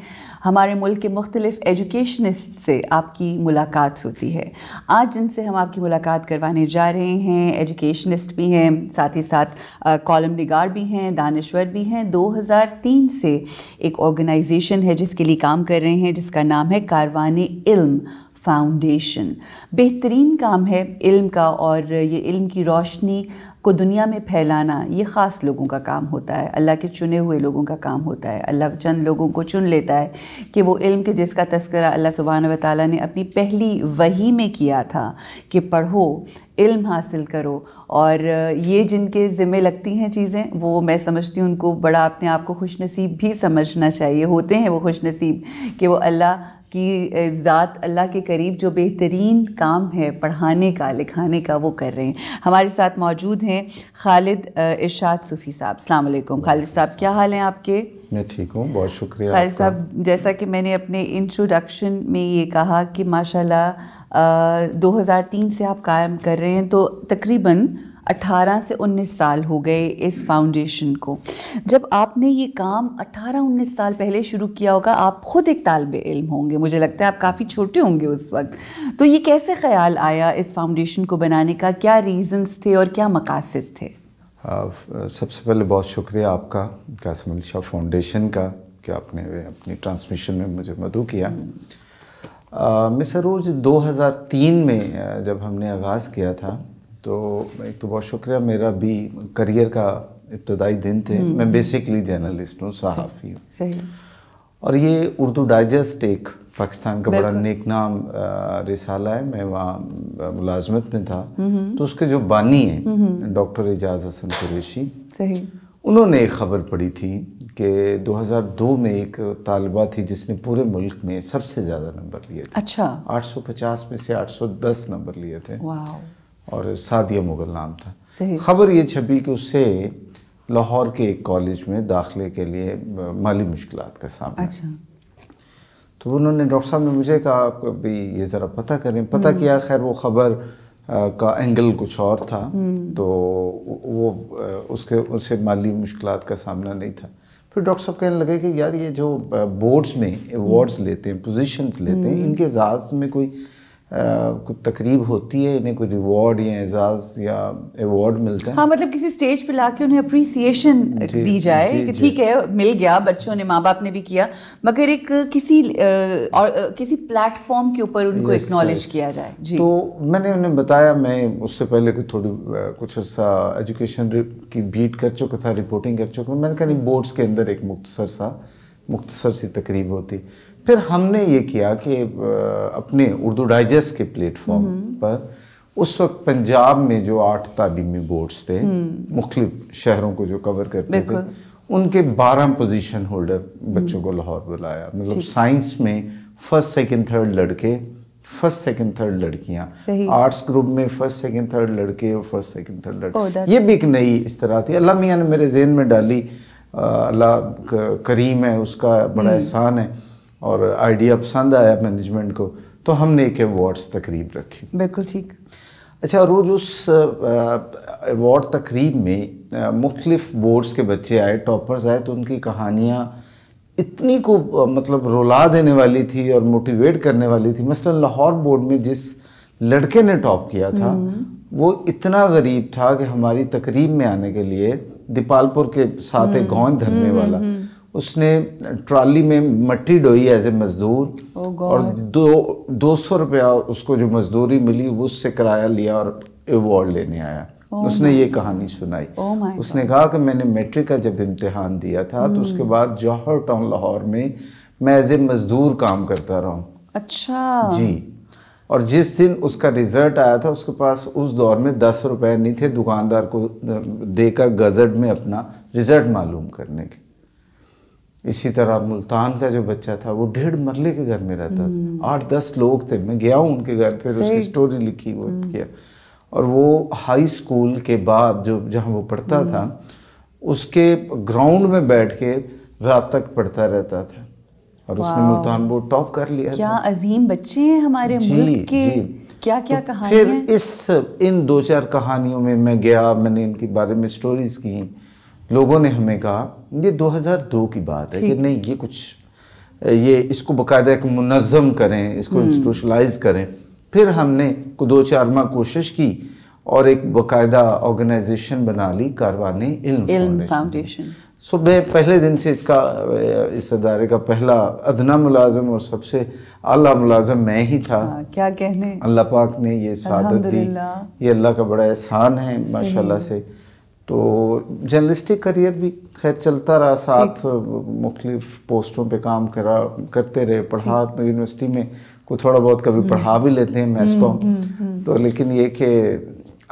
ہمارے ملک کے مختلف ایجوکیشنسٹ سے آپ کی ملاقات ہوتی ہے. آج جن سے ہم آپ کی ملاقات کروانے جا رہے ہیں ایجوکیشنسٹ بھی ہیں، ساتھ ہی ساتھ کالم نگار بھی ہیں، دانشور بھی ہیں. 2003 سے ایک آرگنائزیشن ہے جس کے لیے کام کر رہے ہیں جس کا نام ہے کاروان علم فاؤنڈیشن. بہترین کام ہے علم کا، اور یہ علم کی روشنی کو دنیا میں پھیلانا یہ خاص لوگوں کا کام ہوتا ہے، اللہ کے چنے ہوئے لوگوں کا کام ہوتا ہے. اللہ چند لوگوں کو چن لیتا ہے کہ وہ علم کے جس کا تذکرہ اللہ سبحانہ و تعالیٰ نے اپنی پہلی وحی میں کیا تھا کہ پڑھو، علم حاصل کرو. اور یہ جن کے ذمہ لگتی ہیں چیزیں، وہ میں سمجھتی ہوں ان کو بڑا اپنے آپ کو خوش نصیب بھی سمجھنا چاہیے. ہوتے ہیں وہ خوش نصیب کہ وہ اللہ کی ذات اللہ کے قریب جو بہترین کام ہے پڑھانے کا لکھانے کا وہ کر رہے ہیں. ہمارے ساتھ موجود ہیں خالد ارشاد صوفی صاحب. السلام علیکم خالد صاحب, کیا حال ہیں آپ کے؟ میں ٹھیک ہوں, بہت شکریہ. خالد صاحب, جیسا کہ میں نے اپنے انٹروڈکشن میں یہ کہا کہ ماشاءاللہ 2003 سے آپ قائم کر رہے ہیں, تو تقریباً 18 سے 19 سال ہو گئے اس فاؤنڈیشن کو. جب آپ نے یہ کام 18-19 سال پہلے شروع کیا ہوگا, آپ خود ایک طالب علم ہوں گے, مجھے لگتا ہے آپ کافی چھوٹے ہوں گے اس وقت, تو یہ کیسے خیال آیا اس فاؤنڈیشن کو بنانے کا؟ کیا ریزنز تھے اور کیا مقاصد تھے؟ سب سے پہلے بہت شکریہ آپ کا قاسم علی شاہ فاؤنڈیشن کا کہ آپ نے اپنی ٹرانسمیشن میں مجھے مدعو کیا. مس عروج 2003 میں جب ہم نے آغاز کیا تھا تو ایک تو بہت شکریہ, میرا بھی کریئر کا ابتدائی دن تھے. میں بیسکلی جرنلسٹ ہوں, صحافی ہوں. صحیح. اور یہ اردو ڈائجسٹ ایک پاکستان کا بڑا نیک نام رسالہ ہے. میں وہاں ملازمت میں تھا, تو اس کے جو بانی ہیں ڈاکٹر اعجاز حسن قریشی, صحیح, انہوں نے ایک خبر پڑھی تھی کہ 2002 میں ایک طالبہ تھی جس نے پورے ملک میں سب سے زیادہ نمبر لیے تھے. اچھا. 850 میں سے 810 نمبر لیے تھے. واو. اور سعدیہ مغل نام تھا. صحیح. خبر یہ چھپی کہ اس سے لاہور کے ایک کالج میں داخلے کے لیے مالی مشکلات کا سامنا. اچھا. تو انہوں نے ڈاکٹر صاحب نے مجھے کہا کہ یہ ذرا پتہ کریں. پتہ کیا, خیر وہ خبر کا اینگل کچھ اور تھا, تو وہ اسے مالی مشکلات کا سامنا نہیں تھا. پھر ڈاکٹر صاحب کہنے لگے کہ یار یہ جو بورڈز میں ایوارڈز لیتے ہیں, پوزیشنز لیتے ہیں, ان کے اعزاز میں کوئی تقریب ہوتی ہے, انہیں کوئی ریوارڈ یا اعزاز یا ایوارڈ ملتا ہے؟ ہاں, مطلب کسی سٹیج پہ لا کے انہیں اپریسیشن دی جائے کہ ٹھیک ہے مل گیا, بچوں نے ماں باپ نے بھی کیا, مگر ایک کسی پلیٹ فارم کے اوپر ان کو اکنالج کیا جائے. جی. تو میں نے انہیں بتایا, میں اس سے پہلے کچھ عرصہ ایجوکیشن کی بیٹ کر چکا تھا, رپورٹنگ کر چکا. میں نے کہا نہیں, بورڈز کے اندر ایک مختصر سی تقریب ہوتی. پھر ہم نے یہ کیا کہ اپنے اردو ڈائجسٹ کے پلیٹ فارم پر اس وقت پنجاب میں جو 8 تعلیمی بورڈز تھے مختلف شہروں کو جو کور کرتے تھے, ان کے 12 پوزیشن ہولڈر بچوں کو لاہور بلایا. مطلب سائنس میں 1st, 2nd, 3rd لڑکے, 1st, 2nd, 3rd لڑکیاں, آرٹس گروپ میں 1st, 2nd, 3rd لڑکے اور 1st, 2nd, 3rd لڑکے. یہ بھی ایک نئی اس طرح تھی. اللہ میاں نے میرے ذہن میں ڈالی, اللہ کریم ہے, اس کا بڑا احسان ہے, اور آئیڈیا پسند آیا مینجمنٹ کو, تو ہم نے ایک ایوارڈز تقریب رکھی. بالکل ٹھیک. اچھا, روز اس ایوارڈ تقریب میں مختلف بورڈز کے بچے آئے, ٹاپرز آئے, تو ان کی کہانیاں اتنی کو مطلب رلا دینے والی تھی اور موٹیویٹ کرنے والی تھی. مثلا لاہور بورڈ میں جس لڑکے نے ٹاپ کیا تھا وہ اتنا غریب تھا کہ ہماری تقریب میں آنے کے لیے دیپالپور کے ساتھ ایک گاؤں دھرنے والا, اس نے ٹرالی میں مٹی ڈوئی ایز اے مزدور, اور 200 روپیہ اس کو جو مزدوری ملی وہ اس سے کرایہ لیا اور ایوارڈ لینے آیا. اس نے یہ کہانی سنائی. اس نے کہا کہ میں نے میٹرک کا جب امتحان دیا تھا تو اس کے بعد جوہر ٹاؤن لاہور میں ایز اے مزدور کام کرتا رہا ہوں. اچھا. جی. اور جس دن اس کا رزلٹ آیا تھا اس کے پاس اس دور میں 10 روپے نہیں تھے دکاندار کو دے کر گزٹ میں اپنا رزلٹ معلوم کرنے کے. اسی طرح ملتان کا جو بچہ تھا وہ 1.5 مرلے کے گھر میں رہتا تھا, 8-10 لوگ تھے. میں گیا ہوں ان کے گھر, پھر اس کی سٹوری لکھی, وہ کیا. اور وہ ہائی اسکول کے بعد جہاں وہ پڑھتا تھا اس کے گراؤنڈ میں بیٹھ کے رات تک پڑھتا رہتا تھا, اور اس نے ملتان بورڈ ٹاپ کر لیا. کیا عظیم بچے ہیں ہمارے ملک کے. کیا کیا کہانیاں. پھر ان 2-4 کہانیوں میں میں گیا, میں نے ان کے بارے میں سٹوریز کی. لوگوں نے ہمیں کہا یہ 2002 کی بات ہے کہ نہیں, یہ کچھ اس کو باقاعدہ ایک منظم کریں, اس کو انسٹیٹیوشنلائز کریں. پھر ہم نے 2-4 ماہ کوشش کی اور ایک باقاعدہ آرگنائزیشن بنا لی, کاروان علم فاؤنڈیشن. میں پہلے دن سے اس ادارے کا پہلا ادنا ملازم اور سب سے اعلیٰ ملازم میں ہی تھا. کیا کہنے, اللہ پاک نے یہ سعادت دی, یہ اللہ کا بڑا احسان ہے ماشاءاللہ سے. تو جرنلسٹک کریئر بھی خیر چلتا رہا, ساتھ مختلف پوسٹوں پہ کام کرتے رہے. پڑھا یونیورسٹی میں کوئی تھوڑا بہت کبھی پڑھا بھی لیتے ہیں میس کو, تو لیکن یہ کہ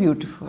beautiful.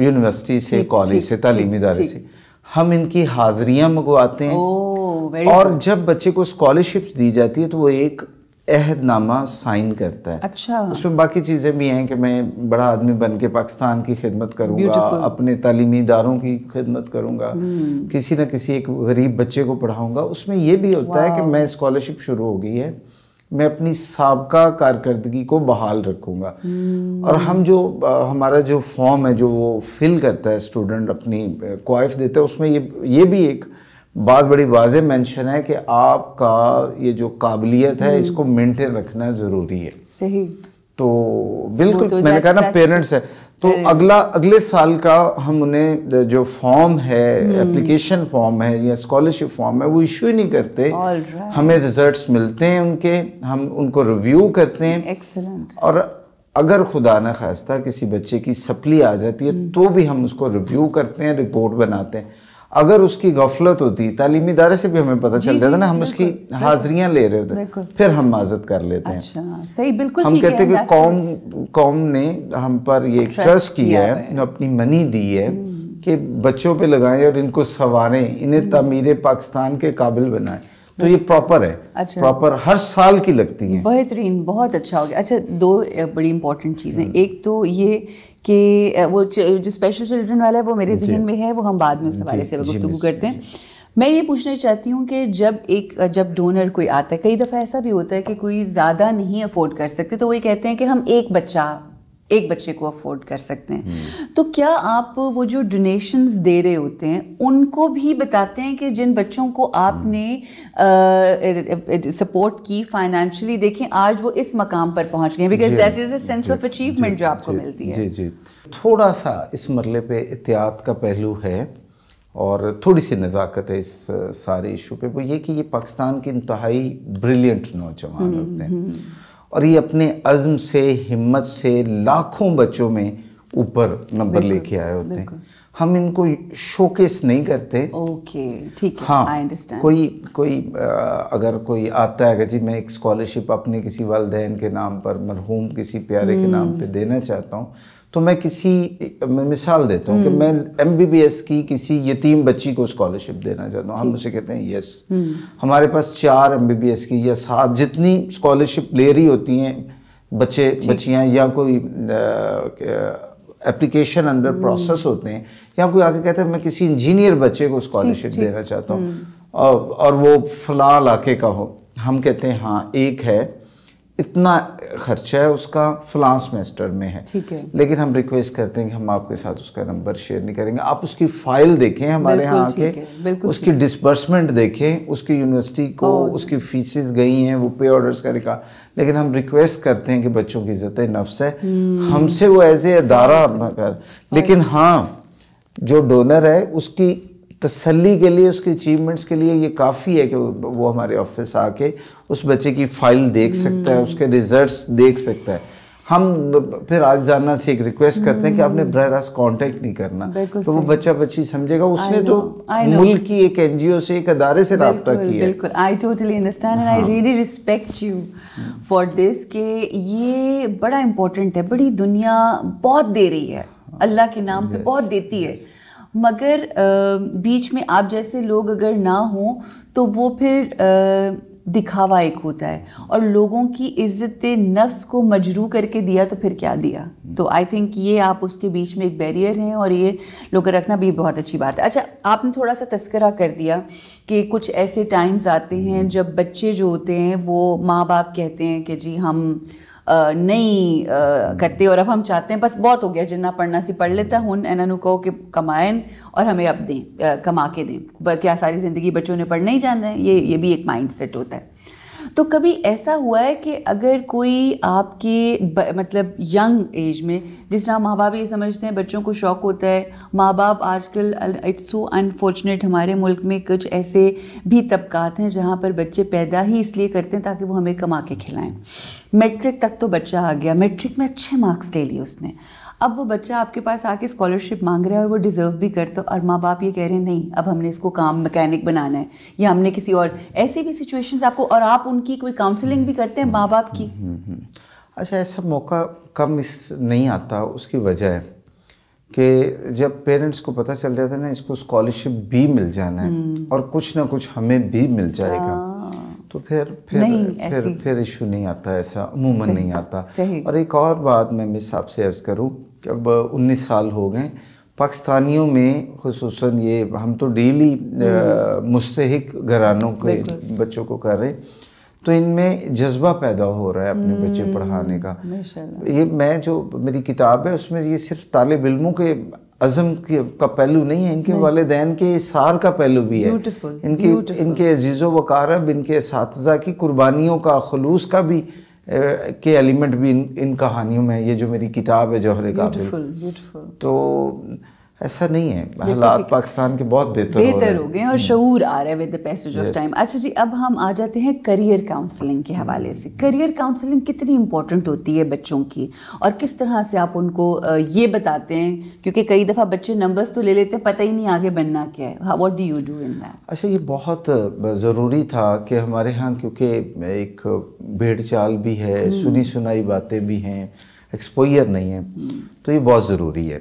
یونیورسٹی سے, کالج سے, تعلیمی ادارے سے, ہم ان کی حاضریاں منگواتے ہیں, اور جب بچے کو اسکالرشپس دی جاتی ہے تو وہ ایک عہد نامہ سائن کرتا ہے. اچھا. اس میں باقی چیزیں بھی ہیں کہ میں بڑا آدمی بن کے پاکستان کی خدمت کروں گا, اپنے تعلیمی اداروں کی خدمت کروں گا, کسی نہ کسی ایک غریب بچے کو پڑھاؤں گا. اس میں یہ بھی ہوتا ہے کہ میں اسکالرشپ شروع ہو گئی ہے, میں اپنی سابقہ کارکردگی کو بحال رکھوں گا. اور ہم جو ہمارا جو فارم ہے جو وہ فل کرتا ہے اسٹوڈنٹ, اپنی کوائف دیتا ہے, اس میں یہ بھی ایک بات بڑی واضح مینشن ہے کہ آپ کا یہ جو قابلیت ہے اس کو مینٹین رکھنا ضروری ہے. صحیح. تو بالکل میں نے کہا نا پیرنٹس ہے, تو اگلے سال کا ہم انہیں جو فارم ہے, اپلیکیشن فارم ہے یا اسکالرشپ فارم ہے, وہ ایشو ہی نہیں کرتے. ہمیں ریزلٹس ملتے ہیں ان کے, ہم ان کو ریویو کرتے ہیں. ایکسلنٹ. اور اگر خدا نہ خواستہ کسی بچے کی سپلی آ جاتی ہے تو بھی ہم اس کو ریویو کرتے ہیں, رپورٹ بناتے ہیں. اگر اس کی غفلت ہوتی, تعلیمی ادارے سے بھی ہمیں پتہ چل جاتا ہے نا, ہم اس کی حاضریاں لے رہے ہوتے, پھر ہم معذرت کر لیتے ہیں. اچھا صحیح, بالکل. ہم کہتے ہیں کہ قوم نے ہم پر یہ ٹرسٹ کیا ہے, اپنی منی دی ہے کہ بچوں پہ لگائیں اور ان کو سنواریں, انہیں تعمیر پاکستان کے قابل بنائیں. تو یہ پراپر ہے, پراپر ہر سال کی لگتی ہیں. بہترین, بہت اچھا ہو گیا. اچھا, دو بڑی امپورٹنٹ چیزیں. ایک تو یہ کہ وہ جو اسپیشل چلڈرن والا ہے وہ میرے ذہن میں ہے, وہ ہم بعد میں اس حوالے سے گفتگو کرتے ہیں. میں یہ پوچھنا چاہتی ہوں کہ جب ڈونر کوئی آتا ہے, کئی دفعہ ایسا بھی ہوتا ہے کہ کوئی زیادہ نہیں افورڈ کر سکتے, تو وہ یہ کہتے ہیں کہ ہم ایک بچے کو افورڈ کر سکتے ہیں. تو کیا آپ وہ جو ڈونیشنز دے رہے ہوتے ہیں ان کو بھی بتاتے ہیں کہ جن بچوں کو آپ نے سپورٹ کی فائنینشلی, دیکھیں آج وہ اس مقام پر پہنچ گئے, because that is a sense of achievement جو آپ کو ملتی ہے. جی, تھوڑا سا اس مرحلے پہ احتیاط کا پہلو ہے اور تھوڑی سی نزاکت ہے اس سارے ایشو پہ. وہ یہ کہ یہ پاکستان کے انتہائی بریلینٹ نوجوان ہوتے ہیں, اور یہ اپنے عزم سے, ہمت سے لاکھوں بچوں میں اوپر نمبر لے کے آئے ہوتے ہیں. ہم ان کو شوکیس نہیں کرتے. اوکے, ٹھیک ہے, ہاں, آئی انڈرسٹینڈ. کوئی اگر کوئی آتا ہے کہ جی میں ایک اسکالرشپ اپنے کسی والدین کے نام پر, مرحوم کسی پیارے کے نام پہ دینا چاہتا ہوں, تو میں مثال دیتا ہوں کہ میں MBBS کی کسی یتیم بچی کو اسکالرشپ دینا چاہتا ہوں. ہم اسے کہتے ہیں یس, ہمارے پاس 4 MBBS کی یا 7 جتنی اسکالرشپ لے رہی ہوتی ہیں بچیاں, یا کوئی اپلیکیشن انڈر پروسیس ہوتے ہیں, یا کوئی آگے کہتا ہے میں کسی انجینئر بچے کو اسکالرشپ دینا چاہتا ہوں اور وہ فلاں علاقے کا ہو, ہم کہتے ہیں ہاں ایک ہے, اتنا خرچہ ہے اس کا, فلاں سیمسٹر میں ہے, لیکن ہم ریکویسٹ کرتے ہیں کہ ہم آپ کے ساتھ اس کا نمبر شیئر نہیں کریں گے. آپ اس کی فائل دیکھیں ہمارے ہاں آ کے, اس کی ڈسبرسمنٹ دیکھیں, اس کی یونیورسٹی کو اس کی فیسز گئی ہیں, وہ پے آرڈرز کا ریکارڈ. لیکن ہم ریکویسٹ کرتے ہیں کہ بچوں کی عزت نفس ہے, ہم سے وہ ایز اے ادارہ کر, لیکن ہاں جو ڈونر ہے اس کی تسلی کے لیے, اس کے اچیومنٹس کے لیے یہ کافی ہے کہ وہ ہمارے آفس آ کے اس بچے کی فائل دیکھ سکتا ہے, اس کے ریزلٹس دیکھ سکتا ہے. ہم پھر عاجزانہ سے ایک ریکویسٹ کرتے ہیں کہ آپ نے براہ راست کانٹیکٹ نہیں کرنا, تو وہ بچہ بچی سمجھے گا اس نے تو ملک کی ایک NGO سے, ایک ادارے سے رابطہ کیا ہے. بالکل, I totally understand and I really respect you for this, کہ یہ بڑا امپورٹنٹ ہے. بڑی دنیا بہت دے رہی ہے, اللہ کے نام پہ بہت دیتی ہے, مگر بیچ میں آپ جیسے لوگ اگر نہ ہوں تو وہ پھر دکھاوا ایک ہوتا ہے, اور لوگوں کی عزت نفس کو مجروح کر کے دیا تو پھر کیا دیا. تو آئی تھنک یہ آپ اس کے بیچ میں ایک بیریئر ہیں, اور یہ لوگ رکھنا بھی بہت اچھی بات ہے. اچھا, آپ نے تھوڑا سا تذکرہ کر دیا کہ کچھ ایسے ٹائمز آتے ہیں جب بچے جو ہوتے ہیں وہ ماں باپ کہتے ہیں کہ جی ہم نہیں کرتے, اور اب ہم چاہتے ہیں بس بہت ہو گیا, جنہ پڑھنا سی پڑھ لیتا ہن انہوں کہو کہ کمائیں اور ہمیں اب دیں, کما کے دیں, کیا ساری زندگی بچوں نے پڑھنا ہی جانا ہے. یہ بھی ایک مائنڈ سیٹ ہوتا ہے. تو کبھی ایسا ہوا ہے کہ اگر کوئی آپ کے مطلب ینگ ایج میں, جس طرح ماں باپ یہ سمجھتے ہیں بچوں کو شوق ہوتا ہے, ماں باپ آج کل اٹس سو انفارچونیٹ, ہمارے ملک میں کچھ ایسے بھی طبقات ہیں جہاں پر بچے پیدا ہی اس لیے کرتے ہیں تاکہ وہ ہمیں کما کے کھلائیں. میٹرک تک تو بچہ آ گیا, میٹرک میں اچھے مارکس لے لیے اس نے, اب وہ بچہ آپ کے پاس آ کے اسکالرشپ مانگ رہا ہے اور وہ ڈیزرو بھی کرتا, اور ماں باپ یہ کہہ رہے ہیں نہیں اب ہم نے اس کو کام میکینک بنانا ہے, یا ہم نے کسی اور, ایسی بھی سچویشنز آپ کو, اور آپ ان کی کوئی کاؤنسلنگ بھی کرتے ہیں ماں باپ کی؟ اچھا, ایسا موقع کم نہیں آتا. اس کی وجہ ہے کہ جب پیرنٹس کو پتہ چل جاتا ہے نا اس کو اسکالرشپ بھی مل جانا ہے اور کچھ نہ کچھ ہمیں بھی مل جائے گا، تو پھر ایشو نہیں آتا، ایسا عموماً نہیں آتا۔ اور ایک اور بات میں مس آپ سے عرض کروں کہ اب 19 سال ہو گئے پاکستانیوں میں، خصوصاً یہ ہم تو ڈیلی مستحق گھرانوں کے بچوں کو کر رہے ہیں، تو ان میں جذبہ پیدا ہو رہا ہے اپنے بچے پڑھانے کا۔ یہ میں جو میری کتاب ہے اس میں یہ صرف طالب علموں کے عزم کا پہلو نہیں ہے، ان کے والدین کے اصرار کا پہلو بھی ہے، ان کے عزیز و وقارب، ان کے اساتذہ کی قربانیوں کا، خلوص کا بھی کے ایلیمنٹ بھی ان کہانیوں میں ہے۔ یہ جو میری کتاب ہے جوہر قابل، تو ایسا نہیں ہے، حالات پاکستان کے بہت بہتر ہو گئے اور شعور آ رہا ہے with the passage of time. اچھا جی، اب ہم آ جاتے ہیں کریئر کاؤنسلنگ کے حوالے سے۔ کریئر کاؤنسلنگ کتنی امپورٹنٹ ہوتی ہے بچوں کی، اور کس طرح سے آپ ان کو یہ بتاتے ہیں، کیونکہ کئی دفعہ بچے نمبرز تو لے لیتے ہیں، پتہ ہی نہیں آگے بننا کیا ہے۔ What do you do in that? اچھا، یہ بہت ضروری تھا کہ ہمارے ہاں، کیونکہ ایک بھیڑ چال بھی ہے، سنی سنائی باتیں بھی ہیں، ایکسپوئر نہیں ہے، تو یہ بہت ضروری ہے۔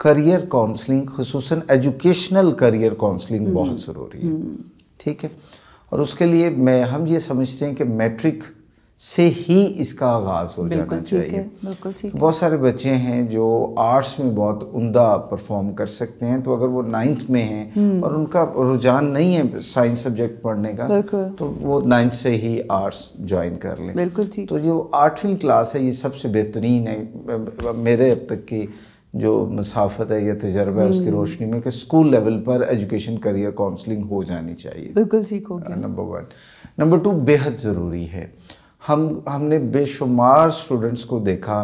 کریئر کاؤنسلنگ، خصوصاً ایجوکیشنل کریئر کاؤنسلنگ بہت ضروری ہے، ٹھیک ہے۔ اور اس کے لیے ہم یہ سمجھتے ہیں کہ میٹرک سے ہی اس کا آغاز ہو جانا چاہیے۔ بہت سارے بچے ہیں جو آرٹس میں بہت عمدہ پرفارم کر سکتے ہیں، تو اگر وہ 9th میں ہیں اور ان کا رجحان نہیں ہے سائنس سبجیکٹ پڑھنے کا، تو وہ 9th سے ہی آرٹس جوائن کر لیں۔ تو جو 8ویں کلاس ہے یہ سب سے بہترین ہے میرے اب تک کی جو مسافت ہے یا تجربہ ہے اس کی روشنی میں، کہ اسکول لیول پر ایجوکیشن کریئر کاؤنسلنگ ہو جانی چاہیے۔ بالکل ٹھیک ہو گیا۔ نمبر 1۔ نمبر 2 بے حد ضروری ہے۔ ہم نے بے شمار اسٹوڈنٹس کو دیکھا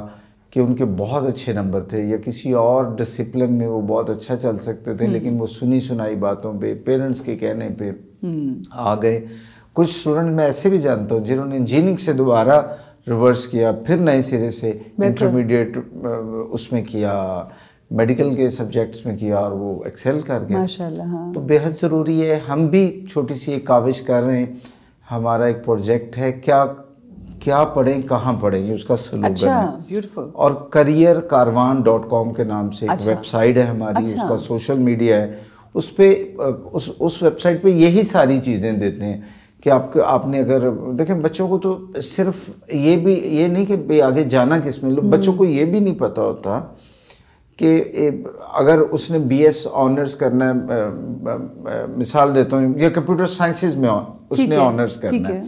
کہ ان کے بہت اچھے نمبر تھے، یا کسی اور ڈسپلن میں وہ بہت اچھا چل سکتے تھے، لیکن وہ سنی سنائی باتوں پہ، پیرنٹس کے کہنے پہ آ گئے۔ کچھ اسٹوڈنٹ میں ایسے بھی جانتا ہوں جنہوں نے انجینئرنگ سے دوبارہ ریورس کیا، پھر نئے سرے سے انٹرمیڈیٹ اس میں کیا، میڈیکل کے سبجیکٹس میں کیا، اور وہ ایکسل کر گئے۔ ماشاءاللہ۔ تو بے حد ضروری ہے۔ ہم بھی چھوٹی سی ایک کاوش کر رہے ہیں، ہمارا ایک پروجیکٹ ہے، کیا پڑھیں، کہاں پڑھیں، یہ اس کا سلوگن ہے۔ اور careerkarwan.com کے نام سے ایک ویب سائٹ ہے ہماری، اس کا سوشل میڈیا ہے، اس پہ اس ویب سائٹ پہ یہی ساری چیزیں دیتے ہیں کہ آپ نے اگر دیکھیں، بچوں کو تو صرف یہ نہیں کہ آگے جانا کس میں، بچوں کو یہ بھی نہیں پتہ ہوتا کہ اگر اس نے BS آنرز کرنا ہے، مثال دیتا ہوں، یا کمپیوٹر سائنسز میں اس نے آنرز کرنا ہے،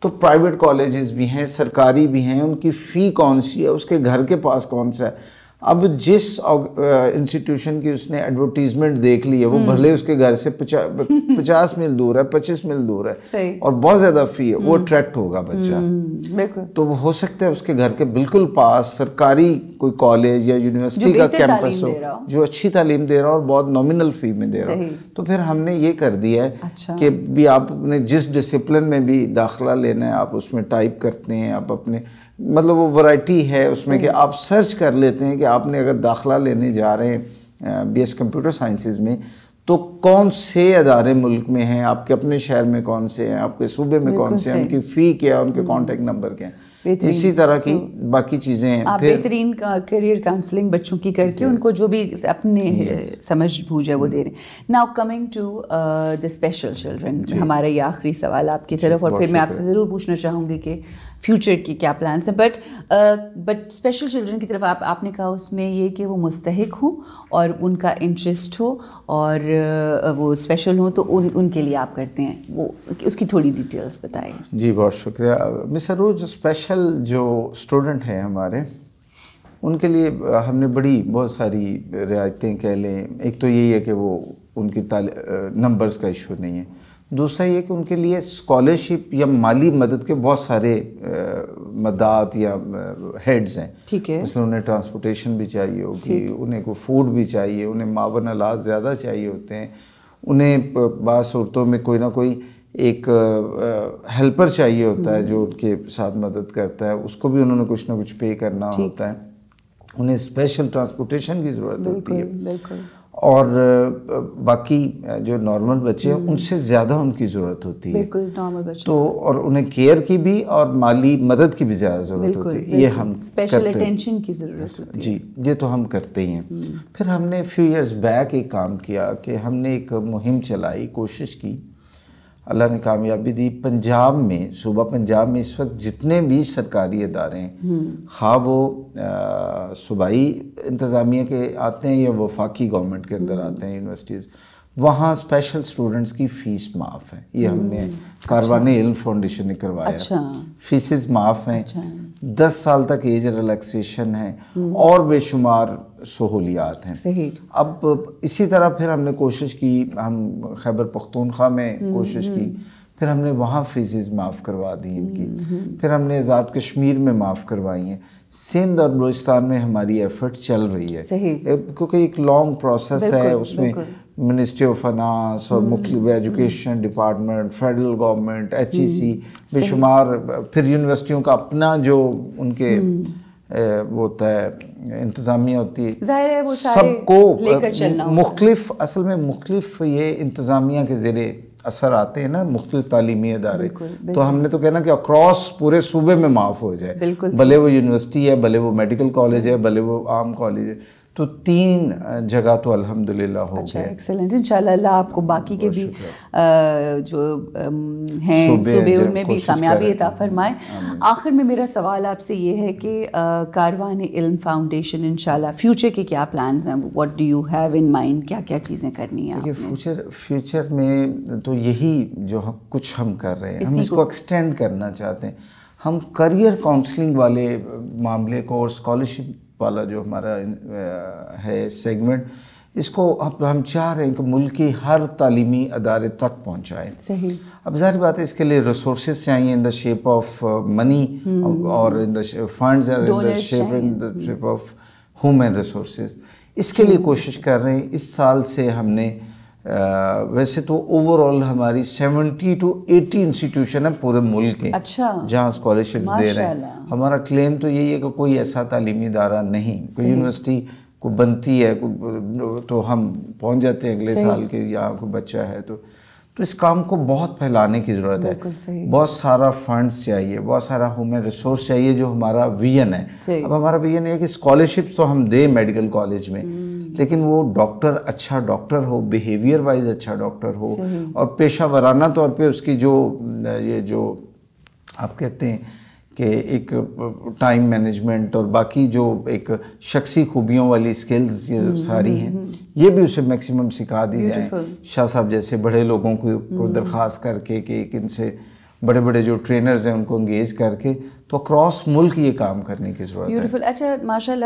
تو پرائیویٹ کالجز بھی ہیں، سرکاری بھی ہیں، ان کی فی کون سی ہے، اس کے گھر کے پاس کون سا ہے۔ اب جس انسٹیٹیوشن کی اس نے ایڈورٹیزمنٹ دیکھ لی ہے، وہ بھلے اس کے گھر سے 50 میل دور ہے، 25 میل دور ہے، اور بہت زیادہ فی ہے، وہ اٹریکٹ ہوگا بچہ۔ تو ہو سکتا ہے اس کے گھر کے بالکل پاس سرکاری کوئی کالج یا یونیورسٹی کا کیمپس ہو جو اچھی تعلیم دے رہا اور بہت نامنل فی میں دے رہا۔ تو پھر ہم نے یہ کر دیا ہے کہ بھی آپ نے جس ڈسپلن میں بھی داخلہ لینا ہے، آپ اس میں ٹائپ کرتے ہیں، آپ اپنے مطلب وہ ورائٹی ہے اس میں کہ آپ سرچ کر لیتے ہیں کہ آپ نے اگر داخلہ لینے جا رہے ہیں BS کمپیوٹر سائنسز میں، تو کون سے ادارے ملک میں ہیں، آپ کے اپنے شہر میں کون سے ہیں، آپ کے صوبے میں کون سے ہیں، ان کی فی کیا، ان کے کانٹیکٹ نمبر کیا، اسی طرح کی باقی چیزیں ہیں۔ آپ بہترین کیریئر کاؤنسلنگ بچوں کی کر کے ان کو جو بھی اپنے سمجھ بوجھ ہے وہ دے رہے ہیں۔ Now coming to the special children, ہمارا یہ آخری سوال آپ کی طرف، اور پھر میں آپ سے ضرور پوچھنا چاہوں گی کہ فیوچر کی کیا پلانس ہیں، بٹ اسپیشل چلڈرن کی طرف آپ نے کہا اس میں یہ کہ وہ مستحق ہوں اور ان کا انٹرسٹ ہو اور وہ اسپیشل ہوں، تو ان کے لیے آپ کرتے ہیں، وہ اس کی تھوڑی ڈیٹیلز بتائیں۔ جی بہت شکریہ مس عروج۔ جو اسپیشل جو اسٹوڈنٹ ہیں ہمارے، ان کے لیے ہم نے بہت ساری رعایتیں کہہ لیں۔ ایک تو یہی ہے کہ وہ ان کی نمبرز کا ایشو نہیں ہے، دوسرا یہ کہ ان کے لیے اسکالرشپ یا مالی مدد کے بہت سارے مدات یا ہیڈز ہیں۔ ٹھیک ہے، مثلا انہیں ٹرانسپورٹیشن بھی چاہیے ہوگی، انہیں کو فوڈ بھی چاہیے، انہیں معاون آلات زیادہ چاہیے ہوتے ہیں، انہیں بعض صورتوں میں کوئی نہ کوئی ایک ہیلپر چاہیے ہوتا ہے جو ان کے ساتھ مدد کرتا ہے، اس کو بھی انہوں نے کچھ نہ کچھ پے کرنا ہوتا ہے، انہیں اسپیشل ٹرانسپورٹیشن کی ضرورت ہوتی ہے۔ اور باقی جو نارمل بچے ہیں ان سے زیادہ ان کی ضرورت ہوتی ہے. بالکل نارمل بچے تو اور انہیں کیئر کی بھی اور مالی مدد کی بھی زیادہ ضرورت ہوتی ہے. یہ ہم اسپیشل اٹینشن کی ضرورت ہوتی ہے. جی یہ تو ہم کرتے ہی ہیں. پھر ہم نے فیو ایئرز بیک ایک کام کیا کہ ہم نے ایک مہم چلائی, کوشش کی, اللہ نے کامیابی دی. پنجاب میں, صوبہ پنجاب میں اس وقت جتنے بھی سرکاری ادارے ہیں, خواہ وہ صوبائی انتظامیہ کے آتے ہیں یا وفاقی گورنمنٹ کے اندر آتے ہیں یونیورسٹیز, وہاں اسپیشل اسٹوڈنٹس کی فیس معاف ہے. یہ ہم نے کاروان علم فاؤنڈیشن نے کروایا. فیسز معاف ہیں, 10 سال تک ایج ریلیکسیشن ہے, اور بے شمار سہولیات ہیں. اب اسی طرح پھر ہم نے کوشش کی, ہم خیبر پختونخوا میں کوشش کی, پھر ہم نے وہاں فیسز معاف کروا دی ان کی, پھر ہم نے آزاد کشمیر میں معاف کروائی ہیں. سندھ اور بلوچستان میں ہماری ایفرٹ چل رہی ہے, کیونکہ ایک لانگ پروسیس ہے. اس میں منسٹری آف فائنانس اور مختلف ایجوکیشن ڈپارٹمنٹ, فیڈرل گورنمنٹ, ایچ.ای.سی, بے شمار, پھر یونیورسٹیوں کا اپنا جو ان کے وہ ہوتا ہے انتظامیہ ہوتی ہے, سب کو مختلف, اصل میں مختلف یہ انتظامیہ کے زیر اثر آتے ہیں نا, مختلف تعلیمی ادارے. تو ہم نے تو کہنا کہ اکراس پورے صوبے میں معاف ہو جائے, بھلے وہ یونیورسٹی ہے, بھلے وہ میڈیکل کالج ہے, بھلے وہ عام کالج ہے. تو 3 جگہ تو الحمدللہ ہو گئے. ایکسلنٹ. انشاءاللہ اللہ آپ کو باقی کے بھی جو ہیں صوبے ان میں بھی کامیابی عطا فرمائے. آخر میں میرا سوال آپ سے یہ ہے کہ کاروان علم فاؤنڈیشن انشاءاللہ فیوچر کے کیا پلانز ہیں, what do you have in mind, کیا کیا چیزیں کرنی ہیں؟ فیوچر میں تو یہی جو کچھ ہم کر رہے ہیں, ہم اس کو ایکسٹینڈ کرنا چاہتے ہیں. ہم کریئر کاؤنسلنگ والے معاملے کو اور اسکالرشپ والا جو ہمارا ہے سیگمنٹ, اس کو ہم چاہ رہے ہیں کہ ملک کی ہر تعلیمی ادارے تک پہنچائیں. صحیح. اب ظاہر بات ہے اس کے لیے ریسورسز چاہیے ان دا شیپ آف منی اور ان دا فنڈز اور in the shape of human resources. اس کے لیے کوشش کر رہے ہیں. اس سال سے ہم نے ویسے تو اوور آل ہماری 70 to 80 انسٹیٹیوشن ہے پورے ملک کے جہاں اسکالرشپ دے رہے ہیں. ہمارا کلیم تو یہی ہے کہ کوئی ایسا تعلیمی ادارہ نہیں, کوئی یونیورسٹی کو بنتی ہے تو ہم پہنچ جاتے ہیں اگلے سال کے, یہاں کوئی بچہ ہے تو اس کام کو بہت پھیلانے کی ضرورت ہے. بہت سارا فنڈز چاہیے, بہت سارا ہیومن ریسورس چاہیے, جو ہمارا ویژن ہے. اب ہمارا ویژن ہے کہ اسکالرشپس تو ہم دیں میڈیکل کالج میں, لیکن وہ ڈاکٹر اچھا ڈاکٹر ہو, بیہیویئر وائز اچھا ڈاکٹر ہو, اور پیشہ ورانہ طور پہ اس کی جو یہ جو آپ کہتے ہیں کہ ایک ٹائم مینجمنٹ اور باقی جو ایک شخصی خوبیوں والی سکلز ساری ہیں, یہ بھی اسے میکسیمم سکھا دی جائیں. شاہ صاحب جیسے بڑے لوگوں کو درخواست کر کے کہ ان سے بڑے بڑے جو ٹرینرز ہیں ان کو انگیج کر کے, تو اکراس ملک یہ کام کرنے کی ضرورت ہے. بیوٹیفل. اچھا ماشاءاللہ,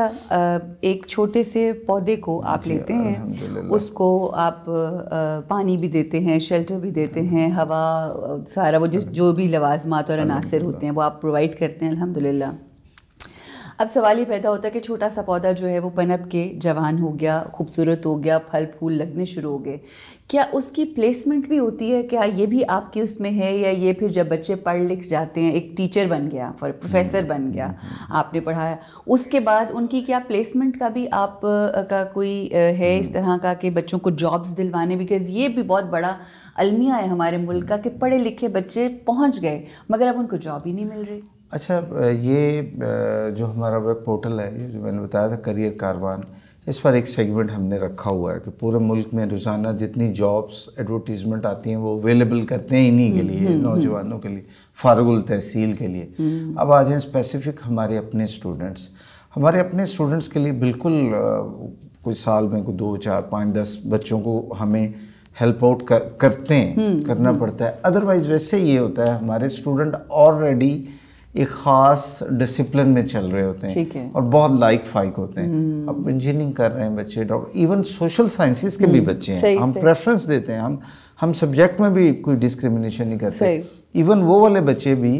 ایک چھوٹے سے پودے کو آپ لیتے ہیں, اس کو آپ پانی بھی دیتے ہیں, شیلٹر بھی دیتے ہیں, ہوا, سارا وہ جو بھی لوازمات اور عناصر ہوتے ہیں وہ آپ پرووائڈ کرتے ہیں الحمدللہ. اب سوال یہ پیدا ہوتا ہے کہ چھوٹا سا پودا جو ہے وہ پنپ کے جوان ہو گیا, خوبصورت ہو گیا, پھل پھول لگنے شروع ہو گئے, کیا اس کی پلیسمنٹ بھی ہوتی ہے؟ کیا یہ بھی آپ کی اس میں ہے, یا یہ پھر جب بچے پڑھ لکھ جاتے ہیں, ایک ٹیچر بن گیا, پروفیسر بن گیا, آپ نے پڑھایا, اس کے بعد ان کی کیا پلیسمنٹ کا بھی آپ کا کوئی ہے اس طرح کا کہ بچوں کو جابس دلوانے؟ بیکاز یہ بھی بہت بڑا المیہ ہے ہمارے ملک کا کہ پڑھے لکھے بچے پہنچ گئے مگر اب ان کو جاب ہی نہیں مل رہی. اچھا, یہ جو ہمارا ویب پورٹل ہے, جو میں نے بتایا تھا کریئر کاروان, اس پر ایک سیگمنٹ ہم نے رکھا ہوا ہے کہ پورے ملک میں روزانہ جتنی جابس ایڈورٹیزمنٹ آتی ہیں وہ اویلیبل کرتے ہیں انہی کے لیے, نوجوانوں کے لیے, فارغ التحصیل کے لیے. اب آ جائیں اسپیسیفک ہمارے اپنے اسٹوڈنٹس کے لیے بالکل کوئی سال میں کوئی 2, 4, 5, 10 بچوں کو ہمیں ہیلپ آؤٹ کرتے ہیں, کرنا پڑتا ہے. ادروائز ویسے یہ ہوتا ہے ہمارے اسٹوڈنٹ آلریڈی ایک خاص ڈسپلن میں چل رہے ہوتے ہیں اور بہت لائک فائک ہوتے ہیں. اب انجینئرنگ کر رہے ہیں بچے, ایون سوشل سائنسز کے بھی بچے ہیں, ہم پریفرنس دیتے ہیں, ہم سبجیکٹ میں بھی کوئی ڈسکریمنیشن نہیں کرتے. ایون وہ والے بچے بھی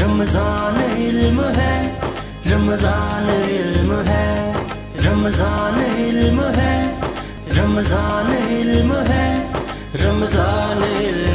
رمضان علم ہے، رمضان علم ہے، رمضان علم ہے، رمضان علم ہے، رمضان علم